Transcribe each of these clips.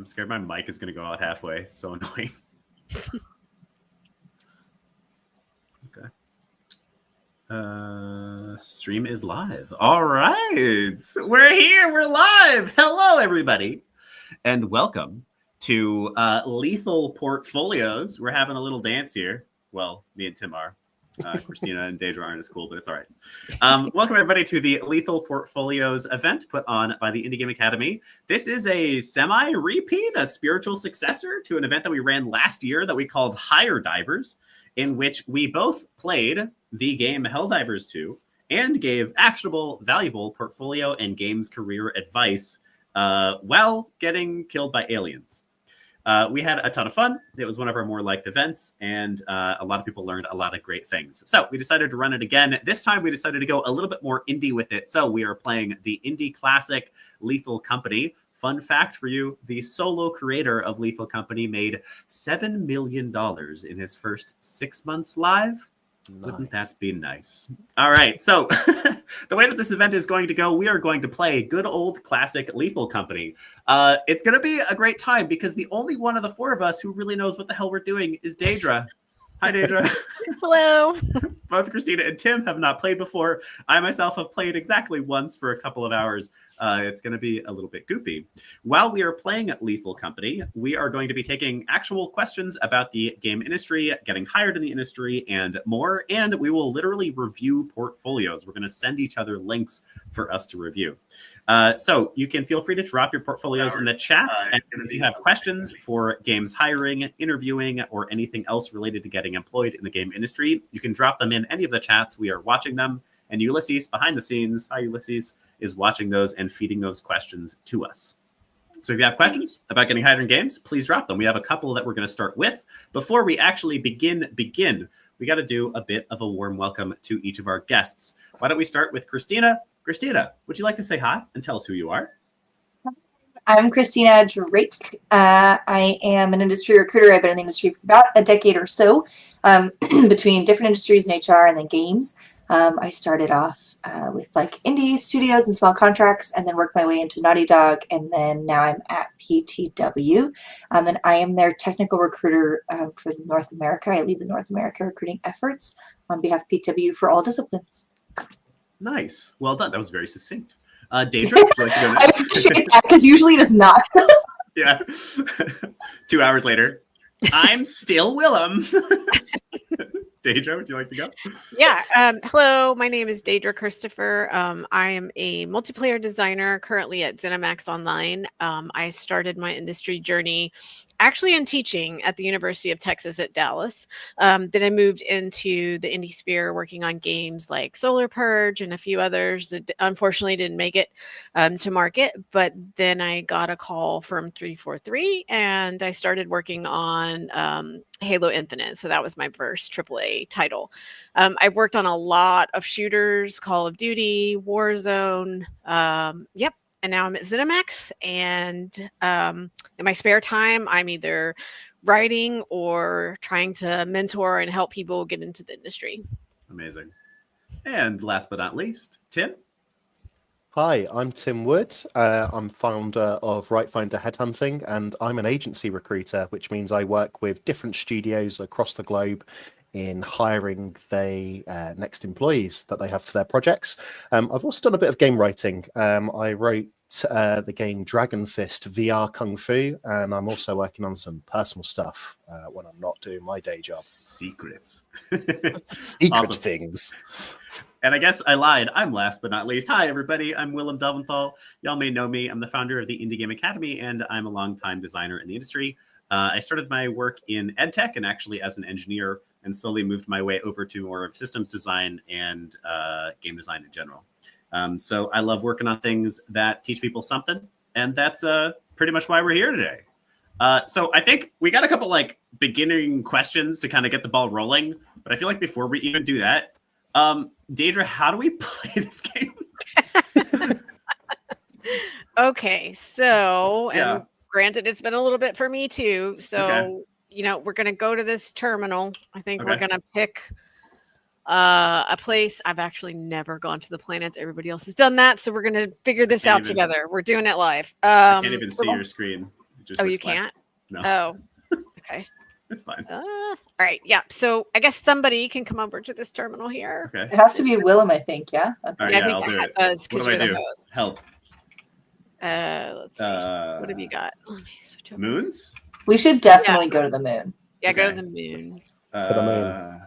I'm scared my mic is going to go out halfway. It's so annoying. Okay. Stream is live. All right. We're here. We're live. Hello, everybody. And welcome to Lethal Portfolios. We're having a little dance here. Well, me and Tim are. Christina and Daedra aren't as cool, but it's all right. Welcome, everybody, to the Lethal Portfolios event put on by the Indie Game Academy. This is a semi-repeat, a spiritual successor to an event that we ran last year that we called Higher Divers, in which we both played the game Helldivers 2 and gave actionable, valuable portfolio and games career advice while getting killed by aliens. We had a ton of fun. It was one of our more liked events, and a lot of people learned a lot of great things. So we decided to run it again. This time we decided to go a little bit more indie with it. So we are playing the indie classic Lethal Company. Fun fact for you, the solo creator of Lethal Company made $7 million in his first 6 months live. Nice. Wouldn't that be nice? All right, so the way that this event is going to go, we are going to play good old classic Lethal Company. It's going to be a great time because the only one of the four of us who really knows what the hell we're doing is Daedra. Hi, Daedra. Hello. Both Christina and Tim have not played before. I myself have played exactly once for a couple of hours. It's going to be a little bit goofy. While we are playing Lethal Company, we are going to be taking actual questions about the game industry, getting hired in the industry, and more. And we will literally review portfolios. We're going to send each other links for us to review. So you can feel free to drop your portfolios in the chat. And if you have questions for games hiring, interviewing, or anything else related to getting employed in the game industry, you can drop them in any of the chats. We are watching them. And Ulysses, behind the scenes, hi Ulysses, is watching those and feeding those questions to us. So if you have questions about getting hired in games, please drop them. We have a couple that we're going to start with. Before we actually begin, we got to do a bit of a warm welcome to each of our guests. Why don't we start with Christina? Christina, would you like to say hi and tell us who you are? I'm Christina Drake. I am an industry recruiter. I've been in the industry for about a decade or so, between different industries and HR and then games. I started off with like indie studios and small contracts and then worked my way into Naughty Dog. And then now I'm at PTW. And I am their technical recruiter for North America. I lead the North America recruiting efforts on behalf of PTW for all disciplines. Nice. Well done. That was very succinct. Daedra, would you like to go next? I appreciate that because usually it is not. Yeah. 2 hours later, I'm still Willem. Daedra, would you like to go? Yeah. Hello, my name is Daedra Christopher. I am a multiplayer designer currently at ZeniMax Online. I started my industry journey actually in teaching at the University of Texas at Dallas. Then I moved into the indie sphere working on games like Solar Purge and a few others that unfortunately didn't make it to market. But then I got a call from 343 and I started working on Halo Infinite. So that was my first AAA title. I've worked on a lot of shooters, Call of Duty, Warzone. Yep. And now I'm at ZeniMax, and in my spare time, I'm either writing or trying to mentor and help people get into the industry. Amazing. And last but not least, Tim. Hi, I'm Tim Wood. I'm founder of Right Finder Headhunting, and I'm an agency recruiter, which means I work with different studios across the globe in hiring the next employees that they have for their projects. I've also done a bit of game writing. I wrote the game Dragon Fist VR Kung Fu, and I'm also working on some personal stuff when I'm not doing my day job. Secrets. Secret things. And I guess I lied. I'm last but not least. Hi, everybody. I'm Willem Delventhal. Y'all may know me. I'm the founder of the Indie Game Academy, and I'm a longtime designer in the industry. I started my work in EdTech and actually as an engineer, and slowly moved my way over to more of systems design and game design in general. So I love working on things that teach people something, and that's pretty much why we're here today. So I think we got a couple like beginning questions to kind of get the ball rolling, but I feel like before we even do that, Daedra, how do we play this game? Okay, so Yeah. and granted, it's been a little bit for me too. So Okay. you know, we're gonna go to this terminal. I think we're Okay. gonna pick a place. I've actually never gone to the planets. Everybody else has done that, so we're gonna figure this out even- together. We're doing it live. I can't even see your screen. Just Oh, you looks black. can't? No, Oh, okay. it's fine. All right. Yeah. So I guess somebody can come over to this terminal here. Okay. It has to be Willem, I think. Yeah. Okay. All right, I yeah, think I'll do that it. does What because do I you're the do? host. Help. Let's see. What have you got? Let me switch over. Moons? We should definitely go to the moon. Yeah, go Okay. to the moon. To the moon.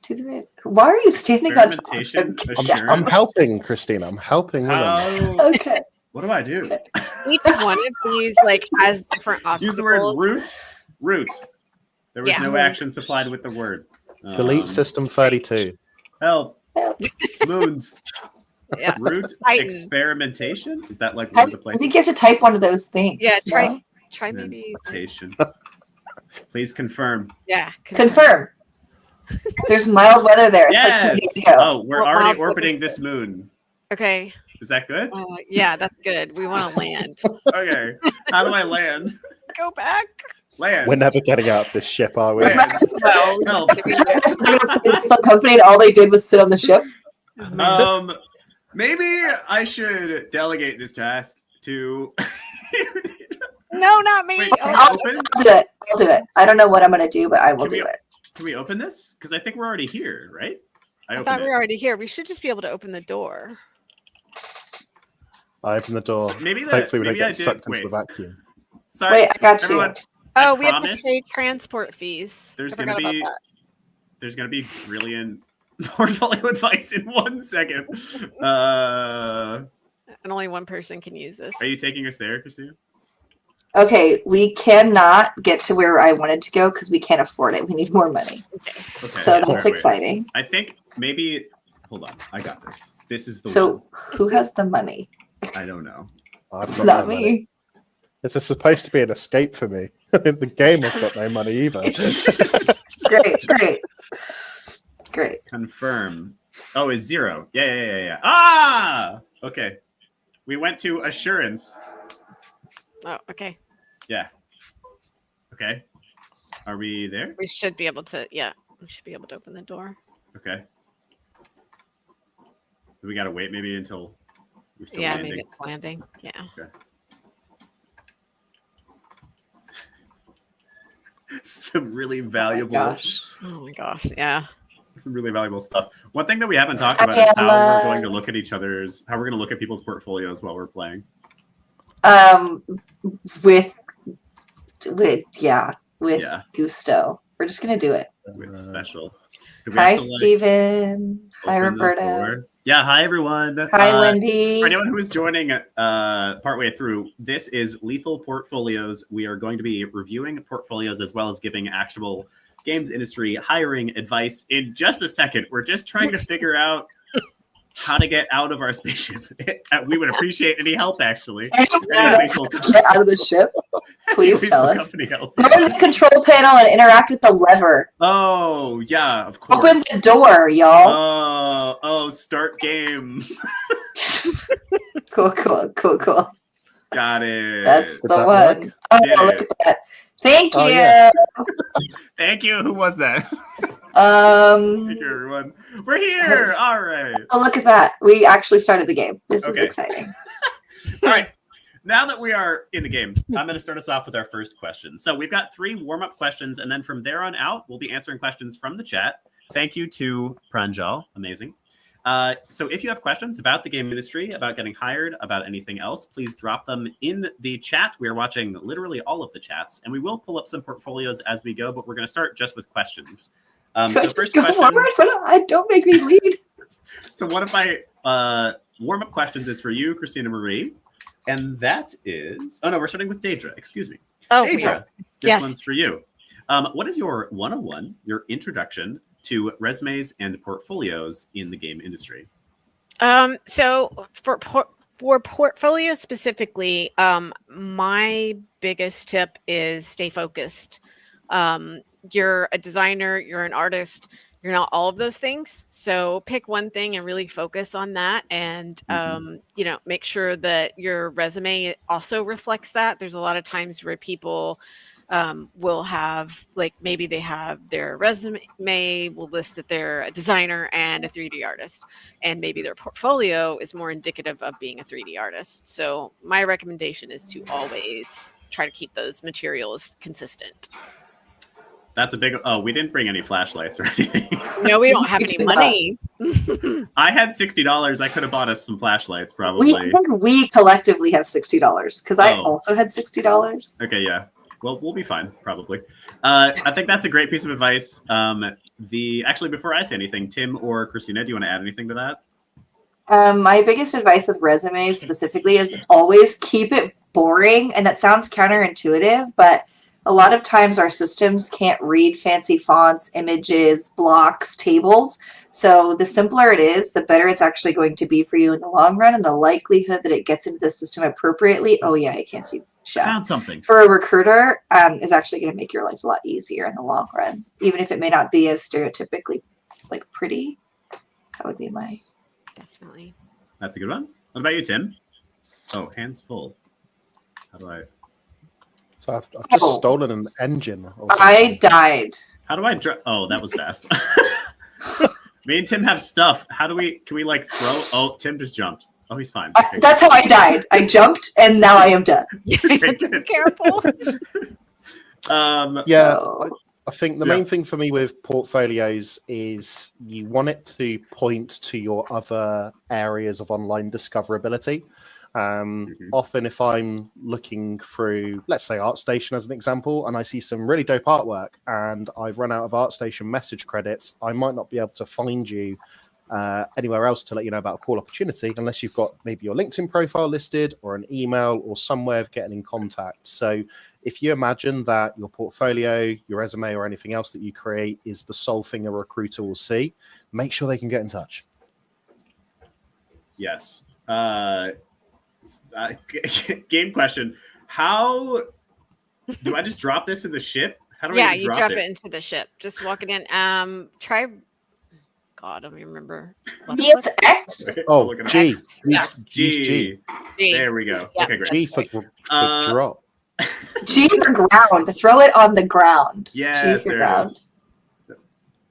To the moon. Why are you standing on top of Experimentation, him? Get assurance. down. I'm helping, Christina. I'm helping Willem. How? Okay. What do I do? Each one of these like has different obstacles. Use the word root. Root. There was Yeah. no action supplied with the word. Delete system 32. Help. Help. Moons. Yeah. Root Titan. experimentation? Is that like I, one of the I places? think you have to type one of those things. Yeah, try no? maybe. Experimentation. Please confirm. Yeah. Confirm. There's mild weather there. It's like Yes. San Diego. Oh, we're Well, already mild weather. orbiting this moon. Okay. Is that good? Yeah, that's good. We want to land. Okay. How do I land? Go back. Land. We're never getting out of this ship, are we? Land. No. Help. The company and all they did was sit on the ship. Maybe I should delegate this task to. No, not me. Wait, Oh, can we open? I'll do it. I don't know what I'm going to do, but I will Can do we- it. Can we open this? Because I think we're already here, right? I opened thought we it. were already here. We should just be able to open the door. I open the door. So maybe Hopefully we don't maybe I get did- sucked into wait. the vacuum. Sorry. Wait, I got you. everyone, I Oh, we have to promise pay transport fees. There's I gonna forgot be about that. there's gonna be brilliant portfolio advice in 1 second. And only one person can use this. Are you taking us there, Christina? Okay, we cannot get to where I wanted to go because we can't afford it. We need more money. So yeah, that's wait. exciting. I think maybe. Hold on, I got this. This is the So who has the money? one. I don't know. I've It's got not no money. me. This is supposed to be an escape for me. The game has got no money either. Great. Confirm. Oh, it's 0. Yeah. Ah, okay. We went to assurance. Oh, okay. Yeah. Okay. Are we there? We should be able to. Yeah, we should be able to open the door. Okay. Do we gotta wait maybe until we're still Yeah, landing? maybe it's landing. Yeah. Okay. Some really valuable, Gosh. Oh my gosh. Yeah. some really valuable stuff. One thing that we haven't talked about is how we're going to look at how we're going to look at people's portfolios while we're playing. With Yeah. gusto. We're just gonna do it. With special. Do we Hi, have to, like, Steven. Hi, open the Roberta. door? Yeah. Hi, everyone. Hi, Wendy. For anyone who is joining partway through, this is Lethal Portfolios. We are going to be reviewing portfolios as well as giving actionable games industry hiring advice in just a second. We're just trying to figure out how to get out of our spaceship. We would appreciate any help, actually. Any lethal- Get out of the ship. Please lethal tell us. company help. Go to the control panel and interact with the lever. Oh, yeah, of course. Open the door, y'all. Oh, start game. Cool. Got it. That's Did the that one. work? Oh, Did look it. at that. Thank you. Oh, yeah. Thank you. Who was that? Um, Thank you, everyone. We're here. Yes. All right. oh, look at that. We actually started the game. This is Okay. exciting. All right. Now that we are in the game, I'm going to start us off with our first question. So we've got 3 warm-up questions, and then from there on out, we'll be answering questions from the chat. Thank you to Pranjal. Amazing. So if you have questions about the game industry, about getting hired, about anything else, please drop them in the chat. We are watching literally all of the chats, and we will pull up some portfolios as we go, but we're going to start just with questions. Do I So just first go question. forward? Don't make me lead. So one of my warm-up questions is for you, Christina-Marie. And that is... Oh, no, we're starting with Daedra. Excuse me. Oh, Daedra, this Yes. one's for you. What is your 101, your introduction to resumes and portfolios in the game industry? So for portfolio specifically, my biggest tip is stay focused. You're a designer, you're an artist, you're not all of those things. So pick one thing and really focus on that, and make sure that your resume also reflects that. There's a lot of times where people will have, like, maybe they have their resume will list that they're a designer and a 3D artist, and maybe their portfolio is more indicative of being a 3D artist. So my recommendation is to always try to keep those materials consistent. That's a big. Oh, we didn't bring any flashlights or anything. No, we don't have any money. I had $60. I could have bought us some flashlights, probably. I think we collectively have $60 because I also had $60. Okay, yeah. Well, we'll be fine, probably. I think that's a great piece of advice. Actually, before I say anything, Tim or Christina, do you want to add anything to that? My biggest advice with resumes specifically is always keep it boring. And that sounds counterintuitive, but a lot of times our systems can't read fancy fonts, images, blocks, tables. So the simpler it is, the better it's actually going to be for you in the long run. And the likelihood that it gets into the system appropriately, oh yeah, I can't see shit. Found something. For a recruiter, is actually going to make your life a lot easier in the long run, even if it may not be as stereotypically like pretty. That would be my... Definitely. That's a good one. What about you, Tim? Oh, hands full. How do I... So I've just stolen an engine. Or something. I died. How do I... Oh, that was fast. Me and Tim have stuff. How do we... Can we, like, throw... Oh, Tim just jumped. Oh, he's fine. Okay. That's how I died. I jumped, and now I am done. Be careful. I think the main thing for me with portfolios is you want it to point to your other areas of online discoverability. Often if I'm looking through, let's say ArtStation as an example, and I see some really dope artwork and I've run out of ArtStation message credits, I might not be able to find you anywhere else to let you know about a cool opportunity unless you've got maybe your LinkedIn profile listed or an email or some way of getting in contact. So if you imagine that your portfolio, your resume, or anything else that you create is the sole thing a recruiter will see, make sure they can get in touch. Yes. Game question. How do I just drop this in the ship? How do I you drop it into the ship. Just walk it in. Try... God, I don't even remember. It's X. Oh, G. G. There we go. Yeah. Okay, great. G for drop. G for ground. Throw it on the ground. Yes, G for there ground. it is.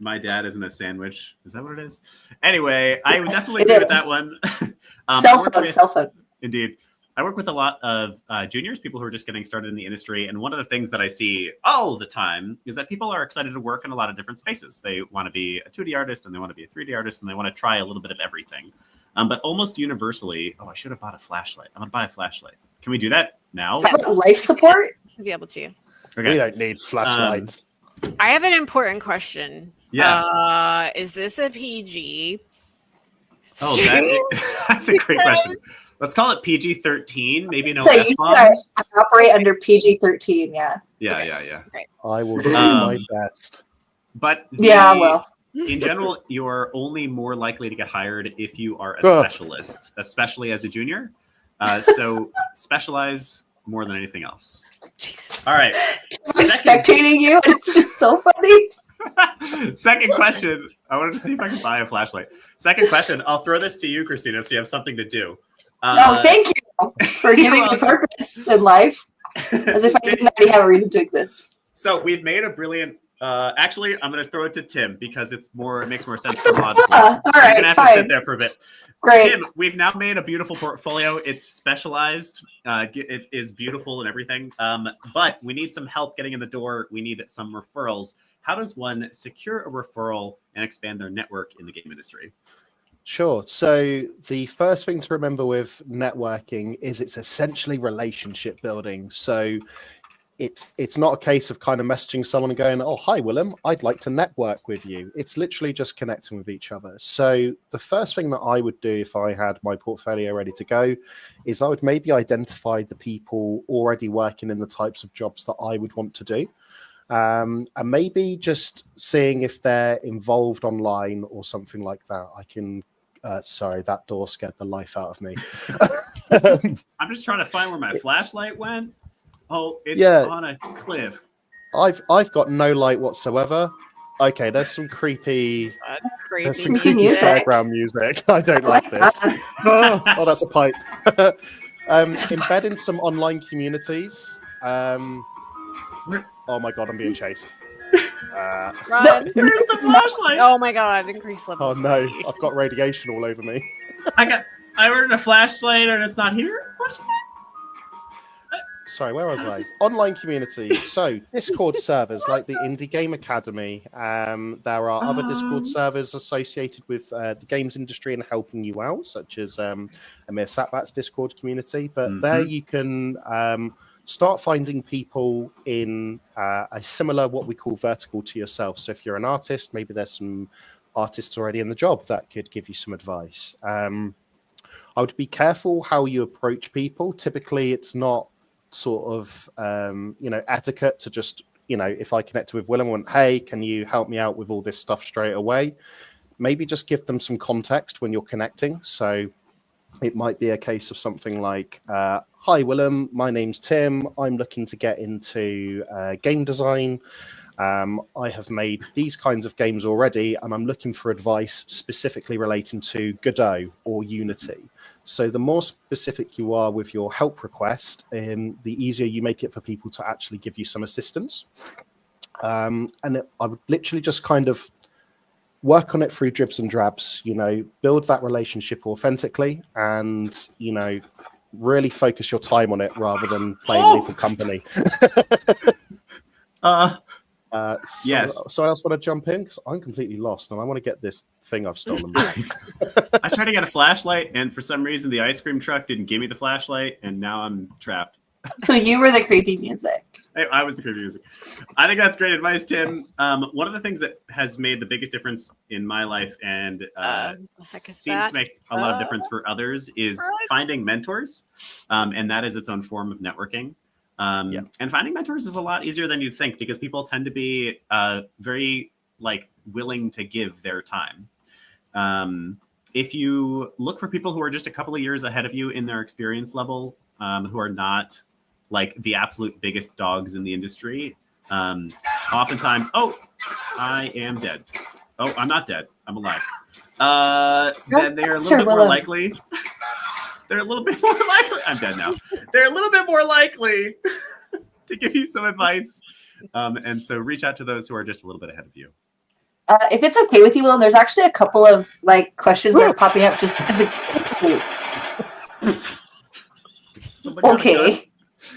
My dad isn't a sandwich. Is that what it is? Anyway, I would definitely agree with that one. Cell phone. Indeed. I work with a lot of juniors, people who are just getting started in the industry. And one of the things that I see all the time is that people are excited to work in a lot of different spaces. They want to be a 2D artist and they want to be a 3D artist and they want to try a little bit of everything. But almost universally, I should have bought a flashlight. I'm going to buy a flashlight. Can we do that now? Life support? I'll be able to. Okay. We don't need flashlights. I have an important question. Yeah. Is this a PG? Oh, that's a great question. Let's call it PG-13. Maybe no So you operate under PG-13, yeah. Yeah. Great. I will do my best. But in general, you're only more likely to get hired if you are a specialist, especially as a junior. So specialize more than anything else. Jesus. All right. I'm spectating you, and it's just so funny. Second question. I wanted to see if I can buy a flashlight. Second question. I'll throw this to you, Christina, so you have something to do. Thank you for giving me purpose in life, as if I didn't already have a reason to exist. So we've made a brilliant. Actually, I'm going to throw it to Tim because it makes more sense chronologically. All right, you're gonna have to sit there for a bit. Great. Tim, we've now made a beautiful portfolio. It's specialized. It is beautiful and everything. But we need some help getting in the door. We need some referrals. How does one secure a referral and expand their network in the game industry? Sure. So the first thing to remember with networking is it's essentially relationship building. So it's not a case of kind of messaging someone and going, oh, hi, Willem, I'd like to network with you. It's literally just connecting with each other. So the first thing that I would do if I had my portfolio ready to go is I would maybe identify the people already working in the types of jobs that I would want to do. And maybe just seeing if they're involved online or something like that. I can... sorry, that door scared the life out of me. I'm just trying to find where my flashlight went. Oh, it's on a cliff. I've got no light whatsoever. Okay, there's some creepy music. background music. I don't like this. Oh, that's a pipe. Embed in some online communities. Oh my god, I'm being chased. Run. Where's the flashlight? Oh my god, increase level. Oh no, I've got radiation all over me. I ordered a flashlight and it's not here? Sorry, where was I? Online community. So Discord servers like the Indie Game Academy. There are other Discord servers associated with the games industry and helping you out, such as Amir Satbat's Discord community. But there you can start finding people in a similar, what we call vertical to yourself. So if you're an artist, maybe there's some artists already in the job that could give you some advice. I would be careful how you approach people. Typically, it's not sort of, etiquette to just, if I connected with Willem and went, hey, can you help me out with all this stuff straight away? Maybe just give them some context when you're connecting. So it might be a case of something like, hi, Willem, my name's Tim. I'm looking to get into game design. I have made these kinds of games already, and I'm looking for advice specifically relating to Godot or Unity. So the more specific you are with your help request, the easier you make it for people to actually give you some assistance. I would literally just kind of work on it through dribs and drabs, build that relationship authentically and, really focus your time on it rather than playing Lethal Company. Yes. So else want to jump in? Because I'm completely lost and I want to get this thing I've stolen. I tried to get a flashlight, and for some reason the ice cream truck didn't give me the flashlight, and now I'm trapped. So you were the creepy music. I was the creepy music. I think that's great advice, Tim. One of the things that has made the biggest difference in my life and seems to make a lot of difference for others is finding mentors, and that is its own form of networking. And finding mentors is a lot easier than you think because people tend to be very willing to give their time. If you look for people who are just a couple of years ahead of you in their experience level, who are not the absolute biggest dogs in the industry, oftentimes, I am dead. Oh, I'm not dead. I'm alive. Then they're a little bit more likely. They're a little bit more likely. I'm dead now. They're a little bit more likely to give you some advice. And so reach out to those who are just a little bit ahead of you. If it's okay with you, Willem, there's actually a couple of questions that are popping up just as a... Okay.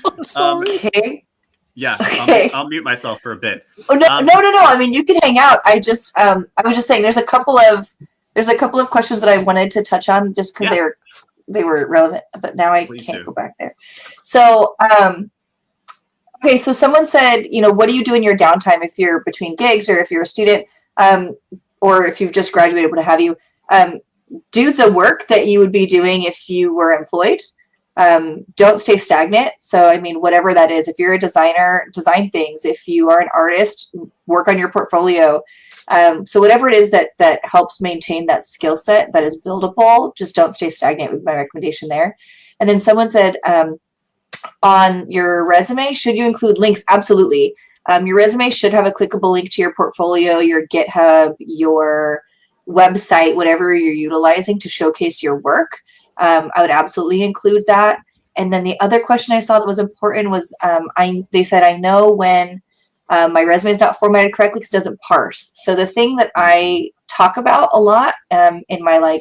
I'm sorry. Okay. Yeah, Okay. I'll mute myself for a bit. Oh, no. I mean, you can hang out. I was just saying there's a couple of questions that I wanted to touch on just because they were relevant, but now I can't go back there. So, okay, so someone said, what do you do in your downtime if you're between gigs or if you're a student, or if you've just graduated, what have you? Do the work that you would be doing if you were employed. Don't stay stagnant. So, I mean, whatever that is, if you're a designer, design things. If you are an artist, work on your portfolio. So whatever it is that helps maintain that skill set that is buildable, just don't stay stagnant with my recommendation there. And then someone said, on your resume, should you include links? Absolutely. Your resume should have a clickable link to your portfolio, your GitHub, your website, whatever you're utilizing to showcase your work. I would absolutely include that. And then the other question I saw that was important was, they said, I know when my resume is not formatted correctly because it doesn't parse. So the thing that I talk about a lot in my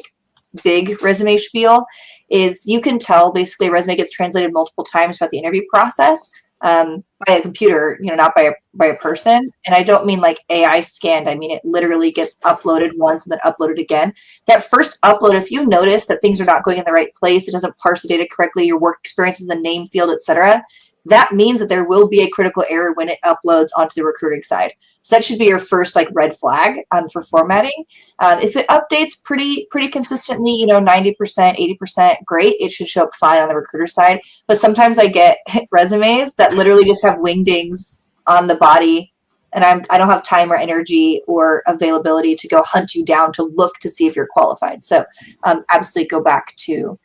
big resume spiel is you can tell basically a resume gets translated multiple times throughout the interview process by a computer, not by a person. And I don't mean AI scanned. I mean, it literally gets uploaded once and then uploaded again. That first upload, if you notice that things are not going in the right place, it doesn't parse the data correctly, your work experience is in the name field, etc., that means that there will be a critical error when it uploads onto the recruiting side. So that should be your first red flag for formatting. If it updates pretty consistently, 90%, 80%, great. It should show up fine on the recruiter side. But sometimes I get resumes that literally just have wingdings on the body, and I don't have time or energy or availability to go hunt you down to look to see if you're qualified. So absolutely go back to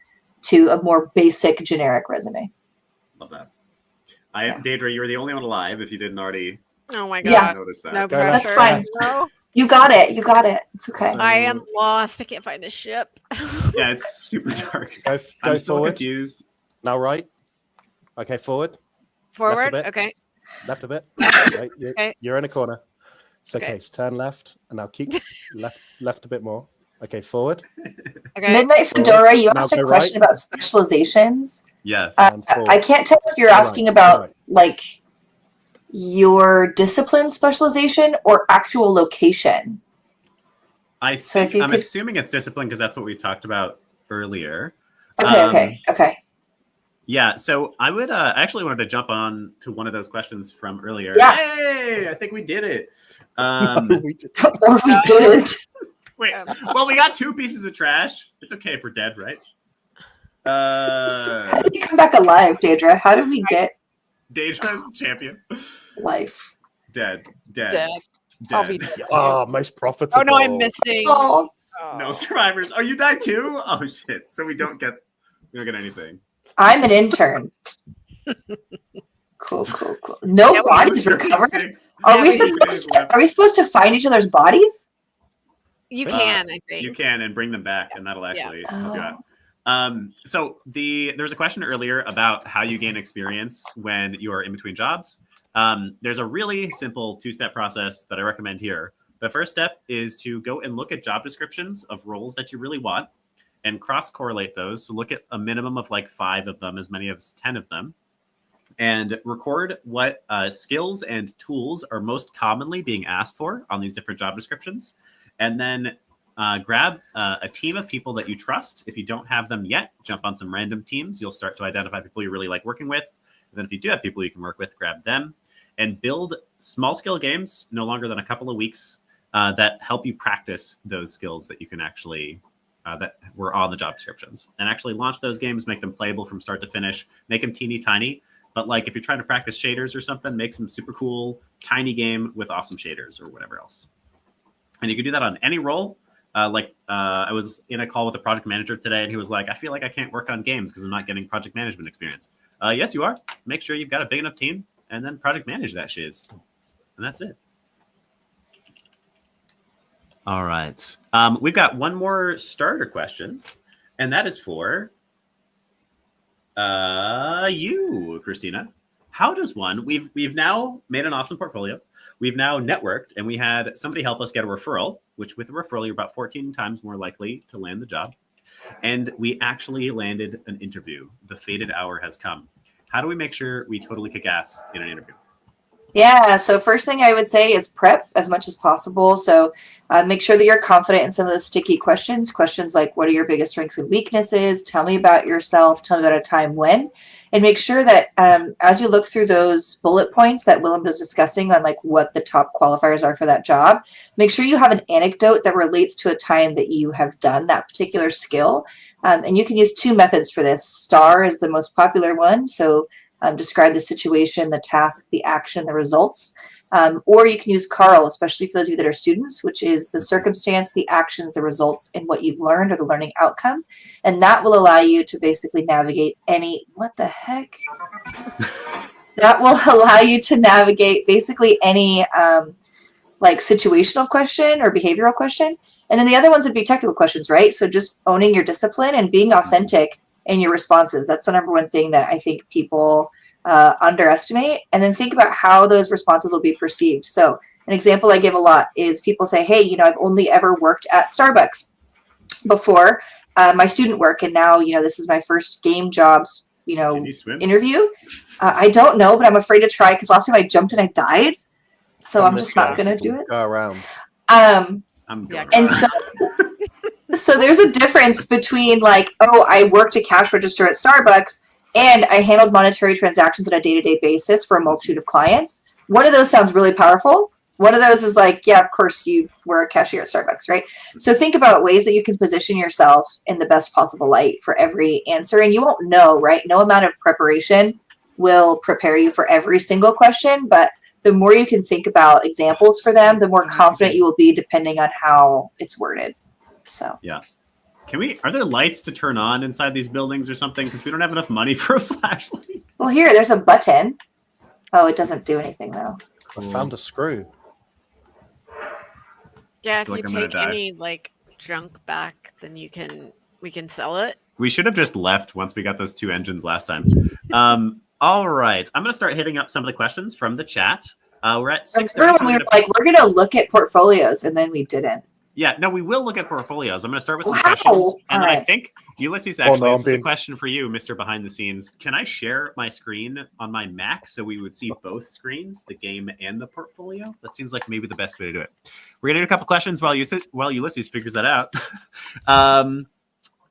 a more basic generic resume. Love that. Daedra, you were the only one alive if you didn't already Oh my God. notice that. No pressure. That's fine. No. You got it. It's okay. So- I am lost. I can't find the ship. Yeah, it's super dark. Go I'm still forward. confused. Now right. Okay, forward. Forward. bit. Okay. Left a bit. Right, Okay. you're in a corner. So Okay. turn left and now keep left a bit more. Okay, forward. Okay. Midnight Fedora, you Now asked a go question about specializations. Yes. And forward. I can't tell if you're Go asking right, about go right. like your discipline specialization or actual location. I So if think you I'm could- assuming it's discipline because that's what we talked about earlier. Okay. Yeah, so I would actually wanted to jump on to one of those questions from earlier. Yeah. Hey, I think we did it. We did- Or we didn't. Wait, well, we got 2 pieces of trash. It's okay if we're dead, right? How did we come back alive, Daedra? How did we get Daedra's champion. life? Dead. I'll be dead. Oh, most profitable. Oh no, I'm missing. Oh, No survivors. Oh, you died too? Oh shit. So we don't get anything. I'm an intern. Cool. No Yeah, we bodies recovered. 36. Are Yeah, we we- supposed to find each other's bodies? You can, I think. You can and bring them back, and that'll actually help you Oh. out. So there's a question earlier about how you gain experience when you are in between jobs. There's a really simple 2-step process that I recommend here. The first step is to go and look at job descriptions of roles that you really want and cross-correlate those. So look at a minimum of like 5 of them, as many as 10 of them, and record what skills and tools are most commonly being asked for on these different job descriptions. And then grab a team of people that you trust. If you don't have them yet, jump on some random teams. You'll start to identify people you really like working with. And then if you do have people you can work with, grab them and build small scale games, no longer than a couple of weeks, that help you practice those skills that you can actually, that were on the job descriptions. And actually launch those games, make them playable from start to finish, make them teeny tiny. But like if you're trying to practice shaders or something, make some super cool, tiny game with awesome shaders or whatever else. And you can do that on any role. I was in a call with a project manager today, and he was like, I feel like I can't work on games because I'm not getting project management experience. Yes, you are. Make sure you've got a big enough team and then project manage that shiz. And that's it. All right. We've got one more starter question, and that is for you, Christina. How does one, we've now made an awesome portfolio. We've now networked, and we had somebody help us get a referral, which with a referral, you're about 14 times more likely to land the job. And we actually landed an interview. The fated hour has come. How do we make sure we totally kick ass in an interview? Yeah, so first thing I would say is prep as much as possible. So make sure that you're confident in some of those sticky questions. Questions like, what are your biggest strengths and weaknesses? Tell me about yourself. Tell me about a time when. And make sure that as you look through those bullet points that Willem was discussing on like what the top qualifiers are for that job, make sure you have an anecdote that relates to a time that you have done that particular skill. And you can use 2 methods for this. STAR is the most popular one. So describe the situation, the task, the action, the results. Or you can use CARL, especially for those of you that are students, which is the circumstance, the actions, the results, and what you've learned or the learning outcome. And that will allow you to basically navigate any, what the heck? That will allow you to navigate basically any like situational question or behavioral question. And then the other ones would be technical questions, right? So just owning your discipline and being authentic in your responses. That's the number one thing that I think people underestimate. And then think about how those responses will be perceived. So an example I give a lot is people say, hey, you know, I've only ever worked at Starbucks before my student work. And now, you know, this is my first game jobs, you know, Can you swim? interview. I don't know, but I'm afraid to try because last time I jumped and I died. So I'm just not going to do it. Go around. I'm going And so there's a difference between like, oh, I worked a cash register at Starbucks and I handled monetary transactions on a day-to-day basis for a multitude of clients. One of those sounds really powerful. One of those is like, yeah, of course you were a cashier at Starbucks, right? So think about ways that you can position yourself in the best possible light for every answer. And you won't know, right? No amount of preparation will prepare you for every single question, but the more you can think about examples for them, the more confident you will be depending on how it's worded. So yeah. Are there lights to turn on inside these buildings or something? Because we don't have enough money for a flashlight. Well, here, there's a button. Oh, it doesn't do anything though. I found a screw. Yeah, if feel you like I'm gonna take die. any like junk back, then we can sell it. We should have just left once we got those 2 engines last time. All right. I'm going to start hitting up some of the questions from the chat. We're at 6:30. Remember when we were like, we're going to look at portfolios, and then we didn't. Yeah, no, we will look at portfolios. I'm going to start with some Wow. questions. And then I Alright. think, Ulysses, Oh, no, actually, I'm this is a being- question for you, Mr. Behind the Scenes. Can I share my screen on my Mac so we would see both screens, the game and the portfolio? That seems like maybe the best way to do it. We're going to do a couple questions while Ulysses figures that out. I'm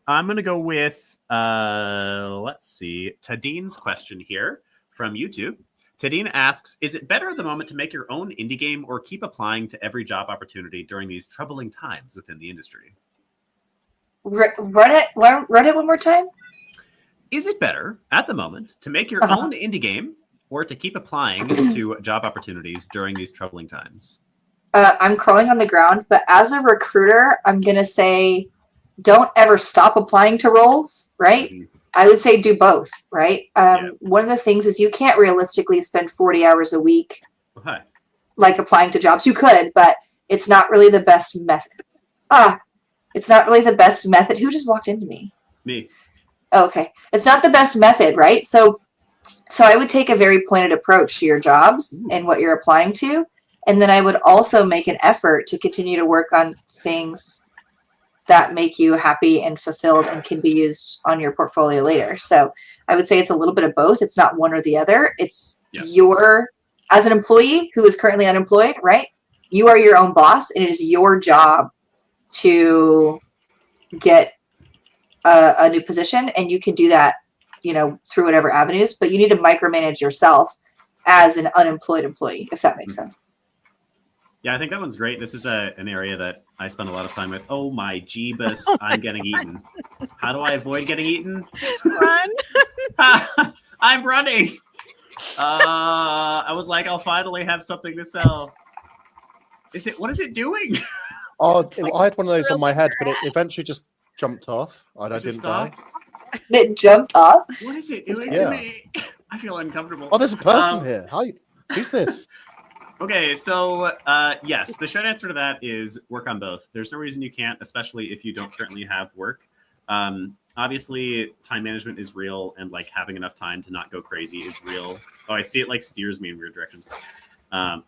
going to go with, let's see, Tadine's question here from YouTube. Tadine asks, is it better at the moment to make your own indie game or keep applying to every job opportunity during these troubling times within the industry? Run it one more time. Is it better at the moment to make your Uh-huh. own indie game or to keep applying to job opportunities during these troubling times? I'm crawling on the ground, but as a recruiter, I'm gonna say, don't ever stop applying to roles, right? Mhm. I would say do both, right? Yeah. One of the things is you can't realistically spend 40 hours a week Okay. like applying to jobs. You could, but it's not really the best method. It's not really the best method. Who just walked into me? Me. Oh, okay. It's not the best method, right? So I would take a very pointed approach to your jobs and what you're applying to. And then I would also make an effort to continue to work on things that make you happy and fulfilled and can be used on your portfolio later. So I would say it's a little bit of both. It's not one or the other. It's as an employee who is currently unemployed, right? You are your own boss, and it is your job to get a new position, and you can do that, through whatever avenues, but you need to micromanage yourself as an unemployed employee, if that makes sense. Yeah, I think that one's great. This is an area that I spend a lot of time with. Oh my jeebus, I'm getting eaten. How do I avoid getting eaten? Run. I'm running. I was like, I'll finally have something to sell. What is it doing? Oh, I had one of those on my head, but it eventually just jumped off. I Does it didn't stop? die. It jumped off. What is it doing Yeah. to me? I feel uncomfortable. Oh, there's a person here. Hi. Who's this? Okay, so yes, the short answer to that is work on both. There's no reason you can't, especially if you don't currently have work. Obviously, time management is real, and like having enough time to not go crazy is real. Oh, I see it like steers me in weird directions. How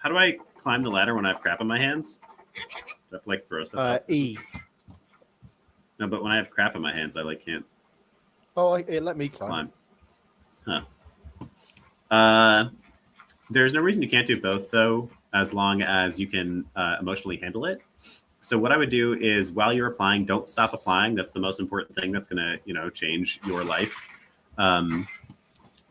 do I climb the ladder when I have crap in my hands? Do I have to, like, throw stuff out? E. No, but when I have crap in my hands, I like can't Oh, it let me climb. There's no reason you can't do both, though, as long as you can emotionally handle it. So what I would do is, while you're applying, don't stop applying. That's the most important thing. That's going to, change your life.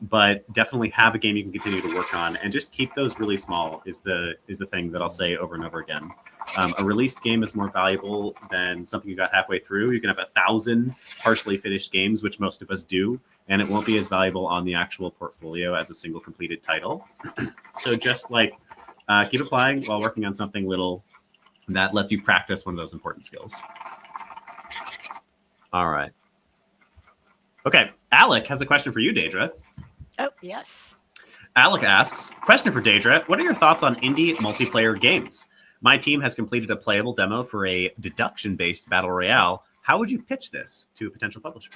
But definitely have a game you can continue to work on, and just keep those really small is the thing that I'll say over and over again. A released game is more valuable than something you got halfway through. You can have 1,000 partially finished games, which most of us do, and it won't be as valuable on the actual portfolio as a single completed title. So just keep applying while working on something little that lets you practice one of those important skills. All right. Okay, Alec has a question for you, Daedra. Oh, yes. Alec asks, question for Daedra, what are your thoughts on indie multiplayer games? My team has completed a playable demo for a deduction-based battle royale. How would you pitch this to a potential publisher?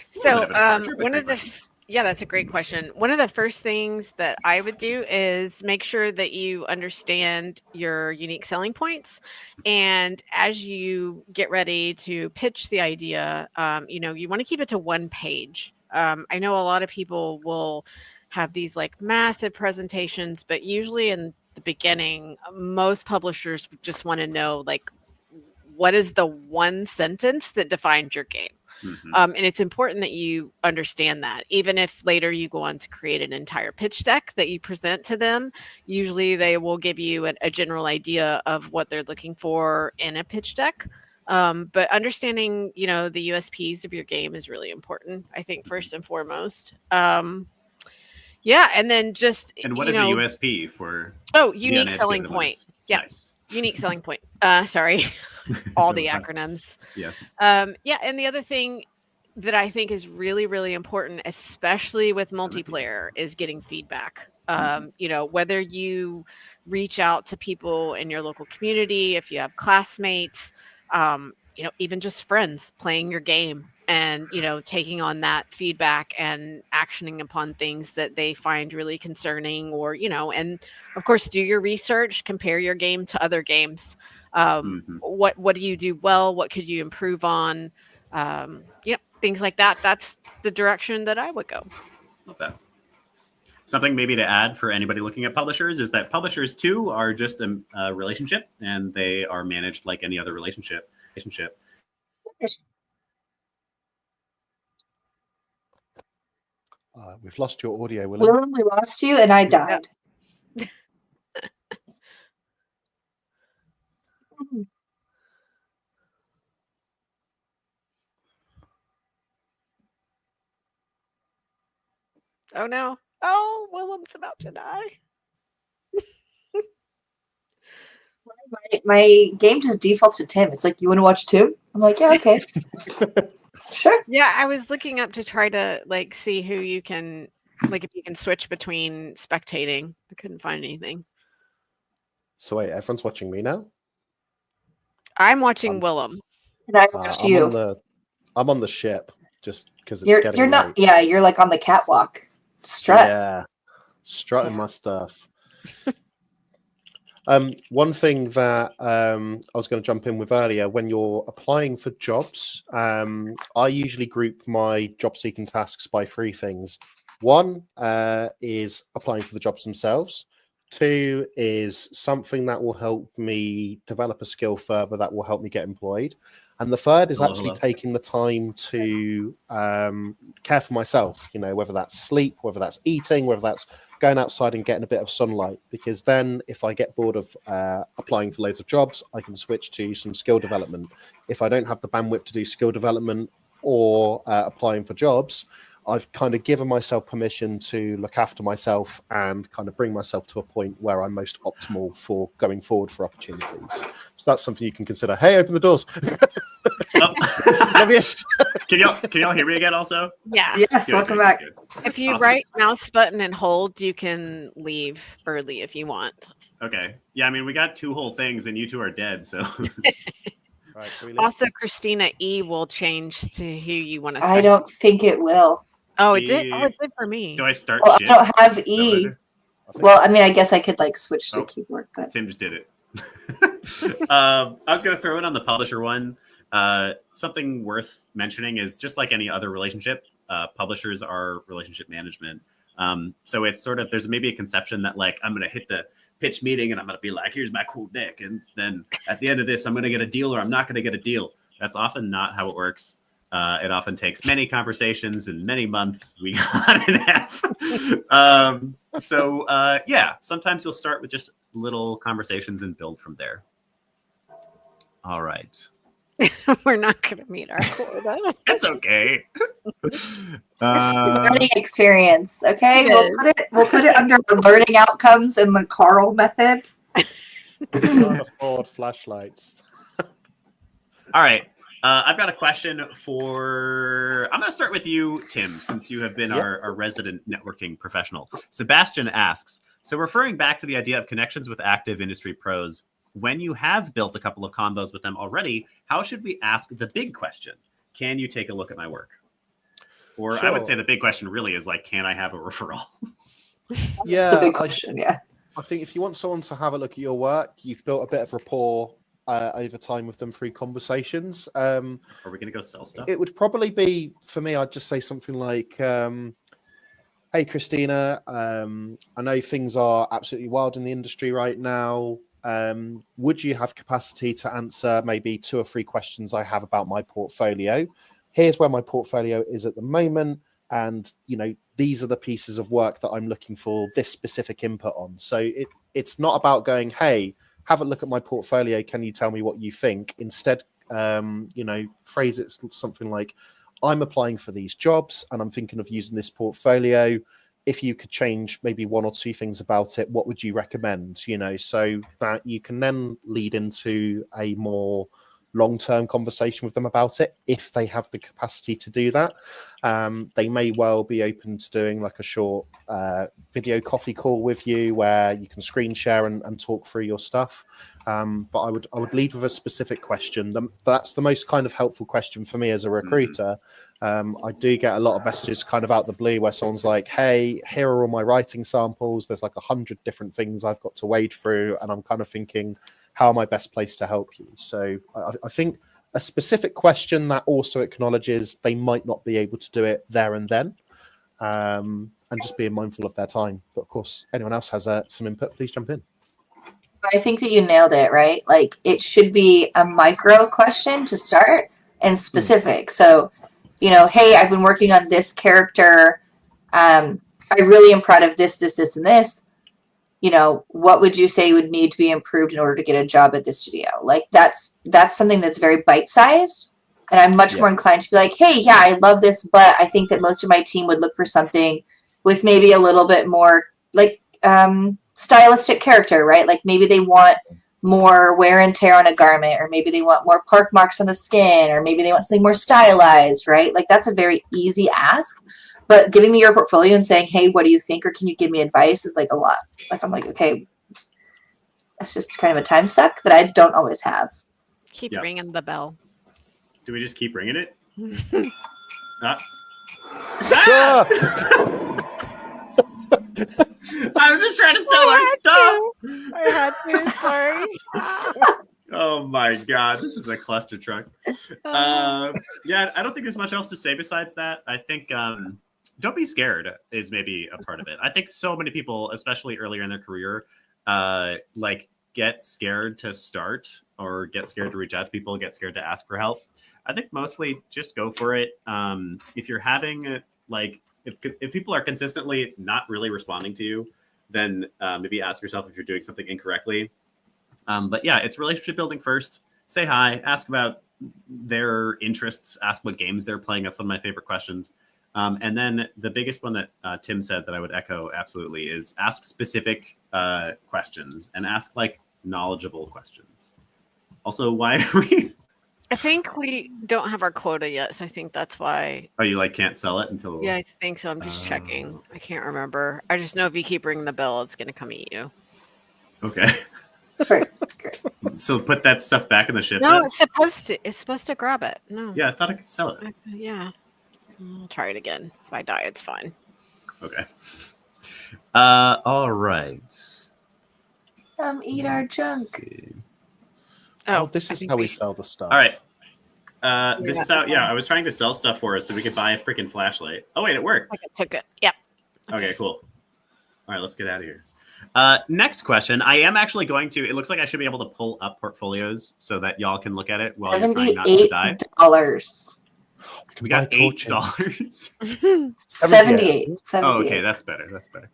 So that's a great question. One of the first things that I would do is make sure that you understand your unique selling points. And as you get ready to pitch the idea, you want to keep it to one page. I know a lot of people will have these like massive presentations, but usually in the beginning, most publishers just want to know, like, what is the one sentence that defines your game? Mm-hmm. And it's important that you understand that, even if later you go on to create an entire pitch deck that you present to them. Usually they will give you a general idea of what they're looking for in a pitch deck. But understanding, the USPs of your game is really important, I think, first and foremost. And then just... And what is a USP for... Oh, unique selling point. Yeah, nice. Unique selling point. Sorry. All the acronyms. Yes. And the other thing that I think is really, really important, especially with multiplayer, is getting feedback. Whether you reach out to people in your local community, if you have classmates, even just friends playing your game, and taking on that feedback and actioning upon things that they find really concerning, or and of course do your research, compare your game to other games. What do you do well, what could you improve on, things like that. That's the direction that I would go. Love that. Something maybe to add for anybody looking at publishers is that publishers too are just a relationship, and they are managed like any other relationship. We've lost your audio, Willem. Willem, we lost you, and I died. Oh no. Oh, Willem's about to die. My game just defaults to Tim. It's like, you want to watch Tim? I'm like, yeah, okay. Sure. Yeah, I was looking up to try to see who you can, if you can switch between spectating. I couldn't find anything. So wait, everyone's watching me now? I'm watching Willem. And I watched you. I'm on the ship just because it's getting you're not late. Yeah, you're like on the catwalk. Strut. Yeah. Strutting my stuff. One thing that I was going to jump in with earlier, when you're applying for jobs, I usually group my job seeking tasks by three things. One is applying for the jobs themselves. Two is something that will help me develop a skill further that will help me get employed. And the third is taking the time to care for myself, whether that's sleep, whether that's eating, whether that's going outside and getting a bit of sunlight. Because then if I get bored of applying for loads of jobs, I can switch to some skill development. If I don't have the bandwidth to do skill development or applying for jobs, I've kind of given myself permission to look after myself and kind of bring myself to a point where I'm most optimal for going forward for opportunities. So that's something you can consider. Hey, open the doors. Can y'all hear me again also? Yeah. Yes, welcome back. If you right mouse button and hold, you can leave early if you want. Okay. Yeah, I mean, we got two whole things and you two are dead, so... Right, also, Christina E will change to who you want to. I don't think it will. Oh, it did. Oh, it did for me. Do I start? Well, I don't have E. Well, I mean, I guess I could switch the keyboard, but Tim just did it. I was going to throw it on the publisher one. Something worth mentioning is just like any other relationship, publishers are relationship management. So it's sort of, there's maybe a conception that I'm going to hit the pitch meeting and I'm going to be like, here's my cool deck. And then at the end of this, I'm going to get a deal or I'm not going to get a deal. That's often not how it works. It often takes many conversations and many months. We got an F. Sometimes you'll start with just little conversations and build from there. All right. We're not going to meet our quota. That's okay. This is a learning experience. Okay, we'll put it under the learning outcomes in the Carl method. Can't afford flashlights. All right. I've got a question for... I'm going to start with you, Tim, since you have been our resident networking professional. Sebastian asks, so referring back to the idea of connections with active industry pros, when you have built a couple of combos with them already, how should we ask the big question? Can you take a look at my work? Or sure. I would say the big question really is can I have a referral? Yeah, the big question, I think if you want someone to have a look at your work, you've built a bit of rapport over time with them through conversations. Are we going to go sell stuff? It would probably be, for me, I'd just say something like, hey, Christina, I know things are absolutely wild in the industry right now. Would you have capacity to answer maybe 2 or 3 questions I have about my portfolio? Here's where my portfolio is at the moment. And, these are the pieces of work that I'm looking for this specific input on. So it's not about going, hey, have a look at my portfolio. Can you tell me what you think? Instead, phrase it something like, I'm applying for these jobs and I'm thinking of using this portfolio. If you could change maybe 1 or 2 things about it, what would you recommend? So that you can then lead into a more long-term conversation with them about it if they have the capacity to do that. They may well be open to doing like a short video coffee call with you where you can screen share and talk through your stuff. But I would lead with a specific question. That's the most kind of helpful question for me as a recruiter. I do get a lot of messages kind of out the blue where someone's like, hey, here are all my writing samples. There's like 100 different things I've got to wade through. And I'm kind of thinking, how am I best placed to help you? So I think a specific question that also acknowledges they might not be able to do it there and then, and just being mindful of their time. But of course, anyone else has some input, please jump in. I think that you nailed it, right? Like it should be a micro question to start and specific. So, you know, hey, I've been working on this character. I really am proud of this, and this. You know, what would you say would need to be improved in order to get a job at this studio? Like that's something that's very bite-sized. And I'm much more inclined to be like, hey, yeah, I love this, but I think that most of my team would look for something with maybe a little bit more like stylistic character, right? Like maybe they want more wear and tear on a garment, or maybe they want more park marks on the skin, or maybe they want something more stylized, right? Like that's a very easy ask. But giving me your portfolio and saying, hey, what do you think? Or can you give me advice is like a lot. Like, I'm like, okay, that's just kind of a time suck that I don't always have. Keep ringing the bell. Do we just keep ringing it? I was just trying to sell our stuff. I had to, sorry. Oh my God, this is a cluster truck. Yeah, I don't think there's much else to say besides that. I think don't be scared is maybe a part of it. I think so many people, especially earlier in their career, like get scared to start or get scared to reach out to people, get scared to ask for help. I think mostly just go for it. If you're having like, if people are consistently not really responding to you, then maybe ask yourself if you're doing something incorrectly. But yeah, it's relationship building first. Say hi, ask about their interests, ask what games they're playing. That's one of my favorite questions. And then the biggest one that Tim said that I would echo absolutely is ask specific questions and ask like knowledgeable questions. Also, why are we? I think we don't have our quota yet, so I think that's why. Oh, you like can't sell it until? Yeah, I think so. I'm just checking. I can't remember. I just know if you keep ringing the bell, it's going to come eat you. Okay. So put that stuff back in the ship. No, it's supposed to. It's supposed to grab it. No. Yeah, I thought I could sell it. Yeah. I'll try it again. If I die, it's fine. Okay. All right. Eat our junk. Oh, this is how we sell the stuff. All right. This is how. Yeah, I was trying to sell stuff for us so we could buy a freaking flashlight. Oh wait, it worked. I took it. Yep. Okay, cool. All right, let's get out of here. Next question. I am actually going to. It looks like I should be able to pull up portfolios so that y'all can look at it while you're trying not to die. $78. We got $8. 78. Oh, okay, that's better. That's better.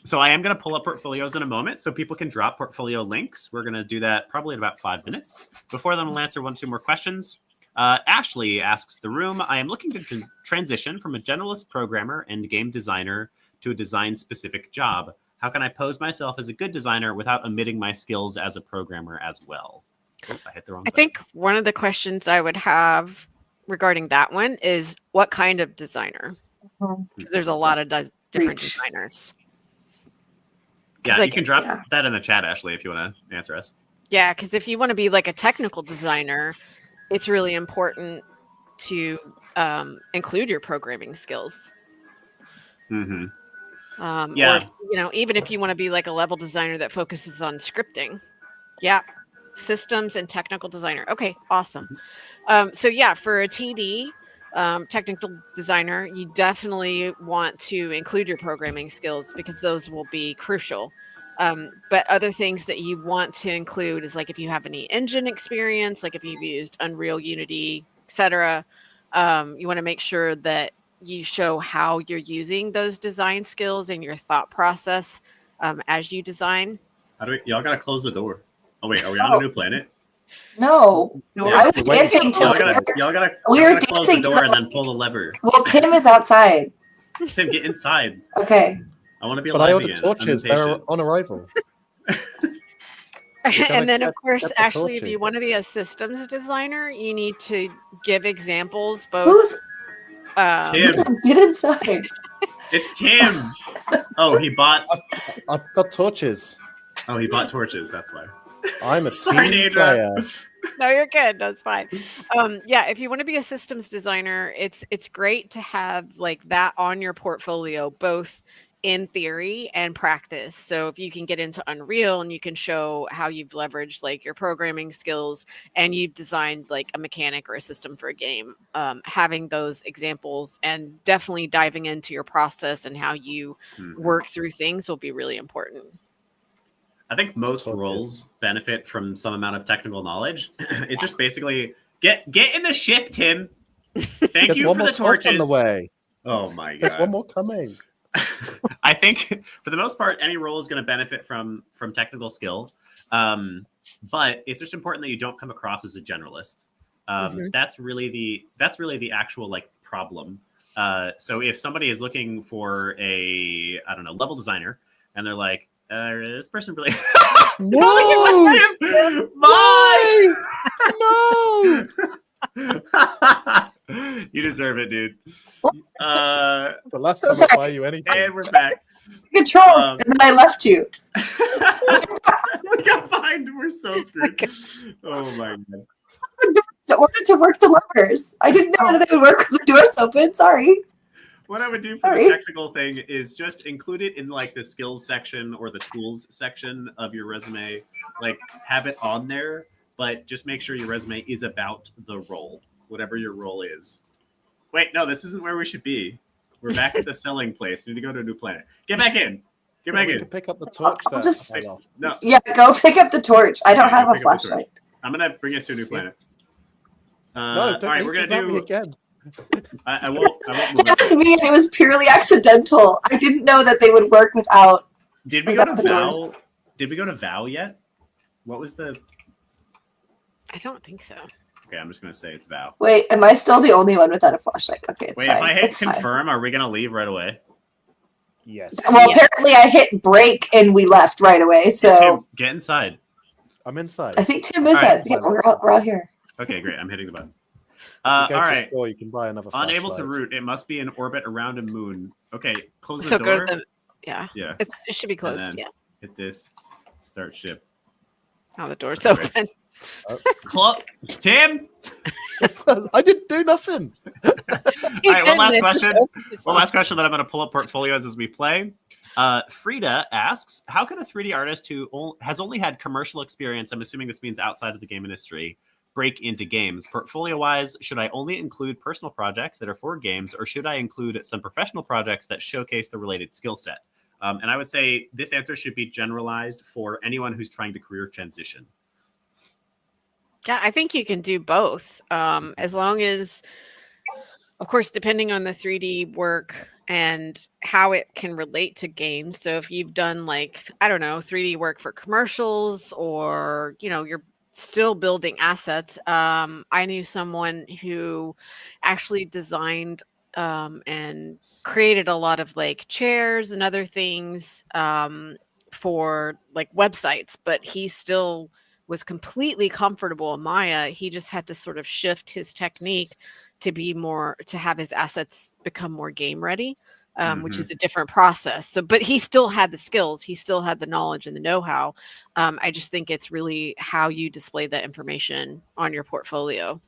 So I am going to pull up portfolios in a moment so people can drop portfolio links. We're going to do that probably in about 5 minutes. Before then, we'll answer 1 or 2 more questions. Ashley asks the room, I am looking to transition from a generalist programmer and game designer to a design-specific job. How can I pose myself as a good designer without omitting my skills as a programmer as well? Oh, I hit the wrong button. think one of the questions I would have regarding that one is what kind of designer? Because there's a lot of different designers. Yeah, like, you can drop that in the chat, Ashley, if you want to answer us. Yeah, because if you want to be like a technical designer, it's really important to include your programming skills. Mm-hmm. Or if, even if you want to be like a level designer that focuses on scripting. Yeah, systems and technical designer. Okay, awesome. So yeah, for a TD, technical designer, you definitely want to include your programming skills because those will be crucial. But other things that you want to include is like if you have any engine experience, like if you've used Unreal, Unity, etc. You want to make sure that you show how you're using those design skills and your thought process as you design. Y'all gotta close the door. Oh wait, are we on a new planet? No, I was dancing till y'all gotta close the door and then pull the lever. Well, Tim is outside. Tim, get inside. Okay. I want to be alive. But I ordered torches. They're on arrival. And then, of get course, the actually, if torches. you want to be a systems designer, you need to give examples Who's both. Tim. Get inside? It's Tim. Oh, he bought I've got torches. torches. That's why. I'm a Sorry, team Daedra. player. No, you're good. That's fine. Yeah, if you want to be a systems designer, it's great to have like that on your portfolio, both in theory and practice. So if you can get into Unreal and you can show how you've leveraged like your programming skills and you've designed like a mechanic or a system for a game, having those examples and definitely diving into your process and how you work through things will be really important. I think most roles benefit from some amount of technical knowledge. It's just basically get in the ship, Tim. Thank you for the torches. On the way. Oh my god. There's one more coming. I think for the most part, any role is going to benefit from technical skill, but it's just important that you don't come across as a generalist. That's really the actual like problem. So if somebody is looking for a level designer, and they're like, this person really No! Bye! No! You deserve it, dude. The last time I buy you anything. And we're back. Controls, and then I left you. We got fined. We're so screwed. Oh my god. I wanted to work the levers. I didn't know that they would work with the doors open. Sorry. What I would do for the technical thing is just include it in like the skills section or the tools section of your resume. Like have it on there, but just make sure your resume is about the role, whatever your role is. Wait, no, this isn't where we should be. We're back at the selling place. We need to go to a new planet. Get back in. Get back in. Pick up the torch. No. Yeah, go pick up the torch. I don't have a flashlight. I'm gonna bring us to a new planet. No, don't all right, we're gonna do me again. I won't move It was me, and it was purely accidental. I didn't know that they would work without. Did we go to Val? Did we go to Val yet? What was the? I don't think so. Okay, I'm just gonna say it's Val. Wait, am I still the only one without a flashlight? Okay, it's Wait, fine. if I hit it's confirm, are we gonna leave right away? Yes. Well, apparently I hit break and we left right away. So Tim, get inside. I'm inside. I think Tim is at. Yeah, we're all here. Okay, great. I'm hitting the button. If you go all to right. store, you can buy another flashlight. Unable to route. It must be in orbit around a moon. Okay, close the So door. go to the yeah. It should be closed. Yeah. Hit this. Start ship. Oh, the door's open. Tim. I didn't do nothing. All right, one last question. One last question that I'm going to pull up portfolios as we play. Frida asks, how can a 3D artist who has only had commercial experience, I'm assuming this means outside of the game industry, break into games? Portfolio-wise, should I only include personal projects that are for games, or should I include some professional projects that showcase the related skill set? And I would say this answer should be generalized for anyone who's trying to career transition. Yeah, I think you can do both. As long as, of course, depending on the 3D work and how it can relate to games. So if you've done like, I don't know, 3D work for commercials, or, you're still building assets. I knew someone who actually designed and created a lot of like chairs and other things for like websites, but he still was completely comfortable in Maya. He just had to sort of shift his technique to have his assets become more game ready, which is a different process. So, but he still had the skills, he still had the knowledge and the know-how. I just think it's really how you display that information on your portfolio.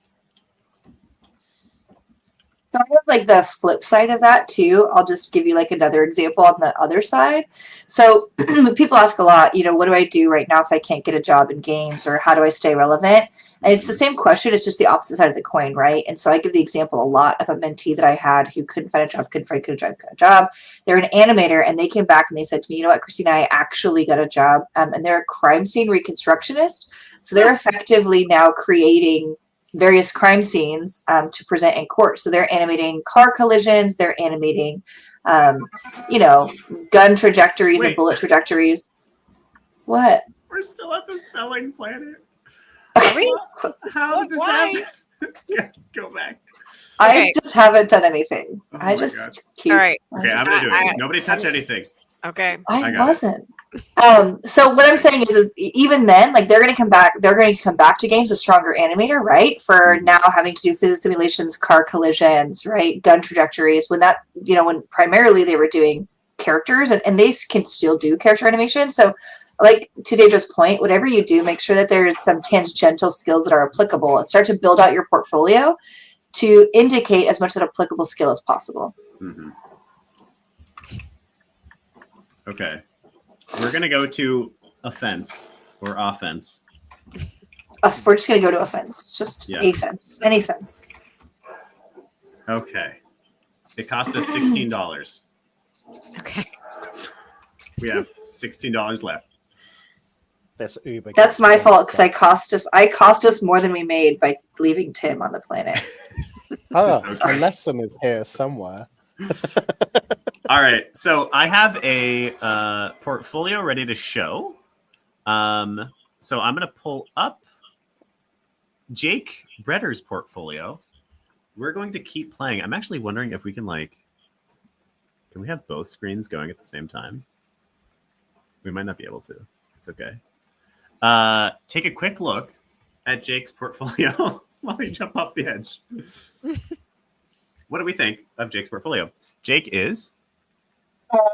Kind of like the flip side of that too. I'll just give you like another example on the other side. So people ask a lot, what do I do right now if I can't get a job in games, or how do I stay relevant? And it's the same question. It's just the opposite side of the coin, right? And so I give the example a lot of a mentee that I had who couldn't find a job, couldn't find a job. They're an animator, and they came back and they said to me, you know what, Christina, I actually got a job. And they're a crime scene reconstructionist. So they're effectively now creating various crime scenes to present in court. So they're animating car collisions, they're animating, gun trajectories and bullet trajectories. What? We're still at the selling planet. How did this happen? Go back. I just haven't done anything. Oh I just All right. Okay, I'm gonna do it. Nobody touch anything. Okay. I wasn't. So what I'm saying is even then, like they're going to come back. They're going to come back to games a stronger animator, right? For now having to do physics simulations, car collisions, right, gun trajectories. When that, when primarily they were doing characters, and they can still do character animation. So, like to Daedra's point, whatever you do, make sure that there's some tangential skills that are applicable, and start to build out your portfolio to indicate as much of that applicable skill as possible. Mm-hmm. Okay. We're going to go to offense or offense. We're just going to go to offense. Just a fence. Any fence. Okay. It cost us $16. Okay. We have $16 left. That's Uber. That's my fault because I cost us more than we made by leaving Tim on the planet. A lesson is here somewhere. All right, so I have a portfolio ready to show. So I'm going to pull up Jake Bretter's portfolio. We're going to keep playing. I'm actually wondering if we can can we have both screens going at the same time? We might not be able to. It's okay. Take a quick look at Jake's portfolio while we jump off the edge. What do we think of Jake's portfolio? Jake is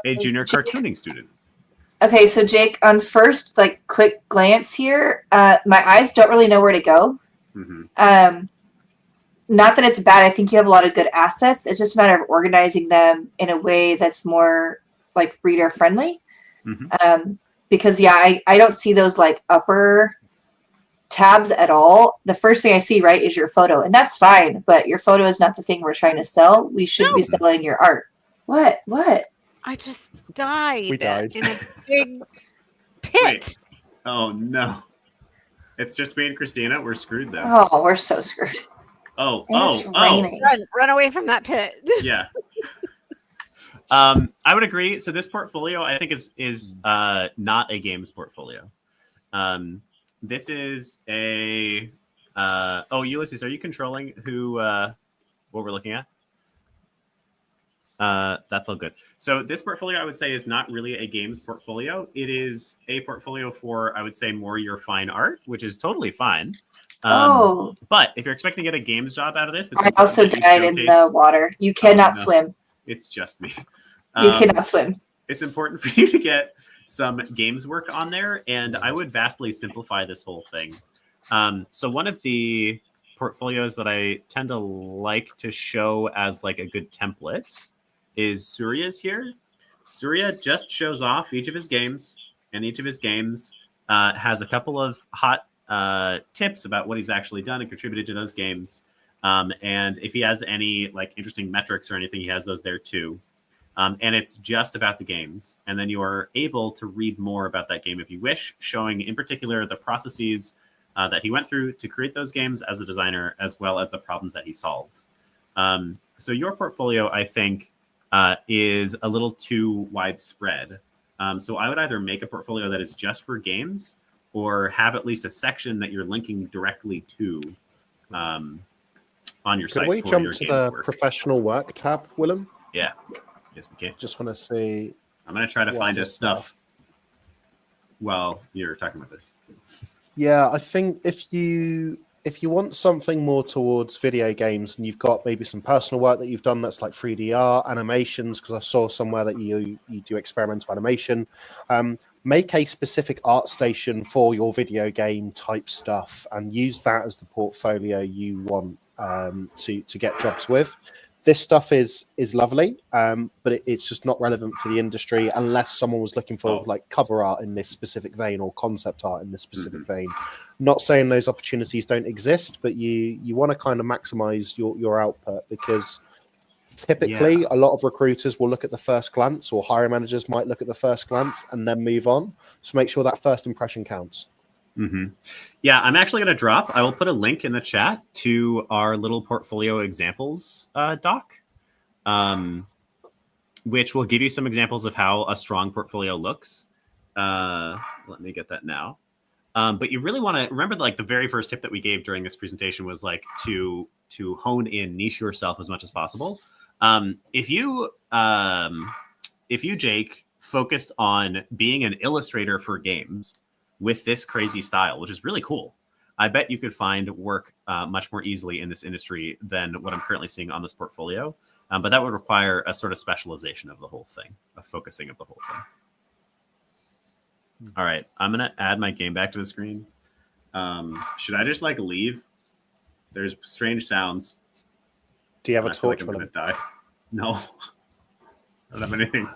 a junior cartooning student. Okay, so Jake, on first quick glance here, my eyes don't really know where to go. Mm-hmm. Not that it's bad. I think you have a lot of good assets. It's just a matter of organizing them in a way that's more reader friendly. Mm-hmm. Because I don't see those upper tabs at all. The first thing I see, right, is your photo, and that's fine, but your photo is not the thing we're trying to sell. We should be selling your art. What? I just died. We died in a big pit. Wait. Oh no. It's just me and Christina. We're screwed then. Oh, we're so screwed. It's raining. Run away from that pit. Yeah. I would agree. So this portfolio, I think, is not a games portfolio. This is a. Ulysses, are you controlling what we're looking at? That's all good. So this portfolio, I would say, is not really a games portfolio. It is a portfolio for, I would say, more your fine art, which is totally fine. But if you're expecting to get a games job out of this, I also died in the water. You cannot swim. It's just me. You cannot swim. It's important for you to get some games work on there, and I would vastly simplify this whole thing. So one of the portfolios that I tend to like to show as a good template is Surya's here. Surya just shows off each of his games, and each of his games has a couple of hot tips about what he's actually done and contributed to those games. And if he has any interesting metrics or anything, he has those there too. And it's just about the games. And then you are able to read more about that game if you wish, showing in particular the processes that he went through to create those games as a designer, as well as the problems that he solved. So your portfolio, I think, is a little too widespread. So I would either make a portfolio that is just for games, or have at least a section that you're linking directly to on your site. Can we jump to the professional work tab, Willem? Yeah. Yes, we can. Just want to see. I'm going to try to find his stuff while you're talking about this. Yeah, I think if you want something more towards video games, and you've got maybe some personal work that you've done that's 3D art, animations, because I saw somewhere that you do experimental animation, make a specific art station for your video game type stuff and use that as the portfolio you want to get jobs with. This stuff is lovely, but it's just not relevant for the industry unless someone was looking for cover art in this specific vein or concept art in this specific vein. Not saying those opportunities don't exist, but you want to kind of maximize your output, because typically a lot of recruiters will look at the first glance, or hiring managers might look at the first glance and then move on. So make sure that first impression counts. Mm-hmm. Yeah, I'm actually going to drop. I will put a link in the chat to our little portfolio examples doc, which will give you some examples of how a strong portfolio looks. Let me get that now. But you really want to remember, the very first tip that we gave during this presentation was to hone in, niche yourself as much as possible. If you, Jake, focused on being an illustrator for games with this crazy style, which is really cool. I bet you could find work much more easily in this industry than what I'm currently seeing on this portfolio. But that would require a sort of specialization of the whole thing, a focusing of the whole thing. All right, I'm going to add my game back to the screen. Should I just like leave? There's strange sounds. Do you have a torch? I'm going to die. No, I don't have anything.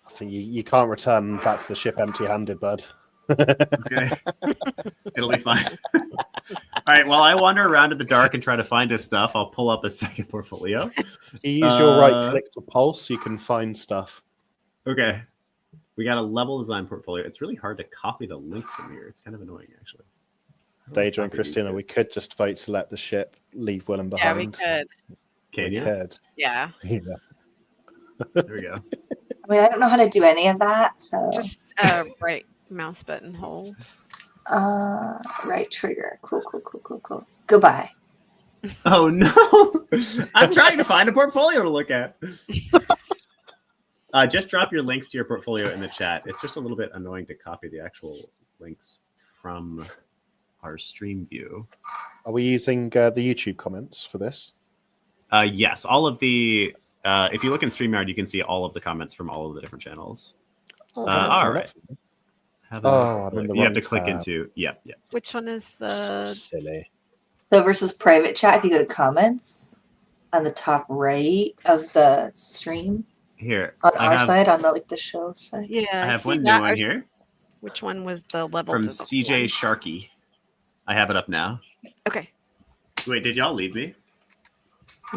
I think you can't return back to the ship empty-handed, bud. Okay, it'll be fine. All right, while I wander around in the dark and try to find his stuff, I'll pull up a second portfolio. You use your right click to pulse, you can find stuff. Okay. We got a level design portfolio. It's really hard to copy the links from here. It's kind of annoying, actually. Daedra and Christina, we could just vote to let the ship leave Willem behind. Yeah, we could. Can you? Could. Yeah. Yeah. There we go. I mean, I don't know how to do any of that, so Just right mouse button hold. right trigger. Cool. Goodbye. Oh, no. I'm trying to find a portfolio to look at. Just drop your links to your portfolio in the chat. It's just a little bit annoying to copy the actual links from our stream view. Are we using the YouTube comments for this? Yes, all of the... if you look in StreamYard, you can see all of the comments from all of the different channels. All right. You have to click into... Yeah. Which one is the... So silly. So versus private chat, if you go to comments on the top right of the stream, Here. on our side, on the show side. Yeah. I have see one new that? one here. Which one was the level? From design CJ one? Sharkey. I have it up now. Okay. Wait, did y'all leave me?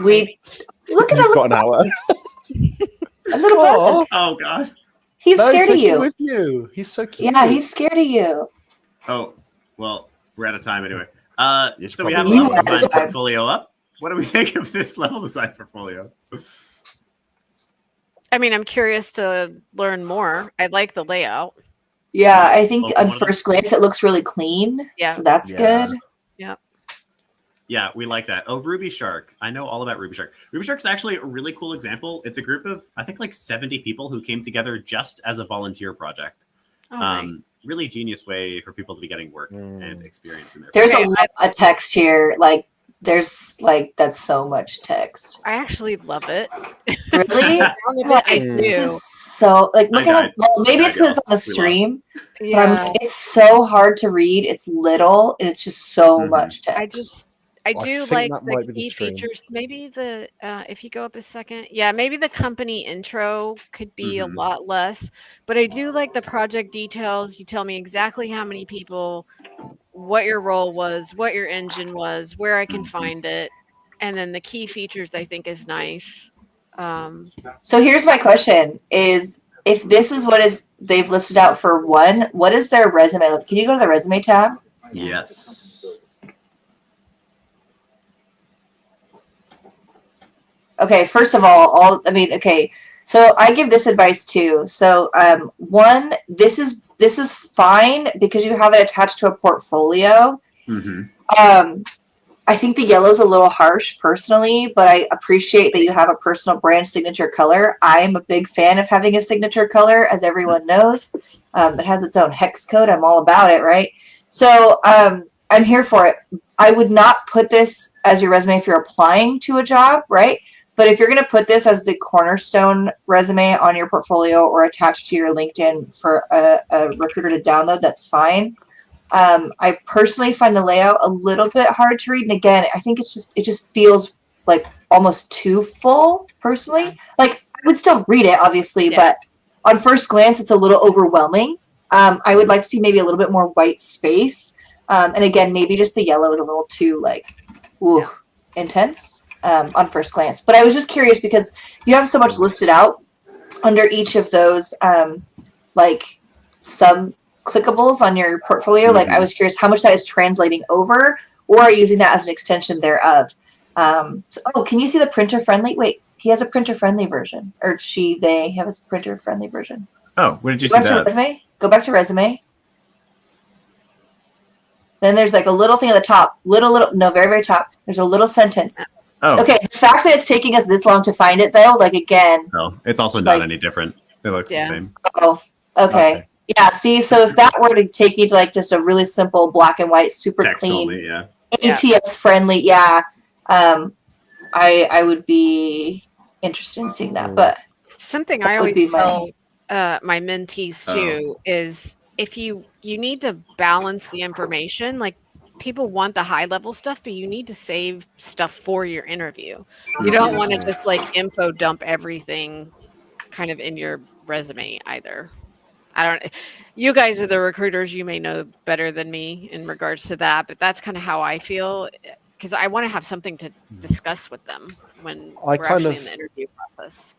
We look at You've a got an hour. little bug. Oh, God. He's No, scared of take him you. with you. He's so cute. Yeah, he's scared of you. Oh, well, we're out of time anyway. It's So we have a probably- level Yeah, design it's fine. portfolio up. What do we think of this level design portfolio? I mean, I'm curious to learn more. I like the layout. Yeah, I think Open on one of them. first glance it looks really clean. Yeah. So that's Yeah. good. Yeah, we like that. Oh, Ruby Shark. I know all about Ruby Shark. Ruby Shark's actually a really cool example. It's a group of, I think, like 70 people who came together just as a volunteer project. Oh, nice. Really genius way for people to be getting work and experience in their There's Okay, a lot of text here. That's so much text. I actually love it. Really? I This do. is so look I at died. well, maybe it's because it's on the We lost. stream. But Yeah. it's so hard to read. It's little and it's just so Mhm. much text. I I do think like that might the be the key stream. features. Maybe the if you go up a second, yeah, maybe the company intro could be a Mhm. lot less. But I do like the project details. You tell me exactly how many people, what your role was, what your engine was, where I can find it, and then the key features I think is nice. So here's my question: Is if this is what is they've listed out for one, what is their resume look? Can you go to the resume tab? Yes. Okay, first of all, okay. So I give this advice too. So one, this is fine because you have it attached to a portfolio. Mm-hmm. I think the yellow's a little harsh personally, but I appreciate that you have a personal brand signature color. I am a big fan of having a signature color, as everyone knows. It has its own hex code. I'm all about it, right? So I'm here for it. I would not put this as your resume if you're applying to a job, right? But if you're going to put this as the cornerstone resume on your portfolio or attached to your LinkedIn for a recruiter to download, that's fine. I personally find the layout a little bit hard to read. And again, I think it just feels like almost too full personally. Like I would still read it, obviously, but on first glance, it's a little overwhelming. I would like to see maybe a little bit more white space. And again, maybe just the yellow is a little too intense on first glance. But I was just curious because you have so much listed out under each of those some clickables on your portfolio. Like I was curious how much that is translating over or using that as an extension thereof. Can you see the printer friendly? Wait, he has a printer friendly version, or they have a printer friendly version. Oh, where did you Go see back to that? resume. Go back to resume. Then there's like a little thing at the top. No, very, very top. There's a little sentence. Oh, Okay, the fact that it's taking us this long to find it, though, like again, no, it's also not any different. It looks Yeah. the same. Oh, okay. Yeah, see, so if that were to take me to like just a really simple black and white, super Text clean, only, yeah. ATS friendly, I would be interested in seeing that. But Something that I would always be tell my mentees too is if you need to balance the information, like people want the high level stuff, but you need to save stuff for your interview. You don't want to just like info dump everything kind of in your resume either. I don't, you guys are the recruiters, you may know better than me in regards to that, but that's kind of how I feel because I want to have something to discuss with them when we're actually in the interview process.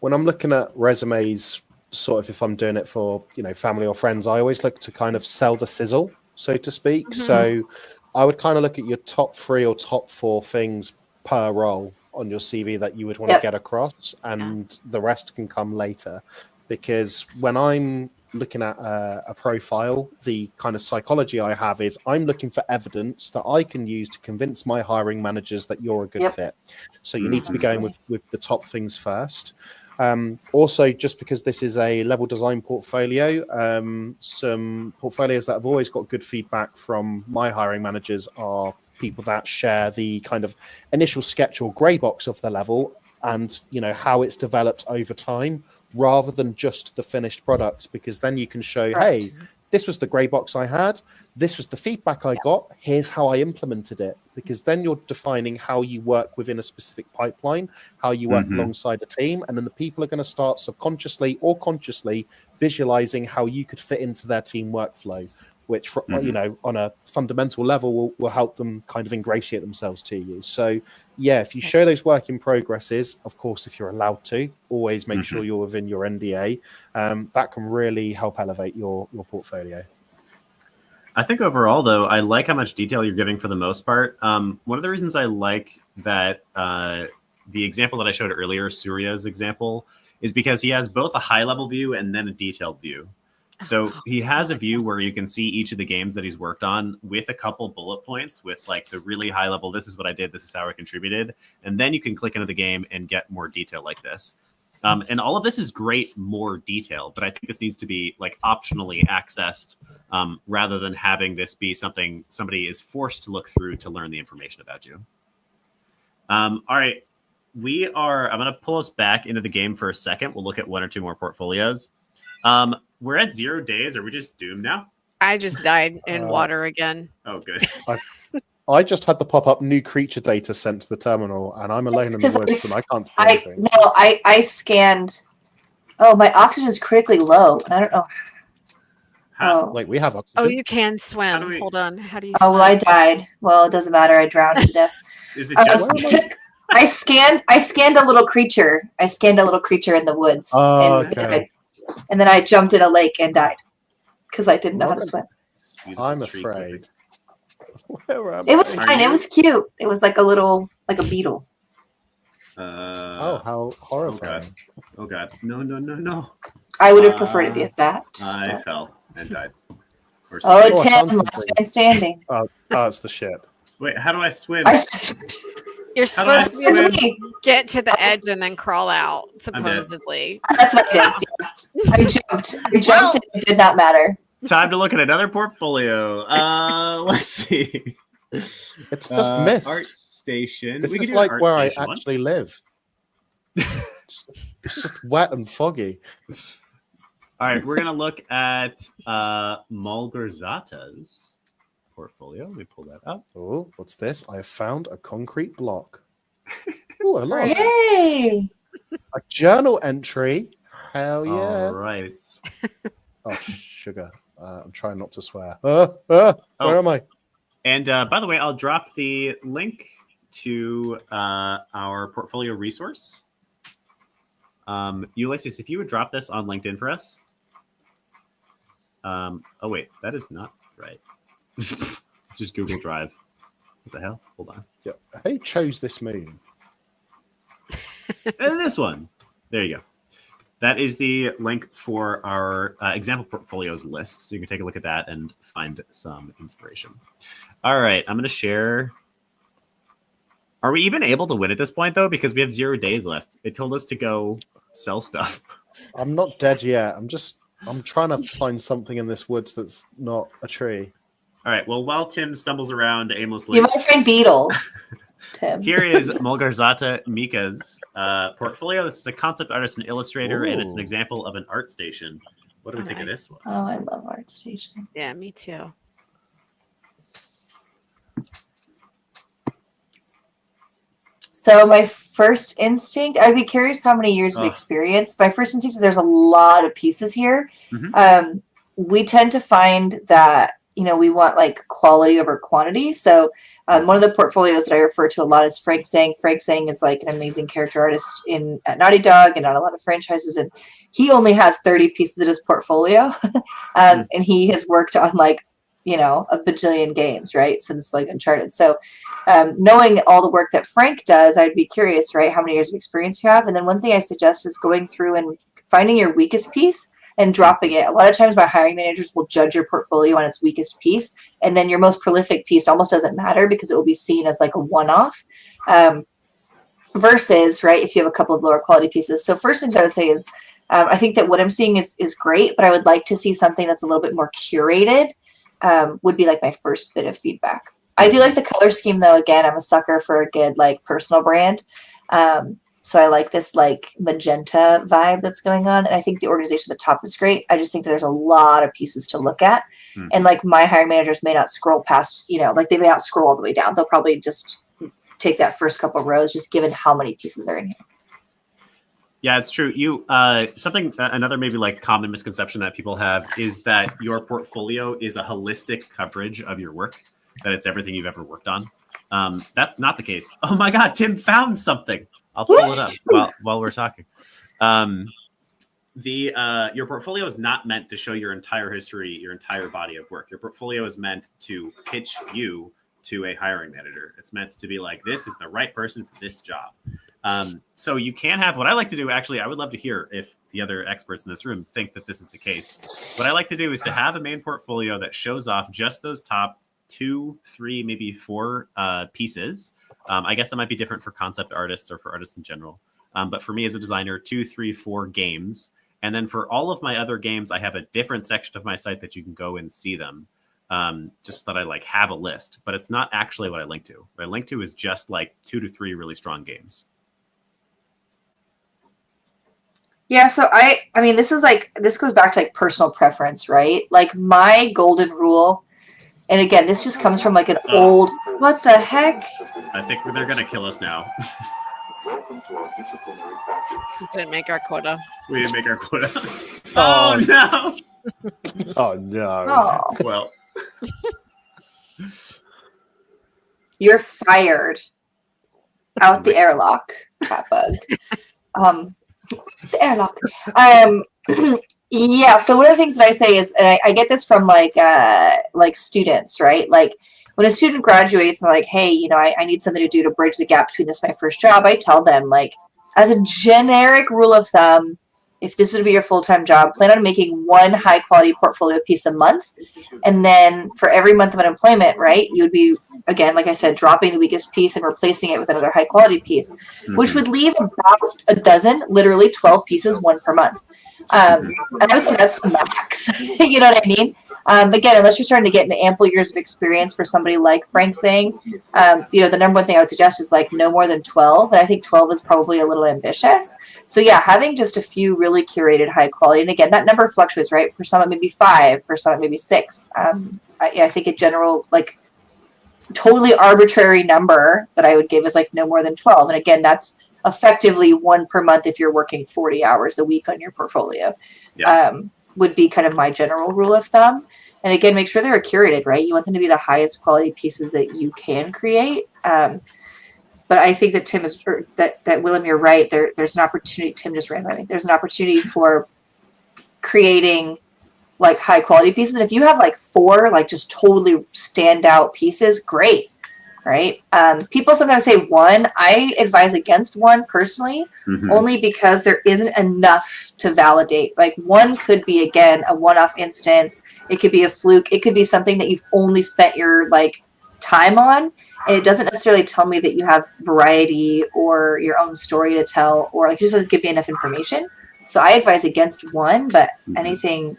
When I'm looking at resumes, sort of if I'm doing it for, family or friends, I always look to kind of sell the sizzle, so to speak. Mm-hmm. So I would kind of look at your top 3 or top 4 things per role on your CV that you would want to get across, and the rest can come later. Because when I'm looking at a profile, the kind of psychology I have is I'm looking for evidence that I can use to convince my hiring managers that you're a good fit. So you need to be going with the top things first. Also, just because this is a level design portfolio, some portfolios that have always got good feedback from my hiring managers are people that share the kind of initial sketch or grey box of the level and, how it's developed over time, rather than just the finished product, because then you can show, hey, this was the grey box I had, this was the feedback I got, here's how I implemented it. Because then you're defining how you work within a specific pipeline, how you work alongside a team, and then the people are going to start subconsciously or consciously visualizing how you could fit into their team workflow, which, on a fundamental level will help them kind of ingratiate themselves to you. So, yeah, if you show those work in progresses, of course, if you're allowed to, always make sure you're within your NDA. That can really help elevate your portfolio. I think overall, though, I like how much detail you're giving for the most part. One of the reasons I like that the example that I showed earlier, Surya's example, is because he has both a high-level view and then a detailed view. So he has a view where you can see each of the games that he's worked on with a couple bullet points with like the really high level, this is what I did, this is how I contributed. And then you can click into the game and get more detail like this. And all of this is great, more detail, but I think this needs to be like optionally accessed rather than having this be something somebody is forced to look through to learn the information about you. All right, I'm going to pull us back into the game for a second. We'll look at 1 or 2 more portfolios. We're at 0 days. Are we just doomed now? I just died in water again. Oh, good. I just had the pop-up new creature data sent to the terminal, and I'm alone in the woods, and I can't see anything. No, I scanned. Oh, my oxygen is critically low, and I don't know. Wait, we have oxygen. Oh, you can swim. Hold on. How do you swim? Oh, well, I died. Well, it doesn't matter. I drowned to death. Is it just I scanned a little creature. I scanned a little creature in the woods. And then I jumped in a lake and died because I didn't know how to swim. I'm afraid. It was fine. It was cute. It was like a beetle. How horrifying. Oh god. No. I would have preferred it be a bat. I fell and died. Tim, last man standing. It's the ship. Wait, how do I swim? You're supposed to get to the edge and then crawl out, supposedly. That's what I did. I jumped. And it did not matter. Time to look at another portfolio. Let's see. It's just mist. Art station. This is like where I actually live. It's just wet and foggy. All right, we're gonna look at Malgorzata's portfolio. Let me pull that up. Oh, what's this? I have found a concrete block. Oh, I love Yay! A journal entry. Hell yeah! All right. Oh, sugar. I'm trying not to swear. Where am I? And by the way, I'll drop the link to our portfolio resource. Ulysses, if you would drop this on LinkedIn for us. Oh, wait, that is not right. It's just Google Drive. What the hell? Hold on. Yeah. Who chose this moon? And this one. There you go. That is the link for our example portfolios list. So you can take a look at that and find some inspiration. All right. I'm going to share. Are we even able to win at this point, though? Because we have 0 days left. It told us to go sell stuff. I'm not dead yet. I'm trying to find something in this woods that's not a tree. All right. Well, while Tim stumbles around aimlessly, You might find beetles, Tim. here is Mulgarzata Mika's portfolio. This is a concept artist and illustrator, and it's an example of an art station. What do we think of this one? Oh, I love ArtStation. Yeah, me too. So my first instinct, I'd be curious how many years of experience. My first instinct is there's a lot of pieces here. Mm-hmm. We tend to find that, we want like quality over quantity. So one of the portfolios that I refer to a lot is Frank Zhang. Frank Zhang is like an amazing character artist at Naughty Dog and on a lot of franchises. And he only has 30 pieces in his portfolio. And he has worked on like, a bajillion games, right? Since like Uncharted. So knowing all the work that Frank does, I'd be curious, right? How many years of experience you have. And then one thing I suggest is going through and finding your weakest piece and dropping it. A lot of times my hiring managers will judge your portfolio on its weakest piece. And then your most prolific piece almost doesn't matter because it will be seen as like a one-off versus, right, if you have a couple of lower quality pieces. So first things I would say is I think that what I'm seeing is great, but I would like to see something that's a little bit more curated. Would be like my first bit of feedback. I do like the color scheme though. Again, I'm a sucker for a good like personal brand. So I like this like magenta vibe that's going on. And I think the organization at the top is great. I just think that there's a lot of pieces to look at. And like my hiring managers may not scroll past, like they may not scroll all the way down. They'll probably just take that first couple of rows, just given how many pieces are in here. Yeah, it's true. Another maybe like common misconception that people have is that your portfolio is a holistic coverage of your work, that it's everything you've ever worked on. That's not the case. Oh my God, Tim found something. I'll pull it up while we're talking. Your portfolio is not meant to show your entire history, your entire body of work. Your portfolio is meant to pitch you to a hiring manager. It's meant to be like, this is the right person for this job. So you can have what I like to do. Actually, I would love to hear if the other experts in this room think that this is the case. What I like to do is to have a main portfolio that shows off just those top 2, 3, maybe 4 pieces. I guess that might be different for concept artists or for artists in general. But for me as a designer, 2, 3, 4 games. And then for all of my other games, I have a different section of my site that you can go and see them. Just that I like have a list, but it's not actually what I link to. What I link to is just like 2 to 3 really strong games. Yeah, so I mean, this goes back to like personal preference, right? Like my golden rule, and again, this just comes from like an old, what the heck? I think they're going to kill us now. We didn't make our quota. We didn't make our quota. Oh, no. Oh, no. Oh. Well. You're fired. Out the airlock, cat bug. The airlock. Yeah, so one of the things that I say is, and I get this from like students, right? Like when a student graduates and like, hey, I need something to do to bridge the gap between this and my first job, I tell them like, as a generic rule of thumb, if this would be your full-time job, plan on making one high-quality portfolio piece a month. And then for every month of unemployment, right, you would be, again, like I said, dropping the weakest piece and replacing it with another high-quality piece, which would leave about a dozen, literally 12 pieces, one per month. And I would say that's the max. You know what I mean? Again, unless you're starting to get into ample years of experience for somebody like Frank saying, the number one thing I would suggest is like no more than 12. And I think 12 is probably a little ambitious. So yeah, having just a few really curated high quality. And again, that number fluctuates, right? For some, it may be 5, for some, it may be 6. I think a general, like totally arbitrary number that I would give is like no more than 12. And again, that's effectively 1 per month if you're working 40 hours a week on your portfolio. Would be kind of my general rule of thumb. And again, make sure they're curated, right? You want them to be the highest quality pieces that you can create. But I think that Tim is, or that Willem, you're right. There's an opportunity. Tim just ran by me. There's an opportunity for creating like high quality pieces. And if you have like 4 like just totally standout pieces, great. Right. People sometimes say 1. I advise against 1 personally, only because there isn't enough to validate. Like 1 could be, again, a one-off instance. It could be a fluke. It could be something that you've only spent your like time on. And it doesn't necessarily tell me that you have variety or your own story to tell, or like it just doesn't give me enough information. So I advise against 1, but Mhm. anything,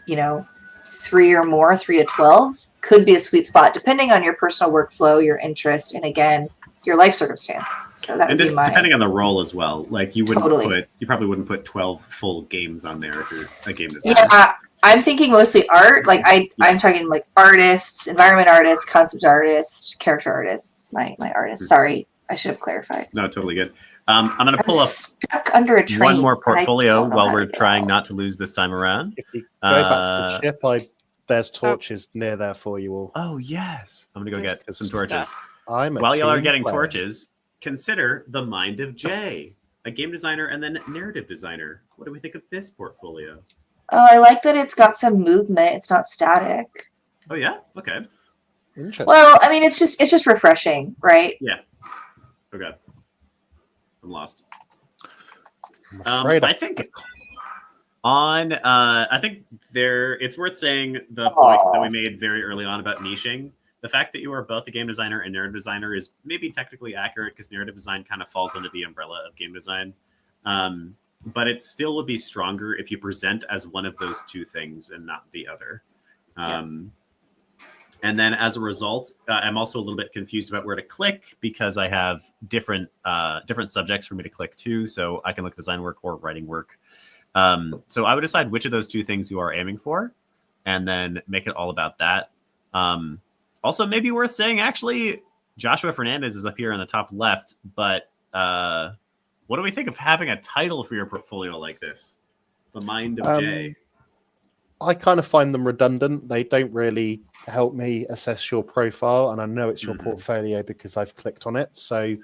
3 or more, 3 to 12 could be a sweet spot, depending on your personal workflow, your interest, and again, your life circumstance. So that would be my depending on the role as well. Like you Totally. probably wouldn't put 12 full games on there if you're a game designer. Yeah, I'm thinking mostly art. Like I'm talking like artists, environment artists, concept artists, character artists. My artists. Sorry, I should have clarified. No, totally good. I'm going to pull up stuck under a train. one more portfolio don't know while how we're to get trying out. not to lose this time around. If you go back to the ship, there's torches near there for you all. Oh, yes. I'm going to go get some torches. While y'all are getting torches, consider the mind of Jay, a game designer and then narrative designer. What do we think of this portfolio? Oh, I like that it's got some movement. It's not static. Oh, yeah? Okay. Interesting. Well, I mean, it's just refreshing, right? Yeah. Okay. I'm lost. I'm I think it's worth saying the point that we made very early on about niching. The fact that you are both a game designer and narrative designer is maybe technically accurate because narrative design kind of falls under the umbrella of game design. But it still would be stronger if you present as one of those two things and not the other. And then as a result, I'm also a little bit confused about where to click because I have different subjects for me to click to. So I can look at design work or writing work. So I would decide which of those two things you are aiming for and then make it all about that. Also, maybe worth saying, actually, Joshua Fernandez is up here in the top left. But what do we think of having a title for your portfolio like this? The Mind of Jay. I kind of find them redundant. They don't really help me assess your profile, and I know it's your portfolio because I've clicked on it. So,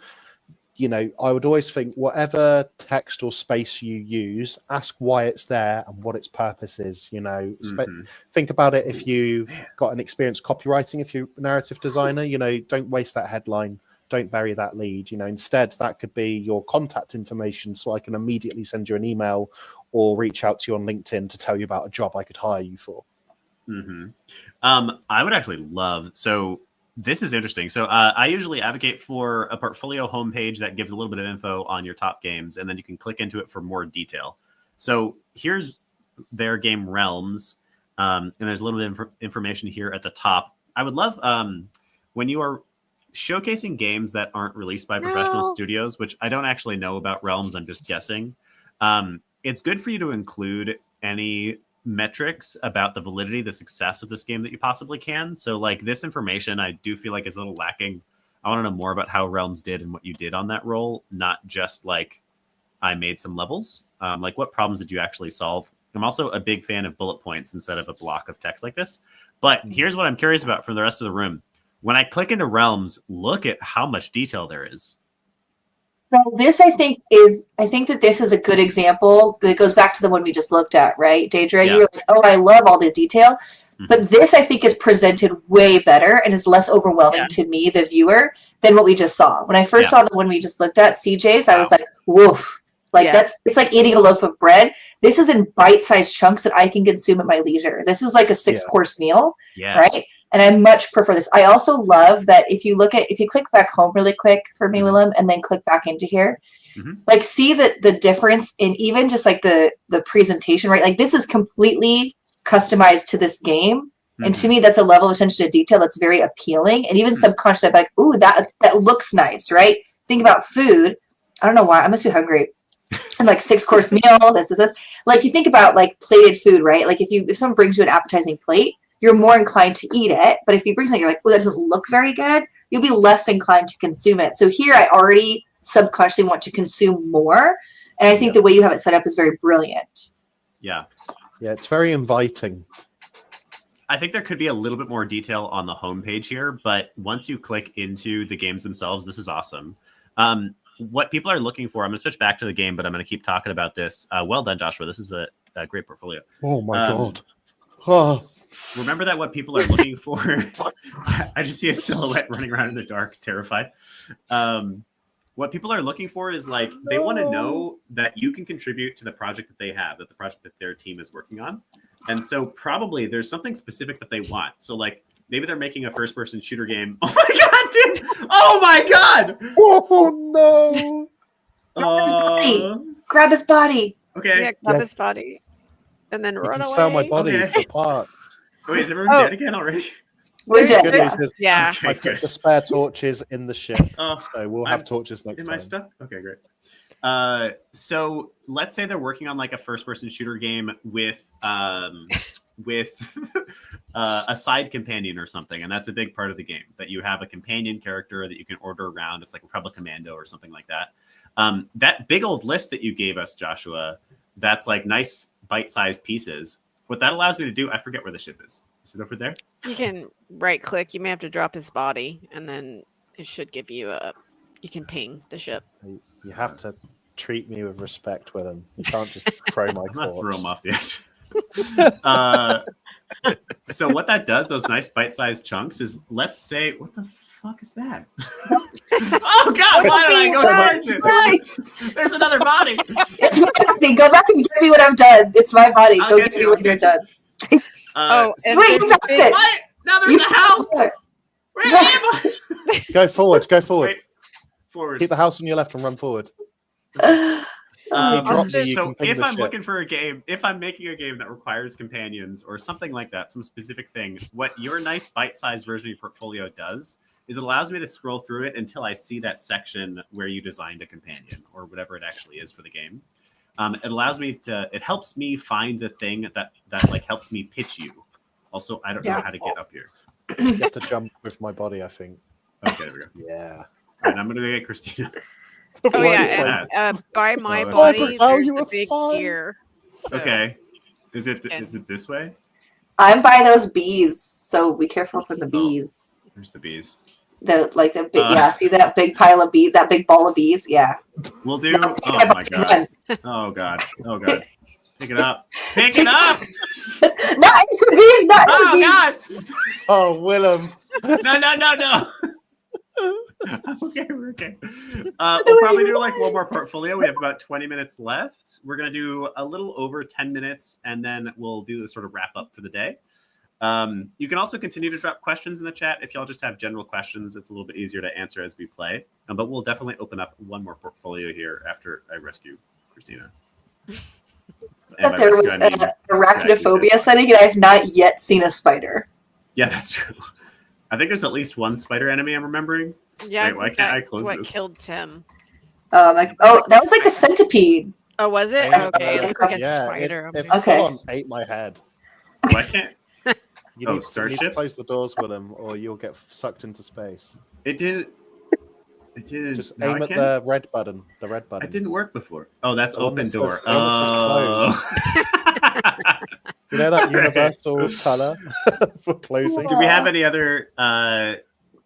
I would always think whatever text or space you use, ask why it's there and what its purpose is. Think about it if you've got an experienced copywriting, if you're a narrative designer, don't waste that headline. Don't bury that lead. Instead, that could be your contact information so I can immediately send you an email or reach out to you on LinkedIn to tell you about a job I could hire you for. I would actually love, so this is interesting. So I usually advocate for a portfolio homepage that gives a little bit of info on your top games, and then you can click into it for more detail. So here's their game Realms, and there's a little bit of information here at the top. I would love when you are showcasing games that aren't released by professional studios, which I don't actually know about Realms, I'm just guessing. It's good for you to include any metrics about the validity, the success of this game that you possibly can. So like this information, I do feel like is a little lacking. I want to know more about how Realms did and what you did on that role, not just like I made some levels. Like what problems did you actually solve? I'm also a big fan of bullet points instead of a block of text like this. But here's what I'm curious about from the rest of the room. When I click into Realms, look at how much detail there is. So this, I think that this is a good example that goes back to the one we just looked at, right? Daedra, you were like, oh, I love all the detail. But this, I think, is presented way better and is less overwhelming to me, the viewer, than what we just saw. When I first saw the one we just looked at, CJ's, I was like, woof. Like it's like eating a loaf of bread. This is in bite-sized chunks that I can consume at my leisure. This is like a 6-course meal, right? And I much prefer this. I also love that if you click back home really quick for me, Willem, and then click back into here, like see the difference in even just like the presentation, right? Like this is completely customized to this game. And to me, that's a level of attention to detail that's very appealing. And even subconsciously, I'm like, ooh, that looks nice, right? Think about food. I don't know why. I must be hungry. And like 6-course meal, this. Like you think about like plated food, right? Like if someone brings you an appetizing plate, you're more inclined to eat it. But if you bring something, you're like, oh, that doesn't look very good, you'll be less inclined to consume it. So here I already subconsciously want to consume more. And I think the way you have it set up is very brilliant. Yeah, it's very inviting. I think there could be a little bit more detail on the homepage here, but once you click into the games themselves, this is awesome. What people are looking for, I'm going to switch back to the game, but I'm going to keep talking about this. Well done, Joshua. This is a great portfolio. Oh, my God. Remember that what people are looking for. I just see a silhouette running around in the dark, terrified. What people are looking for is like they want to know that you can contribute to the project that they have, that the project that their team is working on. And so probably there's something specific that they want. So like maybe they're making a first-person shooter game. Oh my God, dude! Oh my God! Oh no! Grab his body. Okay. Yeah, grab his body, and then You run can away. sell my body Okay. for parts. Wait, is everyone dead again already? We're dead. Good Yeah. news is Yeah. Okay, I put good. the spare torches in the ship, Oh, so we'll have torches next Am time. I stuck? Okay, great. So let's say they're working on like a first-person shooter game with a side companion or something, and that's a big part of the game. That you have a companion character that you can order around. It's like Republic Commando or something like that. That big old list that you gave us, Joshua, that's like nice bite-sized pieces. What that allows me to do, I forget where the ship is. Is it over there? You can right-click. You may have to drop his body, and then it should give you a. You can ping the ship. You have to treat me with respect, Willem. You can't just throw my I'm not throw him corpse. off the edge. So what that does, those nice bite-sized chunks, is let's say, what the fuck is that? Oh God! Why did I go towards it? There's another body. It's my body. Go back and get me when I'm done. It's my body. I'll Go get get me you, when I'll you're get you. done. Oh, and Wait, there's you a passed big- it. What? Now there's You a house. passed it. Where am I? Go forward, go forward. Wait, forward. Keep the house on your left and run forward. drop me, you So can ping if the I'm ship. looking for a game, if I'm making a game that requires companions or something like that, some specific thing, what your nice bite-sized version of your portfolio does is it allows me to scroll through it until I see that section where you designed a companion or whatever it actually is for the game. It allows me to. It helps me find the thing that like helps me pitch you. Also, I don't know how to get up here. You have to jump with my body, I think. Okay, there we go. Yeah. All right, I'm gonna go get Christina. Oh What is yeah, that? and, by my that's body, different. there's you the were big fine. ear. So- Okay, is it And- this way? I'm by those bees, so be careful from the bees. There's the bees. The big see that big pile of bees, that big ball of bees, yeah. We'll do. No, Oh my god. Oh god. Oh god. Pick it up. Pick it up. Not for bees, not for Oh bees. god. Oh, Willem. No. Okay, we're okay. We'll probably do like one more portfolio. We have about 20 minutes left. We're gonna do a little over 10 minutes, and then we'll do the sort of wrap up for the day. You can also continue to drop questions in the chat if y'all just have general questions. It's a little bit easier to answer as we play. But we'll definitely open up one more portfolio here after I rescue Christina. That there was an arachnophobia setting, and I have not yet seen a spider. Yeah, that's true. I think there's at least one spider enemy I'm remembering. Yeah, Wait, why can't I close what this? killed Tim? That was like a centipede. Oh, was it? Yeah. Okay, it looked like a Yeah, spider. it Okay. full on ate my head. Why can't You Oh, need, you need to Starship? close the doors, Willem, or you'll get sucked into space. it didn't? It didn't. Just no, aim I at can't? the red button. The red button. It didn't work before. Oh, that's The one open that door. says- the one that says You know that universal color for closing? Do we have any other?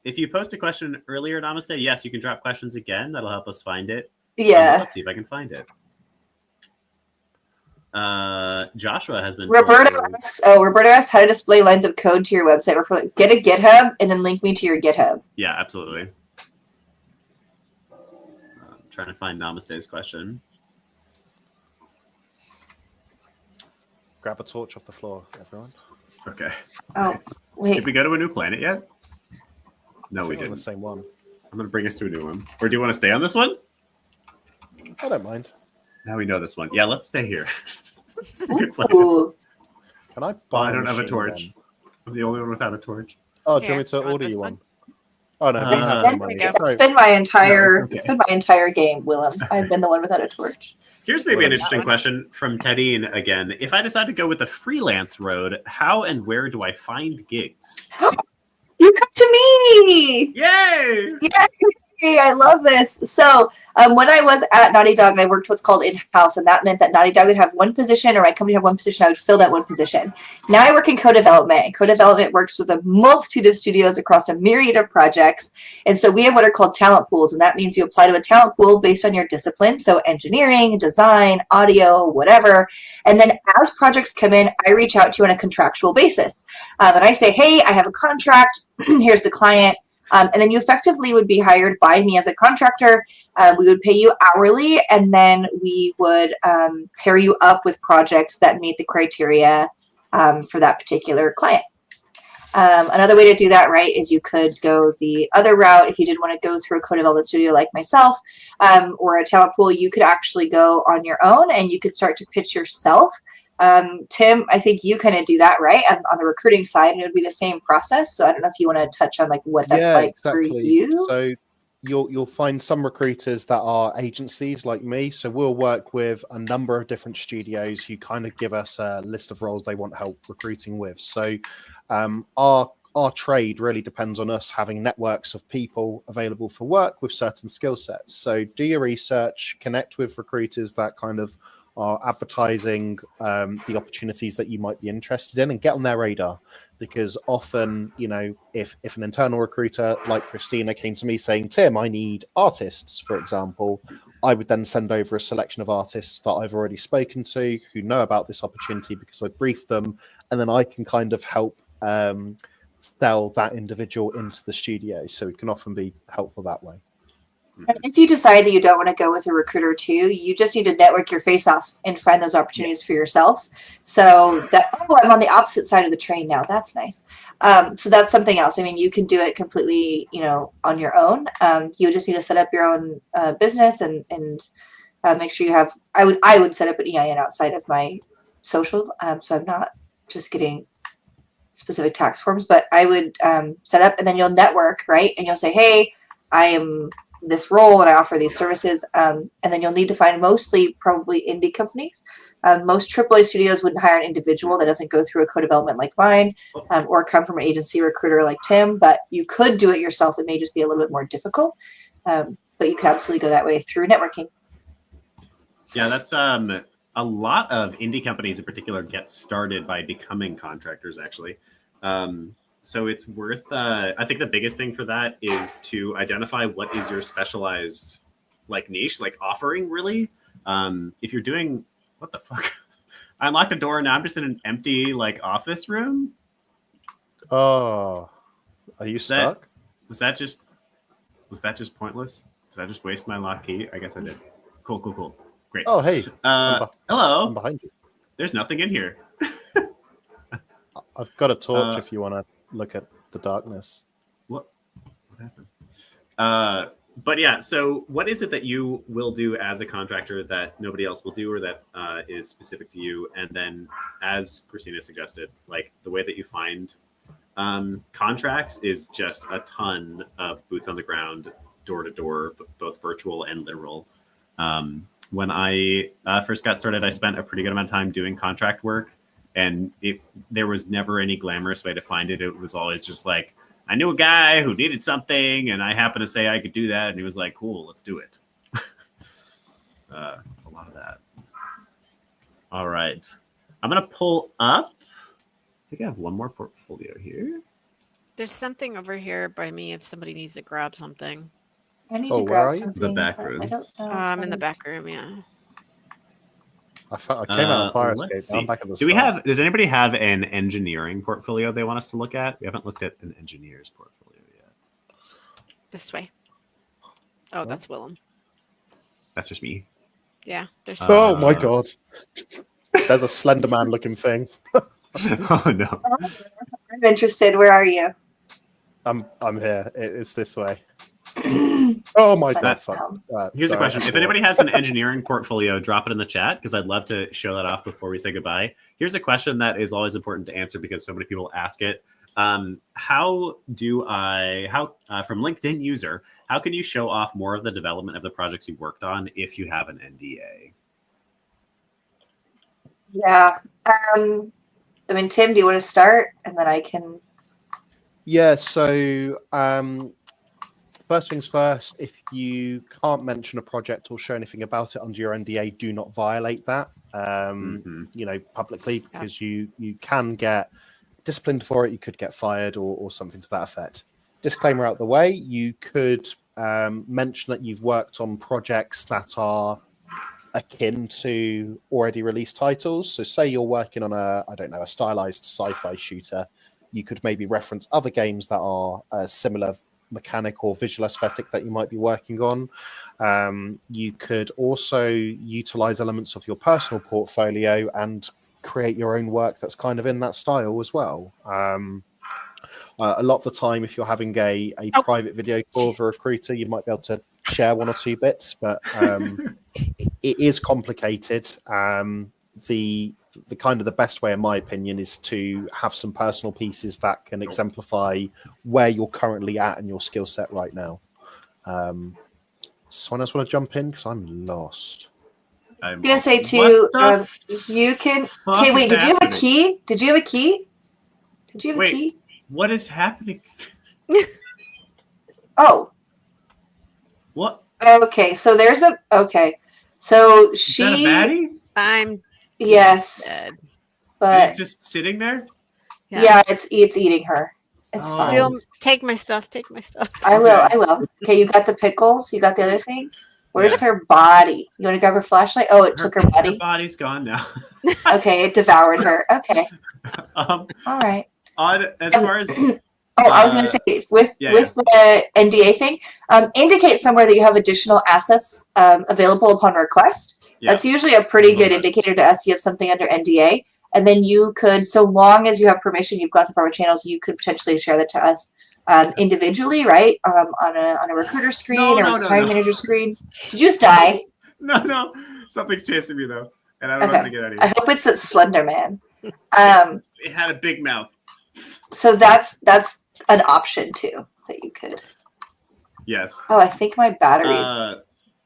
If you post a question earlier, Namaste, yes, you can drop questions again. That'll help us find it. Yeah. Let's see if I can find it. Joshua has been. Roberto asks how to display lines of code to your website. Get a GitHub and then link me to your GitHub. Yeah, absolutely. Trying to find Namaste's question. Grab a torch off the floor, everyone. Okay. Oh, wait. Did we go to a new planet yet? No, we We're on didn't. the same one. I'm going to bring us to a new one. Or do you want to stay on this one? I don't mind. Now we know this one. Yeah, let's stay here. It's a good plan. Ooh. Can I Oh, buy I don't have a machine torch. gun? I'm the only one without a torch. Oh, do you Here, want me to you want order this you one? one? Oh no, we have There the we money. go. Sorry. It's been my entire No, it's okay. it's been my entire game, Willem. I've been the one without a torch. Here's maybe Well, an that interesting one. question from Tedine again. If I decide to go with the freelance road, how and where do I find gigs? You come to me! Yay! Yay! I love this. So when I was at Naughty Dog, I worked what's called in-house, and that meant that Naughty Dog would have one position, or my company would have one position. I would fill that one position. Now I work in co-development. Co-development works with a multitude of studios across a myriad of projects. And so we have what are called talent pools, and that means you apply to a talent pool based on your discipline. So engineering, design, audio, whatever. And then as projects come in, I reach out to you on a contractual basis. And I say, hey, I have a contract. Here's the client. And then you effectively would be hired by me as a contractor. We would pay you hourly, and then we would pair you up with projects that meet the criteria for that particular client. Another way to do that, right, is you could go the other route. If you did want to go through a co-development studio like myself, or a talent pool, you could actually go on your own and you could start to pitch yourself. Tim, I think you kind of do that, right, on the recruiting side, and it would be the same process. So I don't know if you want to touch on like what that's like exactly. for you. So you'll find some recruiters that are agencies like me. So we'll work with a number of different studios who kind of give us a list of roles they want help recruiting with. So our trade really depends on us having networks of people available for work with certain skill sets. So do your research, connect with recruiters that kind of are advertising the opportunities that you might be interested in, and get on their radar. Because often, if an internal recruiter like Christina came to me saying, Tim, I need artists, for example, I would then send over a selection of artists that I've already spoken to who know about this opportunity because I briefed them, and then I can kind of help sell that individual into the studio. So it can often be helpful that way. And if you decide that you don't want to go with a recruiter too, you just need to network your face off and find those opportunities for yourself. So I'm on the opposite side of the train now. That's nice. So that's something else. I mean, you can do it completely, on your own. You just need to set up your own business and make sure you have. I would set up an EIN outside of my social, so I'm not just getting specific tax forms. But I would set up, and then you'll network, right? And you'll say, hey, I am this role and I offer these services, and then you'll need to find mostly probably indie companies. Most AAA studios wouldn't hire an individual that doesn't go through a co-development like mine, or come from an agency recruiter like Tim, but you could do it yourself. It may just be a little bit more difficult, but you could absolutely go that way through networking. Yeah, that's a lot of indie companies in particular get started by becoming contractors, actually. So it's worth, I think the biggest thing for that is to identify what is your specialized niche, offering really. If you're doing, what the fuck? I unlocked a door and now I'm just in an empty office room. Oh, are you stuck? Was that just pointless? Did I just waste my lock key? I guess I did. Cool. Great. Oh, hey. Hello. I'm behind you. There's nothing in here. I've got a torch if you want to look at the darkness. What happened? But yeah, so what is it that you will do as a contractor that nobody else will do, or that is specific to you? And then, as Christina suggested, the way that you find contracts is just a ton of boots on the ground, door to door, both virtual and literal. When I first got started, I spent a pretty good amount of time doing contract work. And there was never any glamorous way to find it. It was always just I knew a guy who needed something, and I happened to say I could do that, and he was like, cool, let's do it. A lot of that. All right. I'm going to pull up. I think I have one more portfolio here. There's something over here by me if somebody needs to grab something. I need to grab something. The back room. I don't know. I'm in the back room, yeah. I came out of fire escape. I'm back at the start. Does anybody have an engineering portfolio they want us to look at? We haven't looked at an engineer's portfolio yet. This way. Oh, that's Willem. That's just me. Yeah. There's oh my god. There's a Slender Man looking thing. Oh no. I'm interested. Where are you? I'm here. It's this way. Oh my god. Here's the question. If anybody has an engineering portfolio, drop it in the chat because I'd love to show that off before we say goodbye. Here's a question that is always important to answer because so many people ask it. From LinkedIn user, how can you show off more of the development of the projects you worked on if you have an NDA? Yeah. Tim, do you want to start? And then I can. Yeah, so first things first, if you can't mention a project or show anything about it under your NDA, do not violate that, publicly, because you can get disciplined for it. You could get fired or something to that effect. Disclaimer out the way, you could mention that you've worked on projects that are akin to already released titles. So say you're working on a stylized sci-fi shooter, you could maybe reference other games that are a similar mechanic or visual aesthetic that you might be working on. You could also utilize elements of your personal portfolio and create your own work that's kind of in that style as well. A lot of the time, if you're having a private video call with a recruiter, you might be able to share one or two bits, but it is complicated. The kind of the best way, in my opinion, is to have some personal pieces that can exemplify where you're currently at and your skill set right now. Someone else want to jump in because I'm lost. I was gonna say too, you can. Okay, wait. Did you have a key? Did you have a key? Did you have a key? What is happening? Oh. What? Okay, so there's a. Okay, so she. Is that a baddie? I'm. Yes. Dead. But it's just sitting there. Yeah, it's eating her. It's fine. Still take my stuff. Take my stuff. I will. Okay, you got the pickles. You got the other thing. Where's her body? You want to grab her flashlight? Oh, it took her body. Her body's gone now. Okay, it devoured her. Okay. All right. As far as I was going to say with the NDA thing, indicate somewhere that you have additional assets available upon request. Yeah. That's usually a pretty good indicator to us you have something under NDA. And then you could, so long as you have permission, you've got the proper channels, you could potentially share that to us individually, right? On a recruiter screen or a hiring manager screen. Did you just die? No. Something's chasing me though. And I don't know how to get out of here. I hope it's that Slender Man. It had a big mouth. So that's an option too that you could. Yes. Oh, I think my batteries.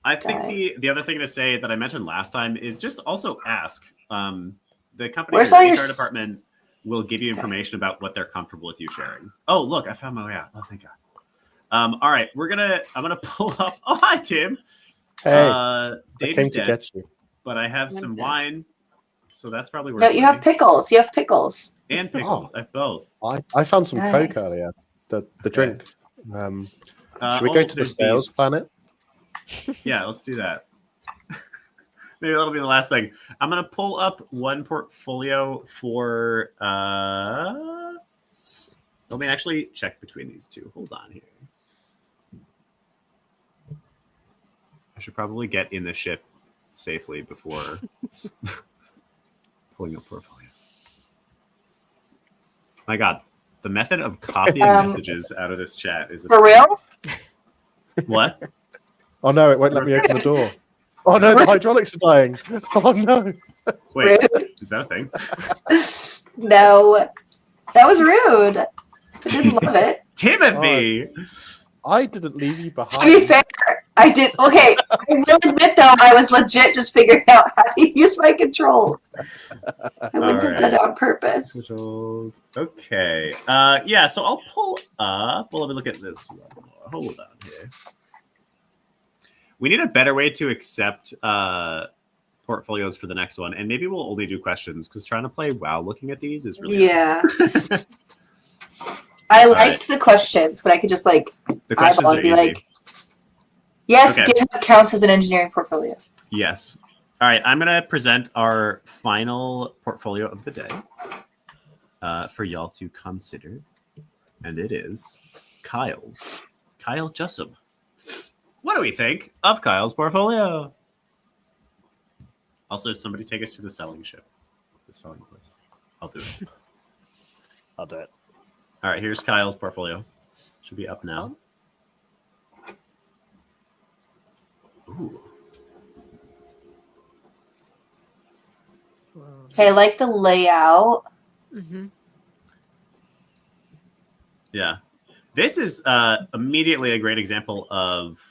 I think the other thing to say that I mentioned last time is just also ask. The company HR department will give you information about what they're comfortable with you sharing. Oh, look, I found my way out. Oh, thank God. All right, I'm gonna pull up. Oh, hi, Tim. Hey, I came to get you. But I have some wine, so that's probably worth. No, you have pickles. You have pickles. And pickles. I have both. I found some Coke earlier. The drink. Should we go to the sales planet? Yeah, let's do that. Maybe that'll be the last thing. I'm going to pull up one portfolio for... let me actually check between these two. Hold on here. I should probably get in the ship safely before pulling up portfolios. My God, the method of copying messages out of this chat is... For real? What? Oh, no, it won't let me open the door. Oh, no, the hydraulics are dying. Oh, no. Wait, is that a thing? No. That was rude. I didn't love it. Timothy! I didn't leave you behind. To be fair, I did. Okay, I will admit, though, I was legit just figuring out how to use my controls. I wouldn't have done it on purpose. Okay. Yeah, so I'll pull up. Well, let me look at this one more. Hold on here. We need a better way to accept portfolios for the next one, and maybe we'll only do questions because trying to play WoW looking at these is really hard. I liked the questions, but I could just the questions are be easy. Like, yes, GitHub counts as an engineering portfolio. Yes. All right, I'm gonna present our final portfolio of the day for y'all to consider, and it is Kyle's. Kyle Jussum. What do we think of Kyle's portfolio? Also, somebody take us to the selling ship. The selling place. I'll do it. I'll do it. All right, here's Kyle's portfolio. Should be up now. Ooh. Okay, I like the layout. Mm-hmm. Yeah. This is immediately a great example of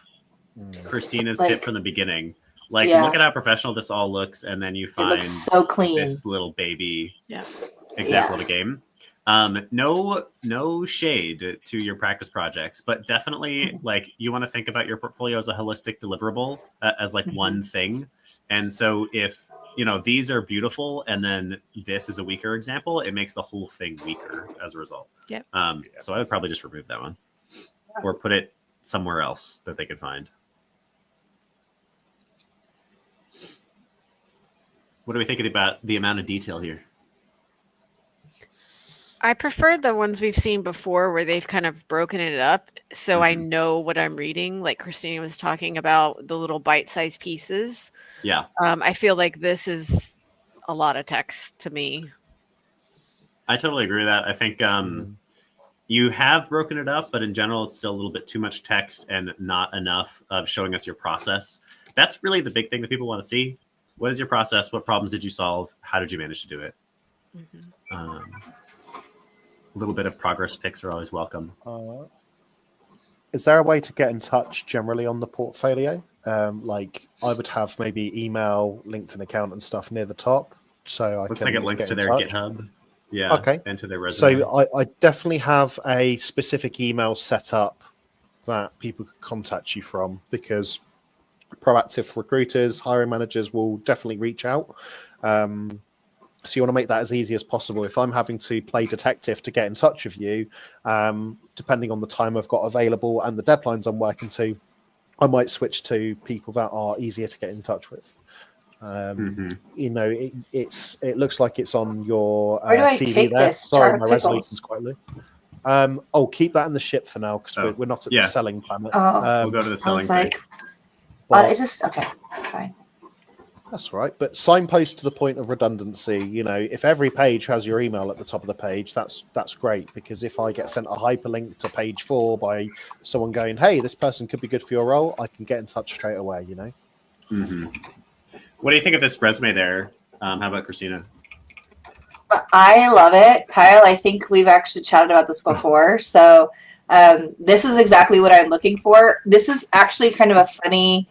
Christina's tip from the beginning. Look at how professional this all looks, and then you find so clean. This little baby example of a game. No shade to your practice projects, but definitely you want to think about your portfolio as a holistic deliverable, as one thing. And so if these are beautiful and then this is a weaker example, it makes the whole thing weaker as a result. Yeah. So I would probably just remove that one or put it somewhere else that they could find. What do we think about the amount of detail here? I prefer the ones we've seen before where they've kind of broken it up so I know what I'm reading. Like Christina was talking about the little bite-sized pieces. Yeah. I feel like this is a lot of text to me. I totally agree with that. I think You have broken it up, but in general, it's still a little bit too much text and not enough of showing us your process. That's really the big thing that people want to see. What is your process? What problems did you solve? How did you manage to do it? A little bit of progress pics are always welcome. Is there a way to get in touch generally on the portfolio? Like I would have maybe email, LinkedIn account and stuff near the top. So I Looks can like it links get to in their touch. GitHub. Yeah. Okay. And to their resume. So I definitely have a specific email set up that people could contact you from, because proactive recruiters, hiring managers will definitely reach out. So you want to make that as easy as possible. If I'm having to play detective to get in touch with you, depending on the time I've got available and the deadlines I'm working to, I might switch to people that are easier to get in touch with. You know, it looks like it's on your Where do I CV take there. this Sorry, jar of my pickles? resolution's quite low. Keep that in the ship for now, because we're not at the selling planet. We'll go to the I selling was like, thing. it just okay. That's fine. That's right. But signpost to the point of redundancy. You know, if every page has your email at the top of the page, that's great, because if I get sent a hyperlink to page 4 by someone going, "Hey, this person could be good for your role," I can get in touch straight away. You know. What do you think of this resume there? How about Christina? I love it, Kyle. I think we've actually chatted about this before. So this is exactly what I'm looking for. This is actually kind of a funny,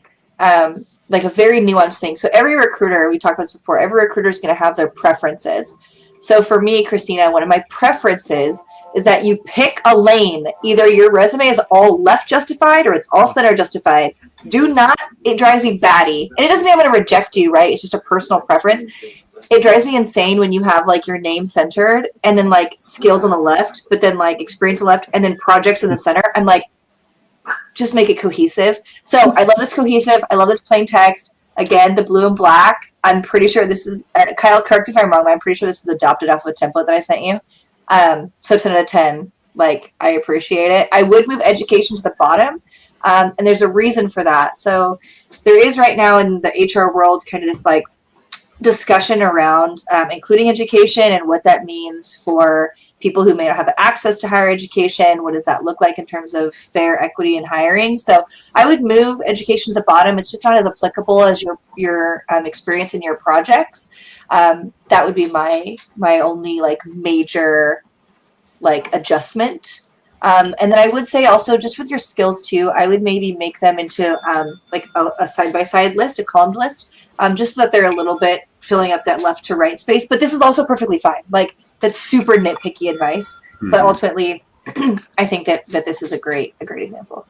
like a very nuanced thing. So every recruiter, we talked about this before, every recruiter is going to have their preferences. So for me, Christina, one of my preferences is that you pick a lane. Either your resume is all left justified or it's all center justified. Do not, it drives me batty. And it doesn't mean I'm going to reject you, right? It's just a personal preference. It drives me insane when you have like your name centered and then like skills on the left, but then like experience on the left and then projects in the center. I'm like, just make it cohesive. So I love this cohesive. I love this plain text. Again, the blue and black. I'm pretty sure this is, Kyle, correct me if I'm wrong, but I'm pretty sure this is adopted off of a template that I sent you. So 10 out of 10, like, I appreciate it. I would move education to the bottom, and there's a reason for that. So there is right now in the HR world kind of this, like, discussion around including education and what that means for people who may not have access to higher education. What does that look like in terms of fair equity in hiring? So I would move education to the bottom. It's just not as applicable as your experience in your projects. That would be my only like major like adjustment. And then I would say also just with your skills too, I would maybe make them into like a side-by-side list, a columned list, just so that they're a little bit filling up that left to right space. But this is also perfectly fine. Like, that's super nitpicky advice. But ultimately, I think that this is a great example.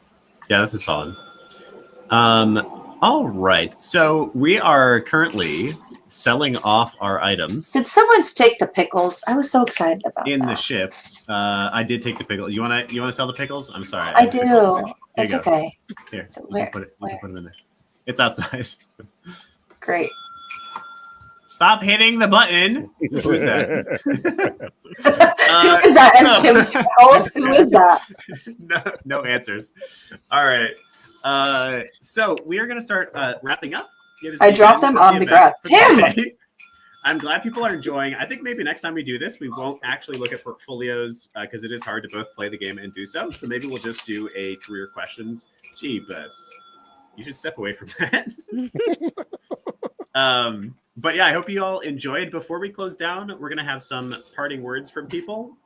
Yeah, this is solid. All right. So we are currently selling off our items. Did someone take the pickles? I was so excited about in that. the ship. I did take the pickles. You wanna sell the pickles? I'm sorry. I do. It's okay. Here, So you can put them in there. It's outside. Great. Stop hitting the button. Who is that? Who is that? As Tim knows, who is that? No answers. All right. So we are going to start wrapping up. I dropped them on the ground. Tim! I'm glad people are enjoying. I think maybe next time we do this, we won't actually look at portfolios because it is hard to both play the game and do so. So maybe we'll just do a career questions. Jeebus. You should step away from that. But yeah, I hope you all enjoyed. Before we close down, we're going to have some parting words from people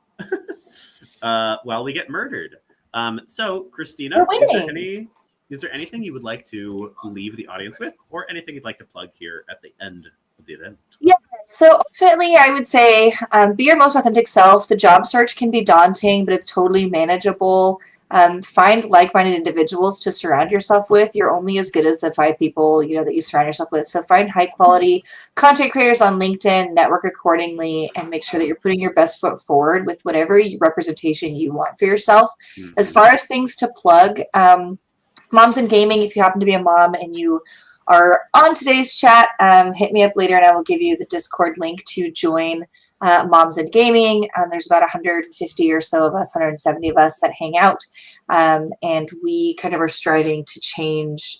while we get murdered. So, Christina, is there anything you would like to leave the audience with, or anything you'd like to plug here at the end of the event? Yeah, so ultimately, I would say be your most authentic self. The job search can be daunting, but it's totally manageable. Find like-minded individuals to surround yourself with. You're only as good as the 5 people that you surround yourself with. So find high-quality content creators on LinkedIn, network accordingly, and make sure that you're putting your best foot forward with whatever representation you want for yourself. Mm-hmm. As far as things to plug, moms in gaming, if you happen to be a mom and you are on today's chat, hit me up later and I will give you the Discord link to join Moms in Gaming. There's about 150 or so of us, 170 of us that hang out. And we kind of are striving to change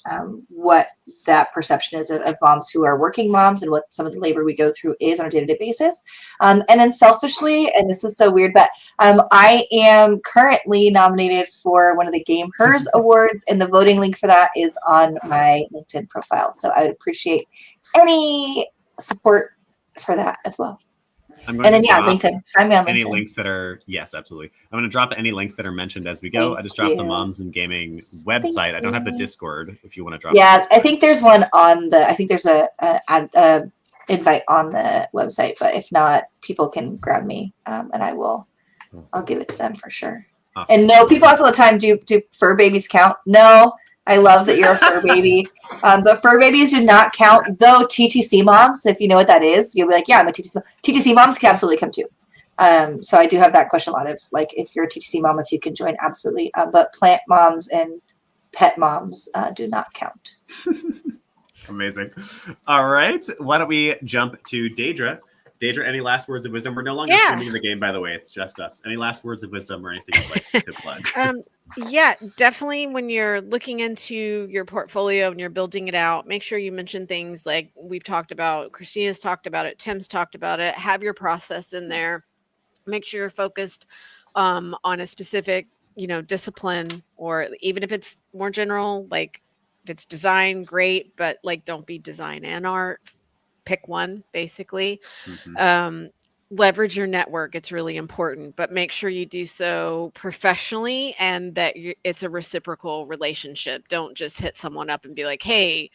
what that perception is of moms who are working moms and what some of the labor we go through is on a day-to-day basis. And then selfishly, and this is so weird, but I am currently nominated for one of the Game Hers Awards, and the voting link for that is on my LinkedIn profile. So I would appreciate any support for that as well. I'm And going then to yeah, drop LinkedIn. Find me on any LinkedIn. links that are, yes, absolutely. I'm going to drop any links that are mentioned as we go. Thank I just dropped the you. Moms and Gaming website. I don't have the you. Discord if you want to drop Yeah, the I think there's one on the. I think there's a invite on the website, but if not, people can grab me, and I'll give it to them for sure. Awesome. And no, people ask all the time, do fur babies count? No, I love that you're a fur baby. But fur babies do not count, though TTC moms, if you know what that is, you'll be like, yeah, I'm a TTC mom. TTC moms can absolutely come too. So I do have that question a lot of, like, if you're a TTC mom, if you can join, absolutely. But plant moms and pet moms do not count. Amazing. All right. Why don't we jump to Daedra? Daedra, any last words of wisdom? We're no longer streaming the game, by the way. It's just us. Any last words of wisdom or anything you'd like to plug? Yeah, definitely. When you're looking into your portfolio and you're building it out, make sure you mention things like we've talked about, Christina's talked about it, Tim's talked about it. Have your process in there. Make sure you're focused on a specific, discipline, or even if it's more general, like if it's design, great, but like don't be design and art. Pick one, basically. Leverage your network. It's really important, but make sure you do so professionally and that it's a reciprocal relationship. Don't just hit someone up and be like, hey,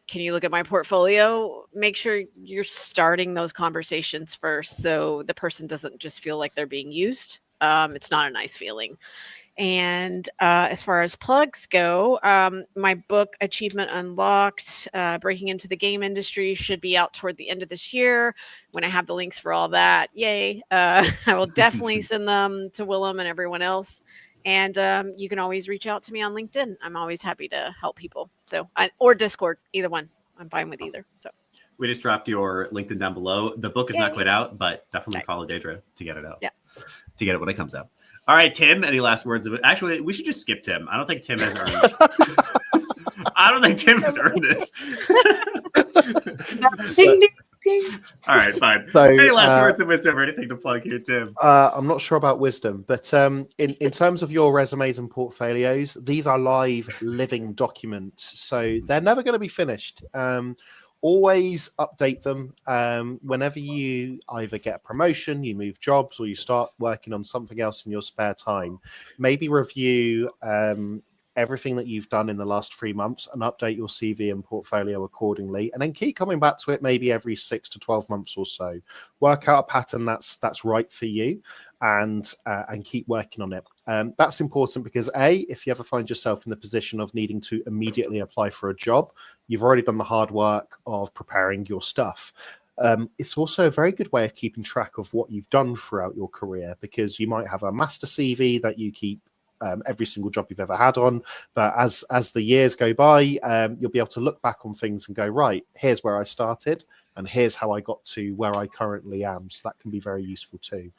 can you look at my portfolio? Make sure you're starting those conversations first so the person doesn't just feel like they're being used. It's not a nice feeling. And as far as plugs go, my book, Achievement Unlocked, Breaking into the Game Industry, should be out toward the end of this year. When I have the links for all that, yay. I will definitely send them to Willem and everyone else. And you can always reach out to me on LinkedIn. I'm always happy to help people. So, or Discord, either one. I'm fine with either. So we just dropped your LinkedIn down below. The book is not quite out, but definitely follow Daedra to get it out. Yeah. To get it when it comes out. All right, Tim, any last words of it? Actually, we should just skip Tim. I don't think Tim has earned I don't think Tim has earned this. Ding, ding, ding. All right, fine. So, any last words of wisdom or anything to plug here, Tim? I'm not sure about wisdom, but in terms of your resumes and portfolios, these are live, living documents. So they're never going to be finished. Always update them whenever you either get a promotion, you move jobs, or you start working on something else in your spare time. Maybe review everything that you've done in the last 3 months and update your CV and portfolio accordingly. And then keep coming back to it maybe every 6 to 12 months or so. Work out a pattern that's right for you and keep working on it. That's important because if you ever find yourself in the position of needing to immediately apply for a job, you've already done the hard work of preparing your stuff. It's also a very good way of keeping track of what you've done throughout your career, because you might have a master CV that you keep every single job you've ever had on, but as the years go by, you'll be able to look back on things and go, right, here's where I started and here's how I got to where I currently am. So that can be very useful too.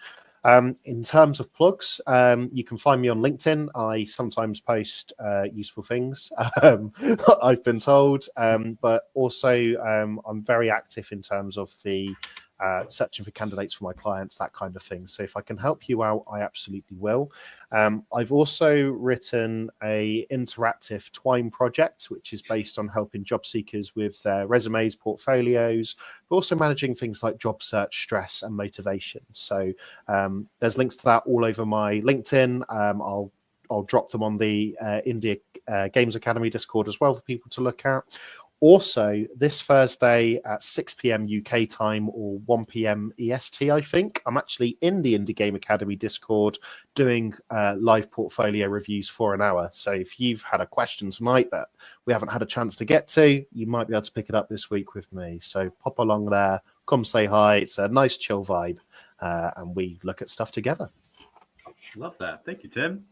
In terms of plugs, you can find me on LinkedIn. I sometimes post useful things, I've been told, but also I'm very active in terms of the searching for candidates for my clients, that kind of thing. So if I can help you out, I absolutely will. I've also written a interactive Twine project, which is based on helping job seekers with their resumes, portfolios, but also managing things like job search, stress, and motivation. So there's links to that all over my LinkedIn. I'll drop them on the India Games Academy Discord as well for people to look at. Also, this Thursday at 6 p.m. UK time or 1 p.m. EST, I think, I'm actually in the Indie Game Academy Discord doing live portfolio reviews for an hour. So if you've had a question tonight that we haven't had a chance to get to, you might be able to pick it up this week with me. So pop along there, come say hi. It's a nice chill vibe, and we look at stuff together. Love that. Thank you, Tim.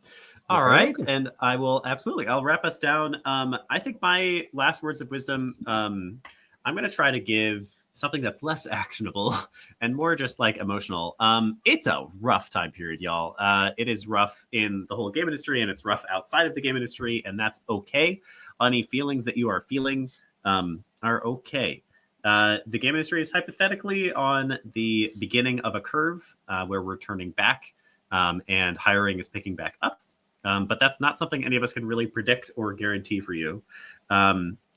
All right. And I'll wrap us down. I think my last words of wisdom, I'm going to try to give something that's less actionable and more just like emotional. It's a rough time period, y'all. It is rough in the whole game industry, and it's rough outside of the game industry, and that's okay. Any feelings that you are feeling are okay. The game industry is hypothetically on the beginning of a curve where we're turning back and hiring is picking back up. But that's not something any of us can really predict or guarantee for you.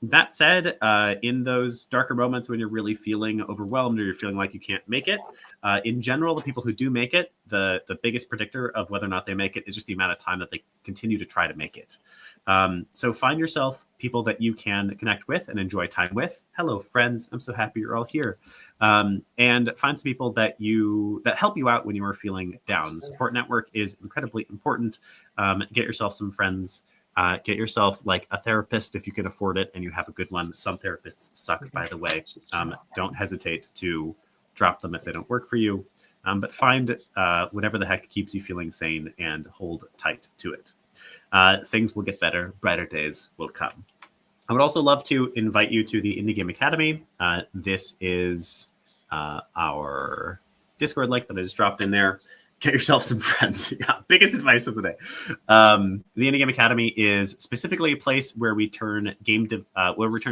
That said, in those darker moments when you're really feeling overwhelmed or you're feeling like you can't make it, in general, the people who do make it, the biggest predictor of whether or not they make it is just the amount of time that they continue to try to make it. So find yourself people that you can connect with and enjoy time with. Hello, friends. I'm so happy you're all here. And find some people that help you out when you are feeling down. The support network is incredibly important. Get yourself some friends. Get yourself like a therapist if you can afford it and you have a good one. Some therapists suck, by the way. Don't hesitate to drop them if they don't work for you. But find whatever the heck keeps you feeling sane and hold tight to it. Things will get better. Brighter days will come. I would also love to invite you to the Indie Game Academy. This is our Discord link that I just dropped in there. Get yourself some friends. Yeah, biggest advice of the day. The Indie Game Academy is specifically a place where we turn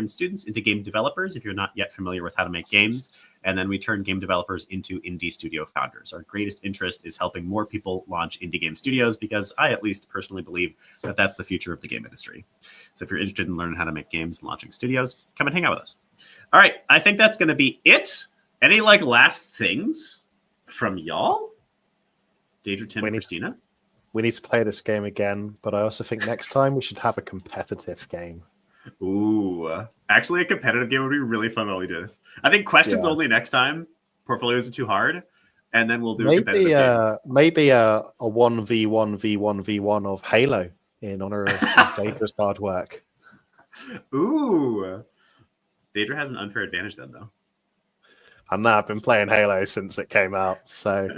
students into game developers. If you're not yet familiar with how to make games, and then we turn game developers into indie studio founders. Our greatest interest is helping more people launch indie game studios because I, at least personally, believe that that's the future of the game industry. So if you're interested in learning how to make games and launching studios, come and hang out with us. All right, I think that's going to be it. Any last things from y'all? Daedra, Tim, and Christina? We need to play this game again, but I also think next time we should have a competitive game. Ooh. Actually, a competitive game would be really fun while we do this. I think questions only next time. Portfolios are too hard. And then we'll do a competitive game. Maybe a 1v1v1v1 of Halo in honor of Daedra's hard work. Ooh. Daedra has an unfair advantage then, though. I know, I've been playing Halo since it came out, so,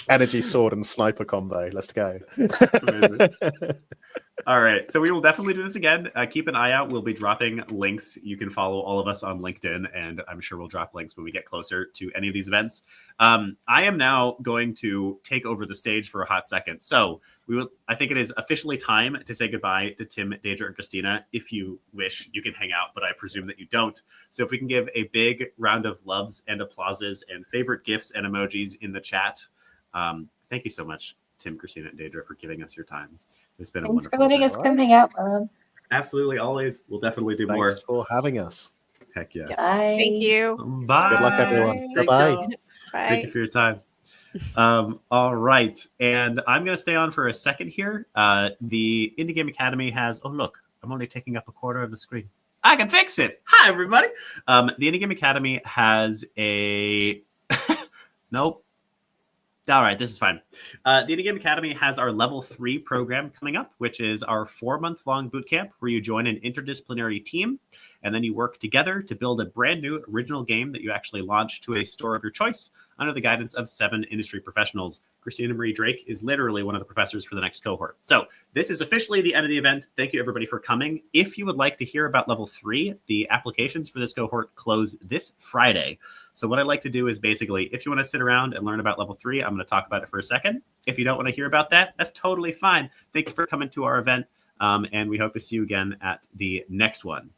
energy sword and sniper combo. Let's go. Amazing. All right. So we will definitely do this again. Keep an eye out. We'll be dropping links. You can follow all of us on LinkedIn, and I'm sure we'll drop links when we get closer to any of these events. I am now going to take over the stage for a hot second. So I think it is officially time to say goodbye to Tim, Daedra, and Christina. If you wish, you can hang out, but I presume that you don't. So if we can give a big round of loves and applauses and favorite gifts and emojis in the chat. Thank you so much, Tim, Christina, and Daedra, for giving us your time. It's been Thanks for letting us come hang out, Willem. Absolutely, always. We'll definitely do more. Thanks for having us. Heck yes. Bye. Thank you. Bye. Good luck, everyone. Bye-bye. Bye. Thank you for your time. All right. And I'm going to stay on for a second here. The Indie Game Academy has... Oh, look. I'm only taking up a quarter of the screen. I can fix it. Hi, everybody. The Indie Game Academy has a... Nope. All right, this is fine. The Indie Game Academy has our Level 3 program coming up, which is our 4-month-long bootcamp where you join an interdisciplinary team, and then you work together to build a brand new original game that you actually launch to a store of your choice under the guidance of 7 industry professionals. Christina-Marie Drake is literally one of the professors for the next cohort. So this is officially the end of the event. Thank you, everybody, for coming. If you would like to hear about Level 3, the applications for this cohort close this Friday. So what I'd like to do is basically, if you want to sit around and learn about Level 3, I'm going to talk about it for a second. If you don't want to hear about that, that's totally fine. Thank you for coming to our event, and we hope to see you again at the next one.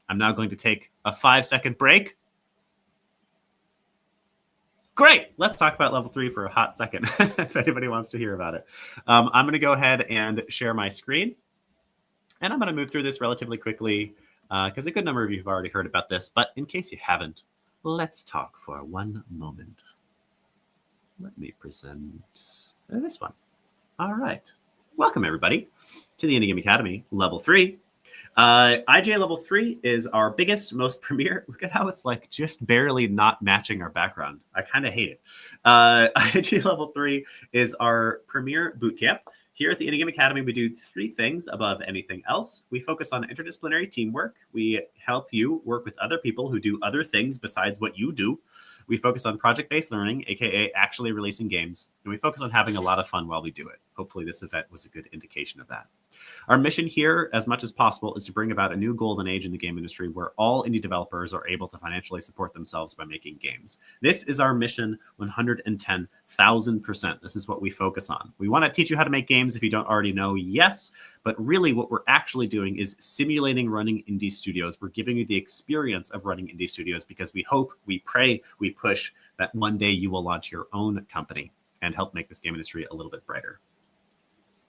I'm now going to take a 5-second break. Great. Let's talk about Level 3 for a hot second, if anybody wants to hear about it. I'm going to go ahead and share my screen, and I'm going to move through this relatively quickly because a good number of you have already heard about this, but in case you haven't, let's talk for one moment. Let me present this one. All right. Welcome, everybody, to the Indie Game Academy, Level 3. IJ Level 3 is our biggest, most premier. Look at how it's like just barely not matching our background. I kind of hate it. IJ Level 3 is our premier bootcamp. Here at the Indie Game Academy, we do 3 things above anything else. We focus on interdisciplinary teamwork. We help you work with other people who do other things besides what you do. We focus on project-based learning, aka actually releasing games, and we focus on having a lot of fun while we do it. Hopefully this event was a good indication of that. Our mission here, as much as possible, is to bring about a new golden age in the game industry where all indie developers are able to financially support themselves by making games. This is our mission 110,000%. This is what we focus on. We want to teach you how to make games if you don't already know, yes, but really what we're actually doing is simulating running indie studios. We're giving you the experience of running indie studios because we hope, we pray, we push that one day you will launch your own company and help make this game industry a little bit brighter.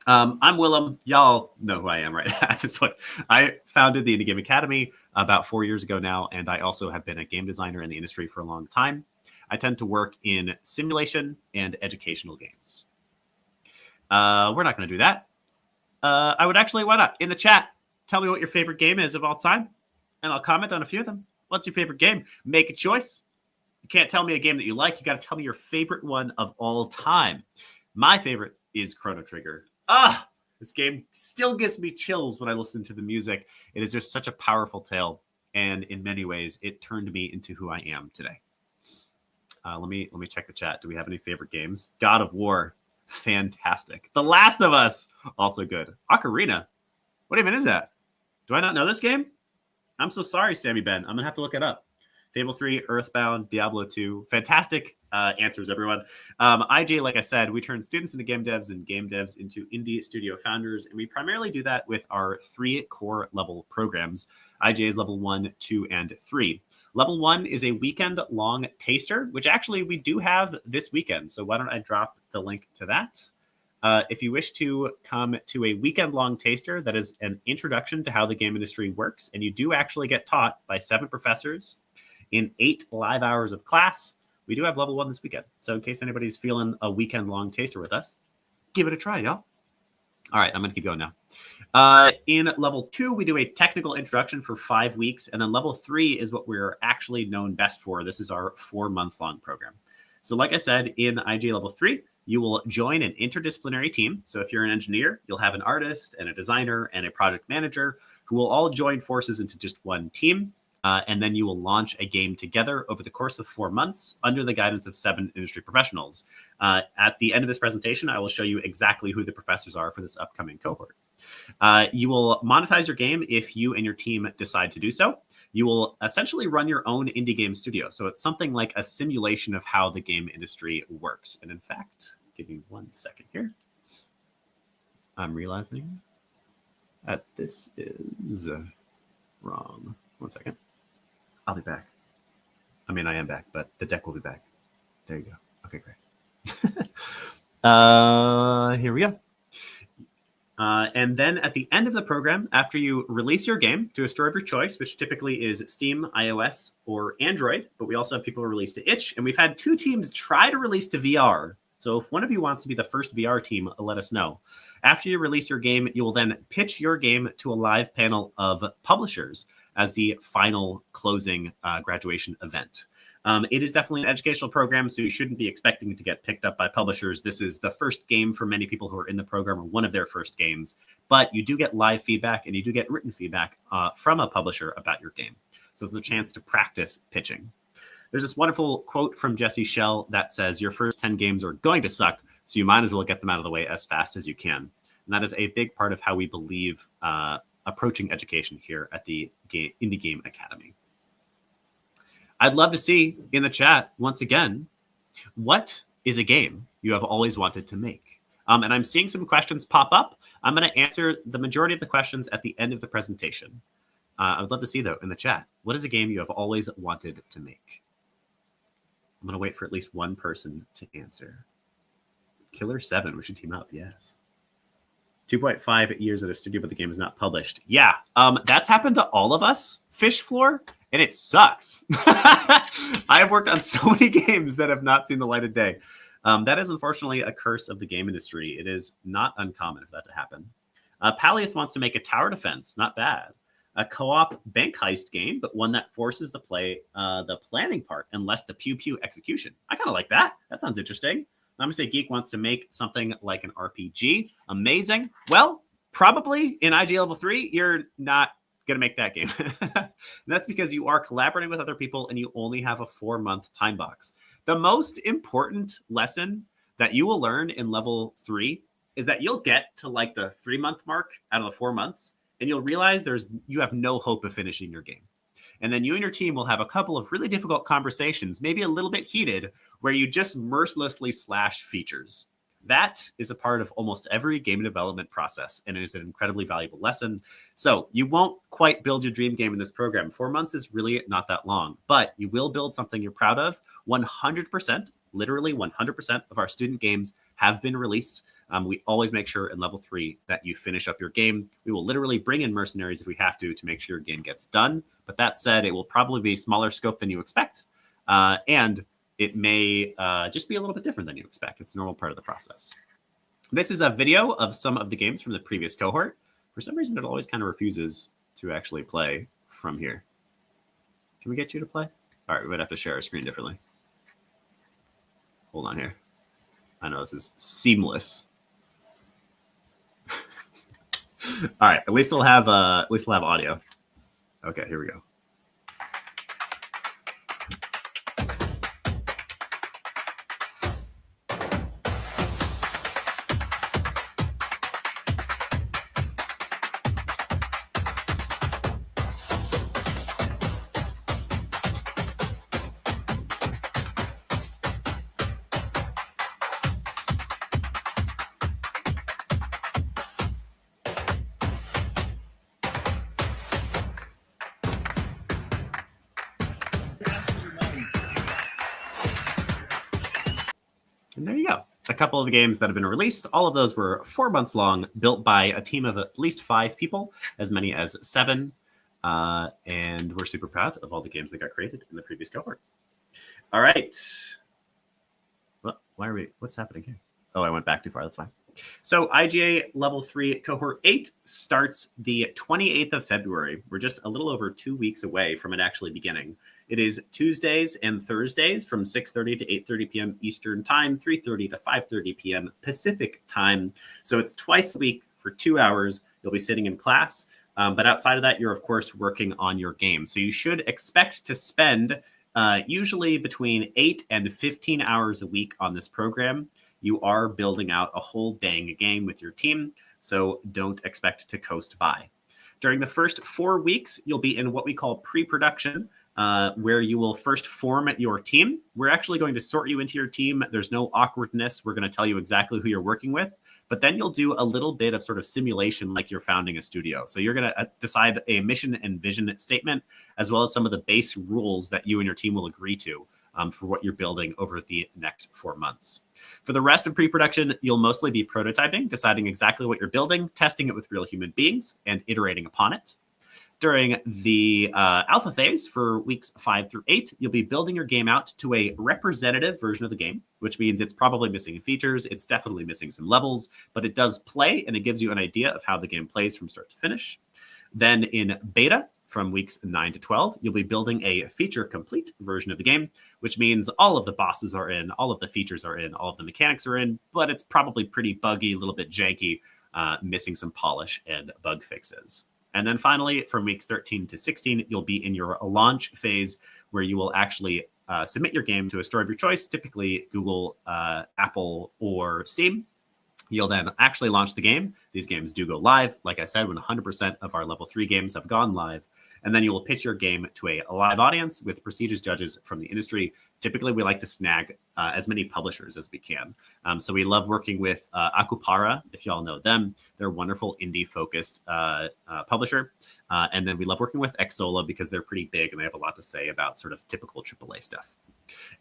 I'm Willem. Y'all know who I am right at this point. I founded the Indie Game Academy about 4 years ago now, and I also have been a game designer in the industry for a long time. I tend to work in simulation and educational games. We're not going to do that. I would actually, why not? In the chat, tell me what your favorite game is of all time, and I'll comment on a few of them. What's your favorite game? Make a choice. You can't tell me a game that you like. You got to tell me your favorite one of all time. My favorite is Chrono Trigger. This game still gives me chills when I listen to the music. It is just such a powerful tale, and in many ways, it turned me into who I am today. Let me check the chat. Do we have any favorite games? God of War, fantastic. The Last of Us, also good. Ocarina, what even is that? Do I not know this game? I'm so sorry, Sammy Ben. I'm gonna have to look it up. Fable 3, Earthbound, Diablo 2. Fantastic answers, everyone. IJ, like I said, we turn students into game devs and game devs into indie studio founders, and we primarily do that with our 3 core level programs. IJ is level 1, 2, and 3. Level 1 is a weekend-long taster, which actually we do have this weekend. So why don't I drop the link to that? If you wish to come to a weekend-long taster, that is an introduction to how the game industry works, and you do actually get taught by 7 professors in 8 live hours of class. We do have level 1 this weekend. So in case anybody's feeling a weekend-long taster with us, give it a try, y'all. All right, I'm going to keep going now. In level 2, we do a technical introduction for 5 weeks. And then level 3 is what we're actually known best for. This is our 4-month-long program. So like I said, in IG level 3, you will join an interdisciplinary team. So if you're an engineer, you'll have an artist and a designer and a project manager who will all join forces into just one team. And then you will launch a game together over the course of 4 months under the guidance of 7 industry professionals. At the end of this presentation, I will show you exactly who the professors are for this upcoming cohort. You will monetize your game if you and your team decide to do so. You will essentially run your own indie game studio. So it's something like a simulation of how the game industry works. And in fact, give me 1 second here. I'm realizing that this is wrong. 1 second. I'll be back. I mean, I am back, but the deck will be back. There you go. Okay, great. Here we go. And then at the end of the program, after you release your game to a store of your choice, which typically is Steam, iOS, or Android, but we also have people who release to itch, and we've had 2 teams try to release to VR. So if one of you wants to be the first VR team, let us know. After you release your game, you will then pitch your game to a live panel of publishers as the final closing graduation event. It is definitely an educational program, so you shouldn't be expecting to get picked up by publishers. This is the first game for many people who are in the program, or one of their first games. But you do get live feedback and you do get written feedback from a publisher about your game. So it's a chance to practice pitching. There's this wonderful quote from Jesse Schell that says, your first 10 games are going to suck, so you might as well get them out of the way as fast as you can. And that is a big part of how we believe approaching education here at the Indie Game Academy. I'd love to see in the chat, once again, what is a game you have always wanted to make? And I'm seeing some questions pop up. I'm going to answer the majority of the questions at the end of the presentation. I would love to see, though, in the chat, what is a game you have always wanted to make? I'm going to wait for at least one person to answer. Killer 7, we should team up, yes. 2.5 years at a studio, but the game is not published. Yeah, that's happened to all of us, Fish Floor, and it sucks. I have worked on so many games that have not seen the light of day. That is unfortunately a curse of the game industry. It is not uncommon for that to happen. Palius wants to make a tower defense. Not bad. A co-op bank heist game, but one that forces the planning part and less the pew-pew execution. I kind of like that. That sounds interesting. Namaste Geek wants to make something like an RPG. Amazing. Well, probably in IG level 3, you're not Gonna make that game. And that's because you are collaborating with other people and you only have a 4-month time box. The most important lesson that you will learn in level 3 is that you'll get to like the 3-month mark out of the 4 months, and you'll realize you have no hope of finishing your game. And then you and your team will have a couple of really difficult conversations, maybe a little bit heated, where you just mercilessly slash features. That is a part of almost every game development process, and it is an incredibly valuable lesson. So you won't quite build your dream game in this program. 4 months is really not that long, but you will build something you're proud of. 100%, literally 100% of our student games have been released. We always make sure in level 3 that you finish up your game. We will literally bring in mercenaries if we have to make sure your game gets done. But that said, it will probably be smaller scope than you expect. And it may just be a little bit different than you expect. It's a normal part of the process. This is a video of some of the games from the previous cohort. For some reason, it always kind of refuses to actually play from here. Can we get you to play? All right, we might have to share our screen differently. Hold on here. I know this is seamless. All right, at least we'll have audio. Okay, here we go. And there you go. A couple of the games that have been released, all of those were 4 months long, built by a team of at least 5 people, as many as 7. And we're super proud of all the games that got created in the previous cohort. All right. Well, what's happening here? Oh, I went back too far. That's fine. So IGA Level 3 Cohort 8 starts the 28th of February. We're just a little over 2 weeks away from it actually beginning. It is Tuesdays and Thursdays from 6:30 to 8:30 p.m. Eastern Time, 3:30 to 5:30 p.m. Pacific Time. So it's twice a week for 2 hours. You'll be sitting in class. But outside of that, you're, of course, working on your game. So you should expect to spend usually between 8 and 15 hours a week on this program. You are building out a whole dang game with your team, so don't expect to coast by. During the first 4 weeks, you'll be in what we call pre-production, where you will first form your team. We're actually going to sort you into your team. There's no awkwardness. We're going to tell you exactly who you're working with. But then you'll do a little bit of sort of simulation like you're founding a studio. So you're going to decide a mission and vision statement, as well as some of the base rules that you and your team will agree to for what you're building over the next 4 months. For the rest of pre-production, you'll mostly be prototyping, deciding exactly what you're building, testing it with real human beings, and iterating upon it. During the alpha phase for weeks 5 through 8, you'll be building your game out to a representative version of the game, which means it's probably missing features. It's definitely missing some levels, but it does play, and it gives you an idea of how the game plays from start to finish. Then in beta, from weeks 9 to 12, you'll be building a feature-complete version of the game, which means all of the bosses are in, all of the features are in, all of the mechanics are in, but it's probably pretty buggy, a little bit janky, missing some polish and bug fixes. And then finally, from weeks 13 to 16, you'll be in your launch phase, where you will actually submit your game to a store of your choice, typically Google, Apple, or Steam. You'll then actually launch the game. These games do go live, like I said, when 100% of our level 3 games have gone live. And then you will pitch your game to a live audience with prestigious judges from the industry. Typically, we like to snag as many publishers as we can. So we love working with Akupara, if y'all know them. They're a wonderful indie-focused publisher. And then we love working with Xsola because they're pretty big and they have a lot to say about sort of typical AAA stuff.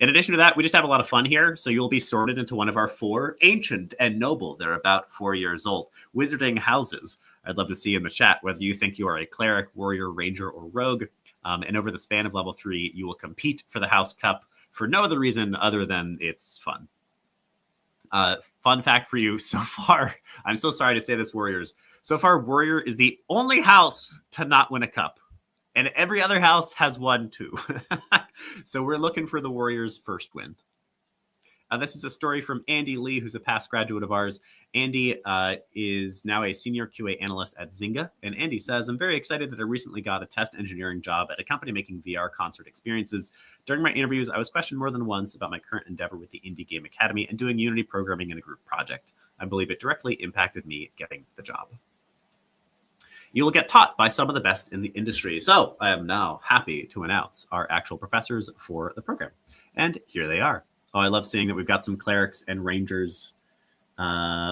In addition to that, we just have a lot of fun here. So you'll be sorted into one of our 4 ancient and noble, they're about 4 years old, wizarding houses. I'd love to see in the chat whether you think you are a cleric, warrior, ranger, or rogue. And over the span of level 3, you will compete for the House Cup for no other reason other than it's fun. Fun fact for you so far, I'm so sorry to say this, Warriors. So far, Warrior is the only house to not win a cup. And every other house has won too. So we're looking for the Warriors' first win. This is a story from Andy Lee, who's a past graduate of ours. Andy is now a senior QA analyst at Zynga. And Andy says, I'm very excited that I recently got a test engineering job at a company making VR concert experiences. During my interviews, I was questioned more than once about my current endeavor with the Indie Game Academy and doing Unity programming in a group project. I believe it directly impacted me getting the job. You will get taught by some of the best in the industry. So I am now happy to announce our actual professors for the program. And here they are. Oh, I love seeing that we've got some clerics and rangers.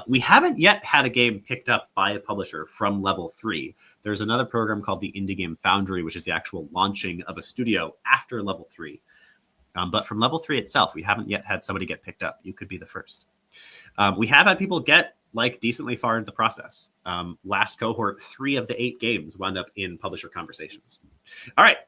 We haven't yet had a game picked up by a publisher from level 3. There's another program called the Indie Game Foundry, which is the actual launching of a studio after level 3. But from level 3 itself, we haven't yet had somebody get picked up. You could be the first. We have had people get like decently far into the process. Last cohort, 3 of the 8 games wound up in publisher conversations. All right.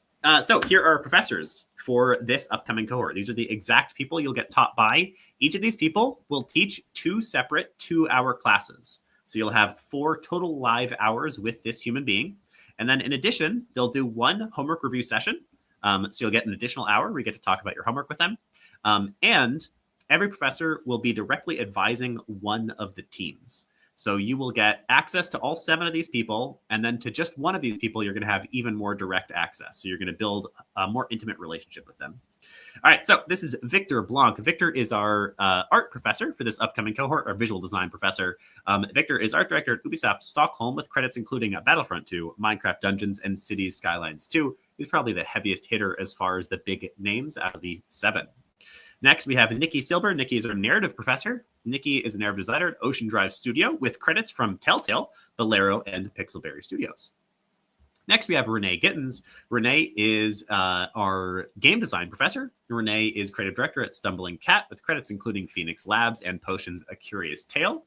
So here are professors for this upcoming cohort. These are the exact people you'll get taught by. Each of these people will teach 2 separate 2-hour classes. So you'll have 4 total live hours with this human being. And then in addition, they'll do 1 homework review session. So you'll get an additional hour where you get to talk about your homework with them. And every professor will be directly advising one of the teams. So you will get access to all 7 of these people, and then to just one of these people, you're going to have even more direct access. So you're going to build a more intimate relationship with them. All right, so this is Victor Blanc. Victor is our art professor for this upcoming cohort, our visual design professor. Victor is art director at Ubisoft Stockholm with credits including Battlefront 2, Minecraft Dungeons, and Cities Skylines 2. He's probably the heaviest hitter as far as the big names out of the 7. Next, we have Nikki Silber. Nikki is our narrative professor. Nikki is a narrative designer at Ocean Drive Studio with credits from Telltale, Bolero, and Pixelberry Studios. Next, we have Renee Gittins. Renee is our game design professor. Renee is creative director at Stumbling Cat with credits including Phoenix Labs and Potion's A Curious Tale.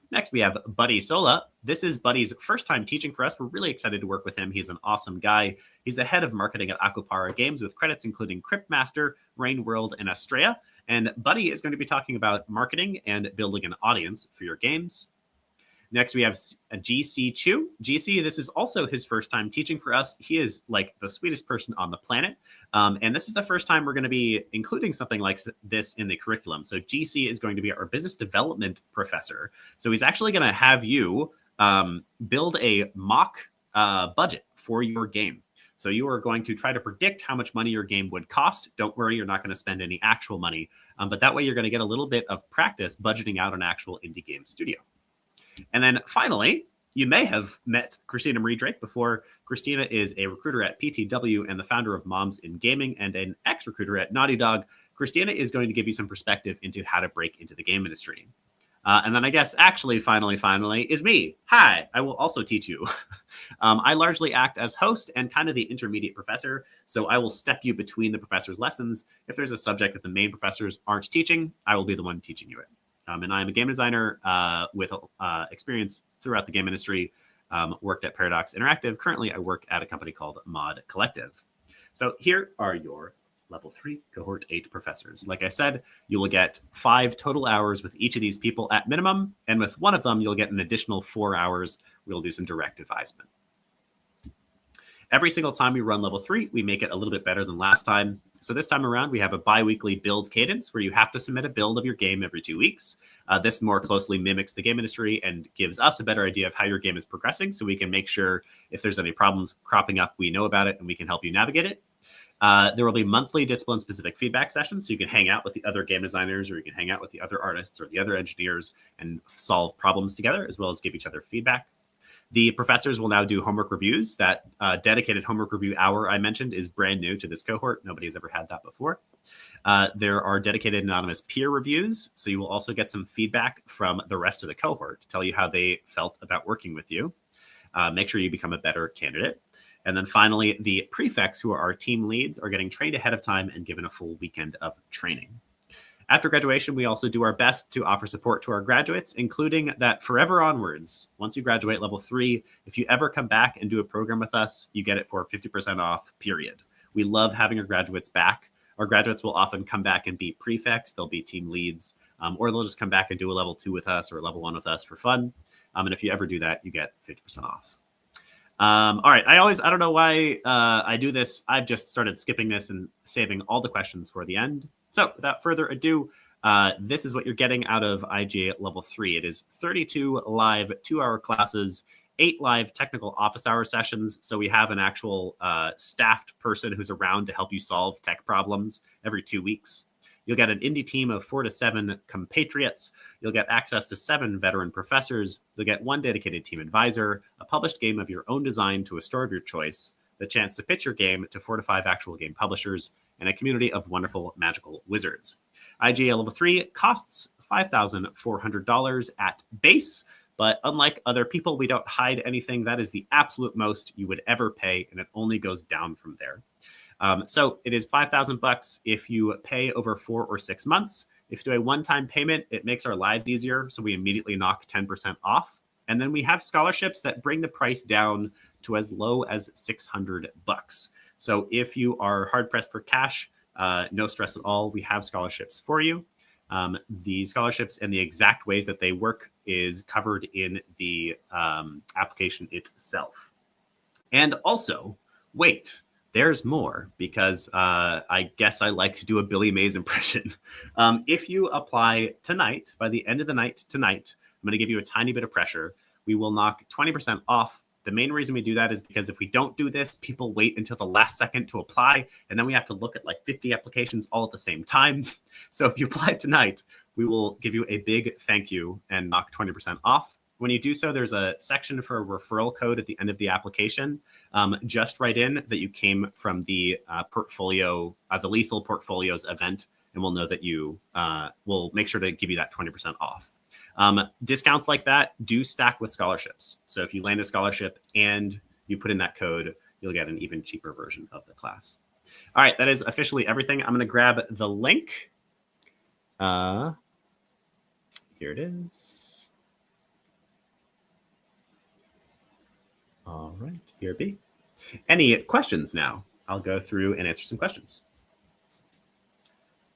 Next, we have Buddy Sola. This is Buddy's first time teaching for us. We're really excited to work with him. He's an awesome guy. He's the head of marketing at Aquapara Games with credits including Cryptmaster, Rain World, and Astrea. And Buddy is going to be talking about marketing and building an audience for your games. Next, we have GC Chu. GC, this is also his first time teaching for us. He is like the sweetest person on the planet. And this is the first time we're going to be including something like this in the curriculum. So GC is going to be our business development professor. So he's actually going to have you build a mock budget for your game. So you are going to try to predict how much money your game would cost. Don't worry, you're not going to spend any actual money. But that way you're going to get a little bit of practice budgeting out an actual indie game studio. And then finally, you may have met Christina-Marie Drake before. Christina is a recruiter at PTW and the founder of Moms in Gaming and an ex-recruiter at Naughty Dog. Christina is going to give you some perspective into how to break into the game industry. And then I guess actually, finally, is me. Hi, I will also teach you. I largely act as host and kind of the intermediate professor. So I will step you between the professor's lessons. If there's a subject that the main professors aren't teaching, I will be the one teaching you it. And I'm a game designer with experience throughout the game industry, worked at Paradox Interactive. Currently, I work at a company called Mod Collective. So here are your level 3 cohort 8 professors. Like I said, you will get 5 total hours with each of these people at minimum. And with one of them, you'll get an additional 4 hours. We'll do some direct advisement. Every single time we run level 3, we make it a little bit better than last time. So this time around, we have a bi-weekly build cadence where you have to submit a build of your game every 2 weeks. This more closely mimics the game industry and gives us a better idea of how your game is progressing so we can make sure if there's any problems cropping up, we know about it and we can help you navigate it. There will be monthly discipline-specific feedback sessions, so you can hang out with the other game designers or you can hang out with the other artists or the other engineers and solve problems together, as well as give each other feedback. The professors will now do homework reviews. That dedicated homework review hour I mentioned is brand new to this cohort. Nobody's ever had that before. There are dedicated anonymous peer reviews, so you will also get some feedback from the rest of the cohort to tell you how they felt about working with you. Make sure you become a better candidate. And then finally, the prefects, who are our team leads, are getting trained ahead of time and given a full weekend of training. After graduation, we also do our best to offer support to our graduates, including that forever onwards. Once you graduate level 3, if you ever come back and do a program with us, you get it for 50% off, period. We love having our graduates back. Our graduates will often come back and be prefects. They'll be team leads, or they'll just come back and do a level 2 with us or a level 1 with us for fun. And if you ever do that, you get 50% off. All right. I don't know why I do this. I've just started skipping this and saving all the questions for the end. So without further ado, This is what you're getting out of IGA at level 3. It is 32 live 2-hour classes, 8 live technical office hour sessions. So we have an actual staffed person who's around to help you solve tech problems every 2 weeks. You'll get an indie team of 4 to 7 compatriots. You'll get access to 7 veteran professors. You'll get 1 dedicated team advisor, a published game of your own design to a store of your choice, the chance to pitch your game to 4 to 5 actual game publishers, and a community of wonderful magical wizards. IGA level 3 costs $5,400 at base, but unlike other people, we don't hide anything. That is the absolute most you would ever pay, and it only goes down from there. So it is $5,000 if you pay over 4 or 6 months. If you do a one-time payment, it makes our lives easier, so we immediately knock 10% off. And then we have scholarships that bring the price down to as low as $600. So if you are hard-pressed for cash, no stress at all. We have scholarships for you. The scholarships and the exact ways that they work is covered in the application itself. And also, wait, there's more, because I guess I like to do a Billy Mays impression. If you apply tonight, by the end of the night tonight, I'm going to give you a tiny bit of pressure. We will knock 20% off. The main reason we do that is because if we don't do this, people wait until the last second to apply, and then we have to look at like 50 applications all at the same time. So if you apply tonight, we will give you a big thank you and knock 20% off. When you do so, there's a section for a referral code at the end of the application. Just write in that you came from the portfolio, the Lethal Portfolios event, and we'll know that you will make sure to give you that 20% off. Discounts like that do stack with scholarships. So if you land a scholarship and you put in that code, you'll get an even cheaper version of the class. All right, that is officially everything. I'm going to grab the link. Here it is. All right, here it be. Any questions now? I'll go through and answer some questions.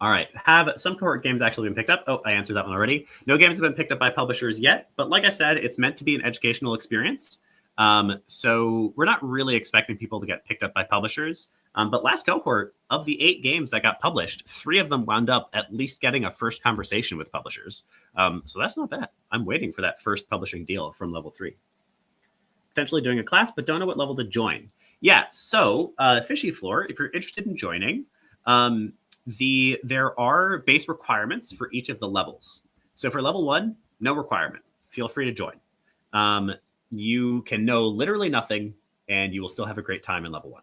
All right, have some cohort games actually been picked up? Oh, I answered that one already. No games have been picked up by publishers yet, but like I said, it's meant to be an educational experience. So we're not really expecting people to get picked up by publishers. But last cohort, of the 8 games that got published, 3 of them wound up at least getting a first conversation with publishers. So that's not bad. I'm waiting for that first publishing deal from level 3. Potentially doing a class, but don't know what level to join. Yeah, so Fishy Floor, if you're interested in joining, there are base requirements for each of the levels. So for level 1, no requirement. Feel free to join. You can know literally nothing, and you will still have a great time in level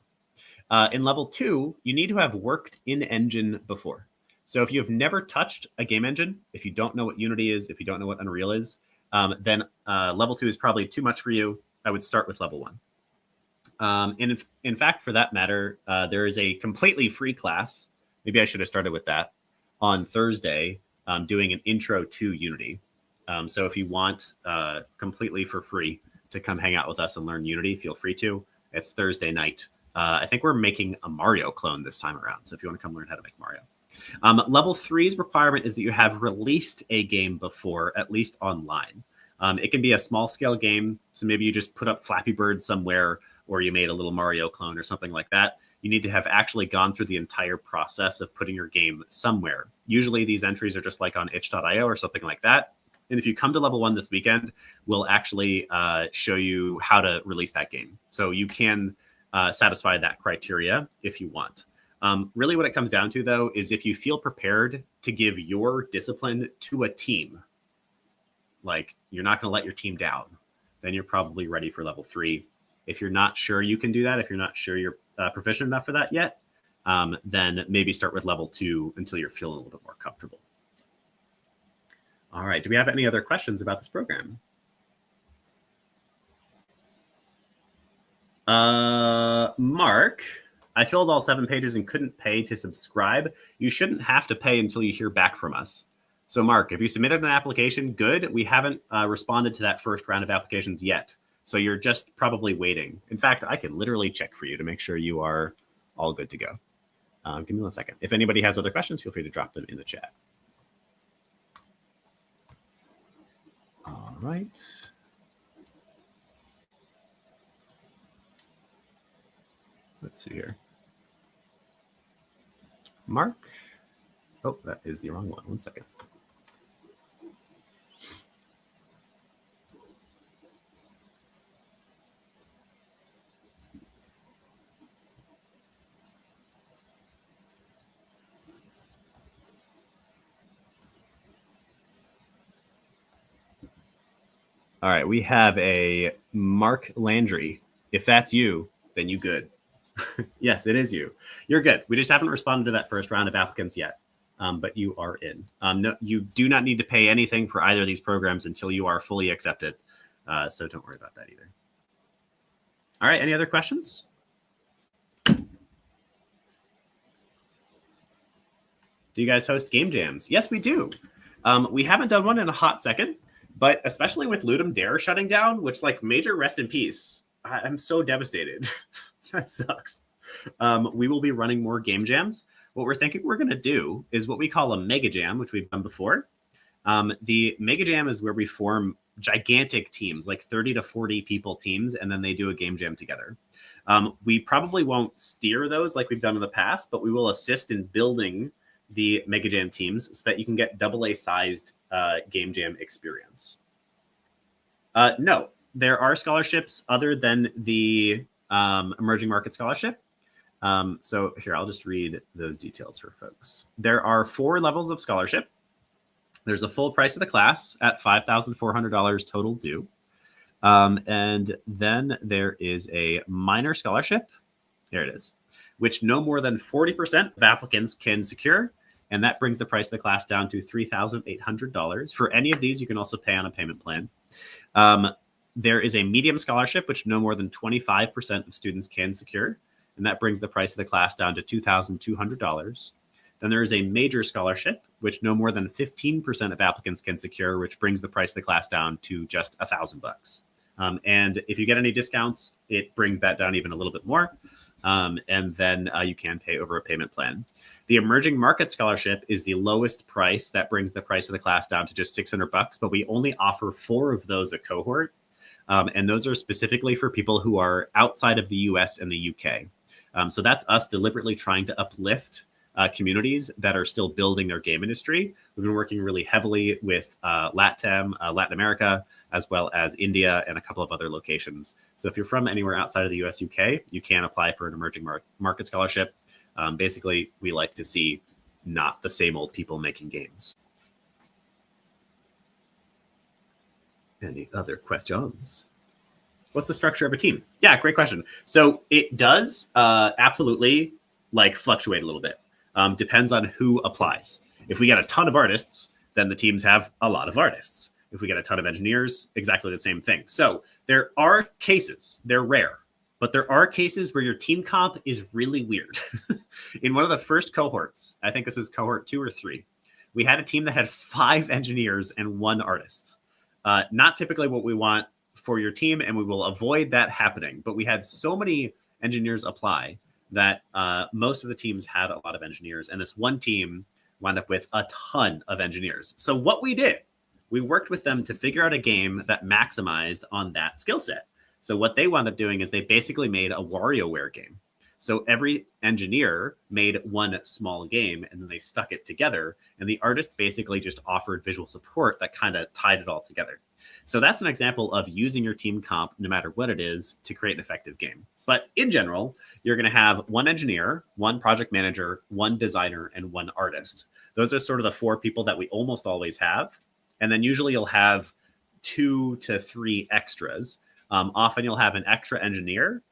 1. In level 2, you need to have worked in engine before. So if you have never touched a game engine, if you don't know what Unity is, if you don't know what Unreal is, then level 2 is probably too much for you. I would start with level 1. In fact, for that matter, there is a completely free class. Maybe I should have started with that on Thursday, doing an intro to Unity. So if you want completely for free to come hang out with us and learn Unity, feel free to. It's Thursday night. I think we're making a Mario clone this time around. So if you want to come learn how to make Mario. Level 3's requirement is that you have released a game before, at least online. It can be a small scale game. So maybe you just put up Flappy Bird somewhere, or you made a little Mario clone or something like that. You need to have actually gone through the entire process of putting your game somewhere. Usually these entries are just like on itch.io or something like that. And if you come to level 1 this weekend, we'll actually show you how to release that game. So you can satisfy that criteria if you want. Really what it comes down to, though, is if you feel prepared to give your discipline to a team, like you're not going to let your team down, then you're probably ready for level 3. If you're not sure you can do that, if you're not sure you're proficient enough for that yet, then maybe start with level 2 until you're feeling a little bit more comfortable. All right, do we have any other questions about this program? Mark, I filled all 7 pages and couldn't pay to subscribe. You shouldn't have to pay until you hear back from us. So Mark, if you submitted an application, good. We haven't responded to that first round of applications yet. So you're just probably waiting. In fact, I can literally check for you to make sure you are all good to go. Give me 1 second. If anybody has other questions, feel free to drop them in the chat. All right. Let's see here. Mark, Oh, that is the wrong one. 1 second. All right, we have a Mark Landry. If that's you, then you good. Yes, it is you. You're good. We just haven't responded to that first round of applicants yet, but you are in. No, you do not need to pay anything for either of these programs until you are fully accepted. So don't worry about that either. All right, any other questions? Do you guys host game jams? Yes, we do. We haven't done one in a hot second, but especially with Ludum Dare shutting down, which like major rest in peace. I'm so devastated. That sucks. We will be running more game jams. What we're thinking we're going to do is what we call a mega jam, which we've done before. The mega jam is where we form gigantic teams, like 30 to 40 people teams, and then they do a game jam together. We probably won't steer those like we've done in the past, but we will assist in building the mega jam teams so that you can get AA sized game jam experience. No, there are scholarships other than the emerging market scholarship. So here, I'll just read those details for folks. There are 4 levels of scholarship. There's a full price of the class at $5,400 total due. And then there is a minor scholarship. There it is, which no more than 40% of applicants can secure. And that brings the price of the class down to $3,800. For any of these, you can also pay on a payment plan. There is a medium scholarship, which no more than 25% of students can secure. And that brings the price of the class down to $2,200. Then there is a major scholarship, which no more than 15% of applicants can secure, which brings the price of the class down to just $1,000. And if you get any discounts, it brings that down even a little bit more. And then you can pay over a payment plan. The emerging market scholarship is the lowest price. That brings the price of the class down to just $600, but we only offer 4 of those a cohort. And those are specifically for people who are outside of the US and the UK. So that's us deliberately trying to uplift communities that are still building their game industry. We've been working really heavily with Latin America, as well as India and a couple of other locations. So if you're from anywhere outside of the US, UK, you can apply for an emerging market scholarship. Basically, we like to see not the same old people making games. Any other questions? What's the structure of a team? Yeah, great question. So it does absolutely like fluctuate a little bit. Depends on who applies. If we get a ton of artists, then the teams have a lot of artists. If we get a ton of engineers, exactly the same thing. So there are cases, they're rare, but there are cases where your team comp is really weird. In one of the first cohorts, I think this was cohort 2 or 3, we had a team that had 5 engineers and 1 artist. Not typically what we want for your team, and we will avoid that happening. But we had so many engineers apply that most of the teams had a lot of engineers, and this one team wound up with a ton of engineers. So what we did, we worked with them to figure out a game that maximized on that skill set. So what they wound up doing is they basically made a WarioWare game. So every engineer made one small game, and then they stuck it together. And the artist basically just offered visual support that kind of tied it all together. So that's an example of using your team comp, no matter what it is, to create an effective game. But in general, you're going to have 1 engineer, 1 project manager, 1 designer, and 1 artist. Those are sort of the 4 people that we almost always have. And then usually you'll have 2 to 3 extras. Often you'll have an extra engineer.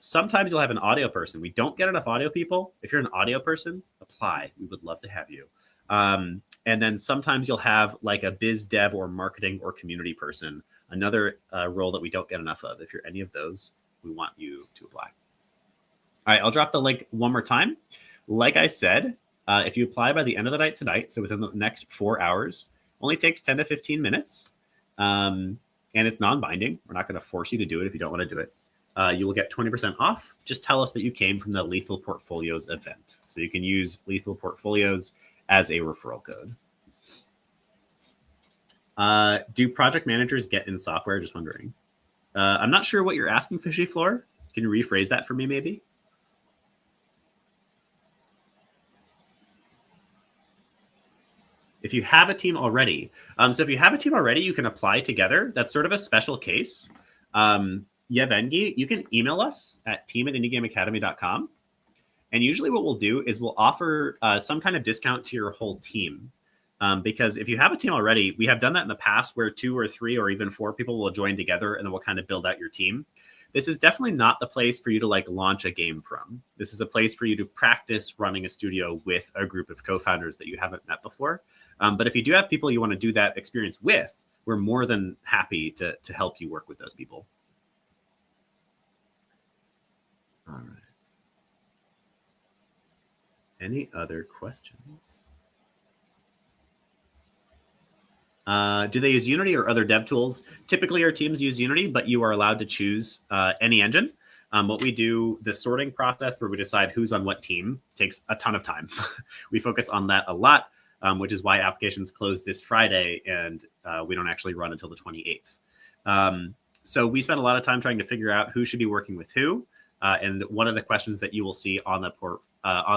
Sometimes you'll have an audio person. We don't get enough audio people. If you're an audio person, apply. We would love to have you. And then sometimes you'll have like a biz dev or marketing or community person, another role that we don't get enough of. If you're any of those, we want you to apply. All right, I'll drop the link one more time. Like I said, if you apply by the end of the night tonight, so within the next 4 hours, only takes 10 to 15 minutes. And it's non-binding. We're not going to force you to do it if you don't want to do it. You will get 20% off. Just tell us that you came from the Lethal Portfolios event. So you can use Lethal Portfolios as a referral code. Do project managers get in software? Just wondering. I'm not sure what you're asking, Fishy Floor. Can you rephrase that for me, maybe? if you have a team already, you can apply together. That's sort of a special case. Yevhengi, you can email us at team@indiegameacademy.com. And usually what we'll do is we'll offer some kind of discount to your whole team. Because if you have a team already, we have done that in the past where 2 or 3 or even 4 people will join together and then we'll kind of build out your team. This is definitely not the place for you to like launch a game from. This is a place for you to practice running a studio with a group of co-founders that you haven't met before. But if you do have people you want to do that experience with, we're more than happy to help you work with those people. All right. Any other questions? Do they use Unity or other dev tools? Typically, our teams use Unity, but you are allowed to choose any engine. What we do, the sorting process where we decide who's on what team takes a ton of time. We focus on that a lot, which is why applications close this Friday and we don't actually run until the 28th. So we spend a lot of time trying to figure out who should be working with who. And one of the questions that you will see on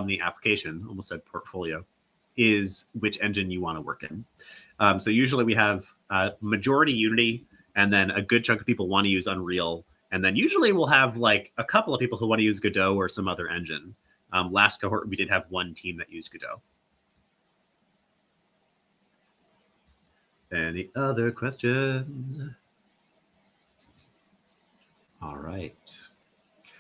the application, almost said portfolio, is which engine you want to work in. So usually we have majority Unity, and then a good chunk of people want to use Unreal. And then usually we'll have like a couple of people who want to use Godot or some other engine. Last cohort, we did have one team that used Godot. Any other questions? All right.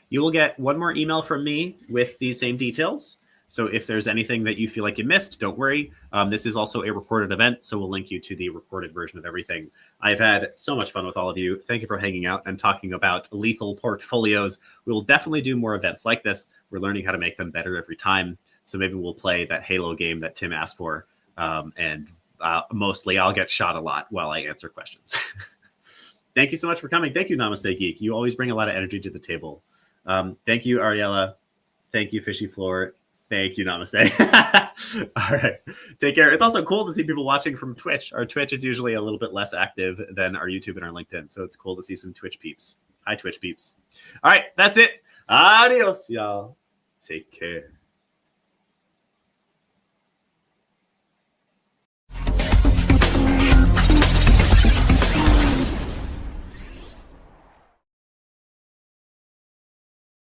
You will get one more email from me with these same details. So if there's anything that you feel like you missed, don't worry. This is also a recorded event, so we'll link you to the recorded version of everything. I've had so much fun with all of you. Thank you for hanging out and talking about lethal portfolios. We will definitely do more events like this. We're learning how to make them better every time. So maybe we'll play that Halo game that Tim asked for. And mostly I'll get shot a lot while I answer questions. Thank you so much for coming. Thank you, Namaste Geek. You always bring a lot of energy to the table. Thank you, Ariella. Thank you, Fishy Floor. Thank you, Namaste. All right. Take care. It's also cool to see people watching from Twitch. Our Twitch is usually a little bit less active than our YouTube and our LinkedIn. So it's cool to see some Twitch peeps. Hi, Twitch peeps. All right. That's it. Adios, y'all. Take care.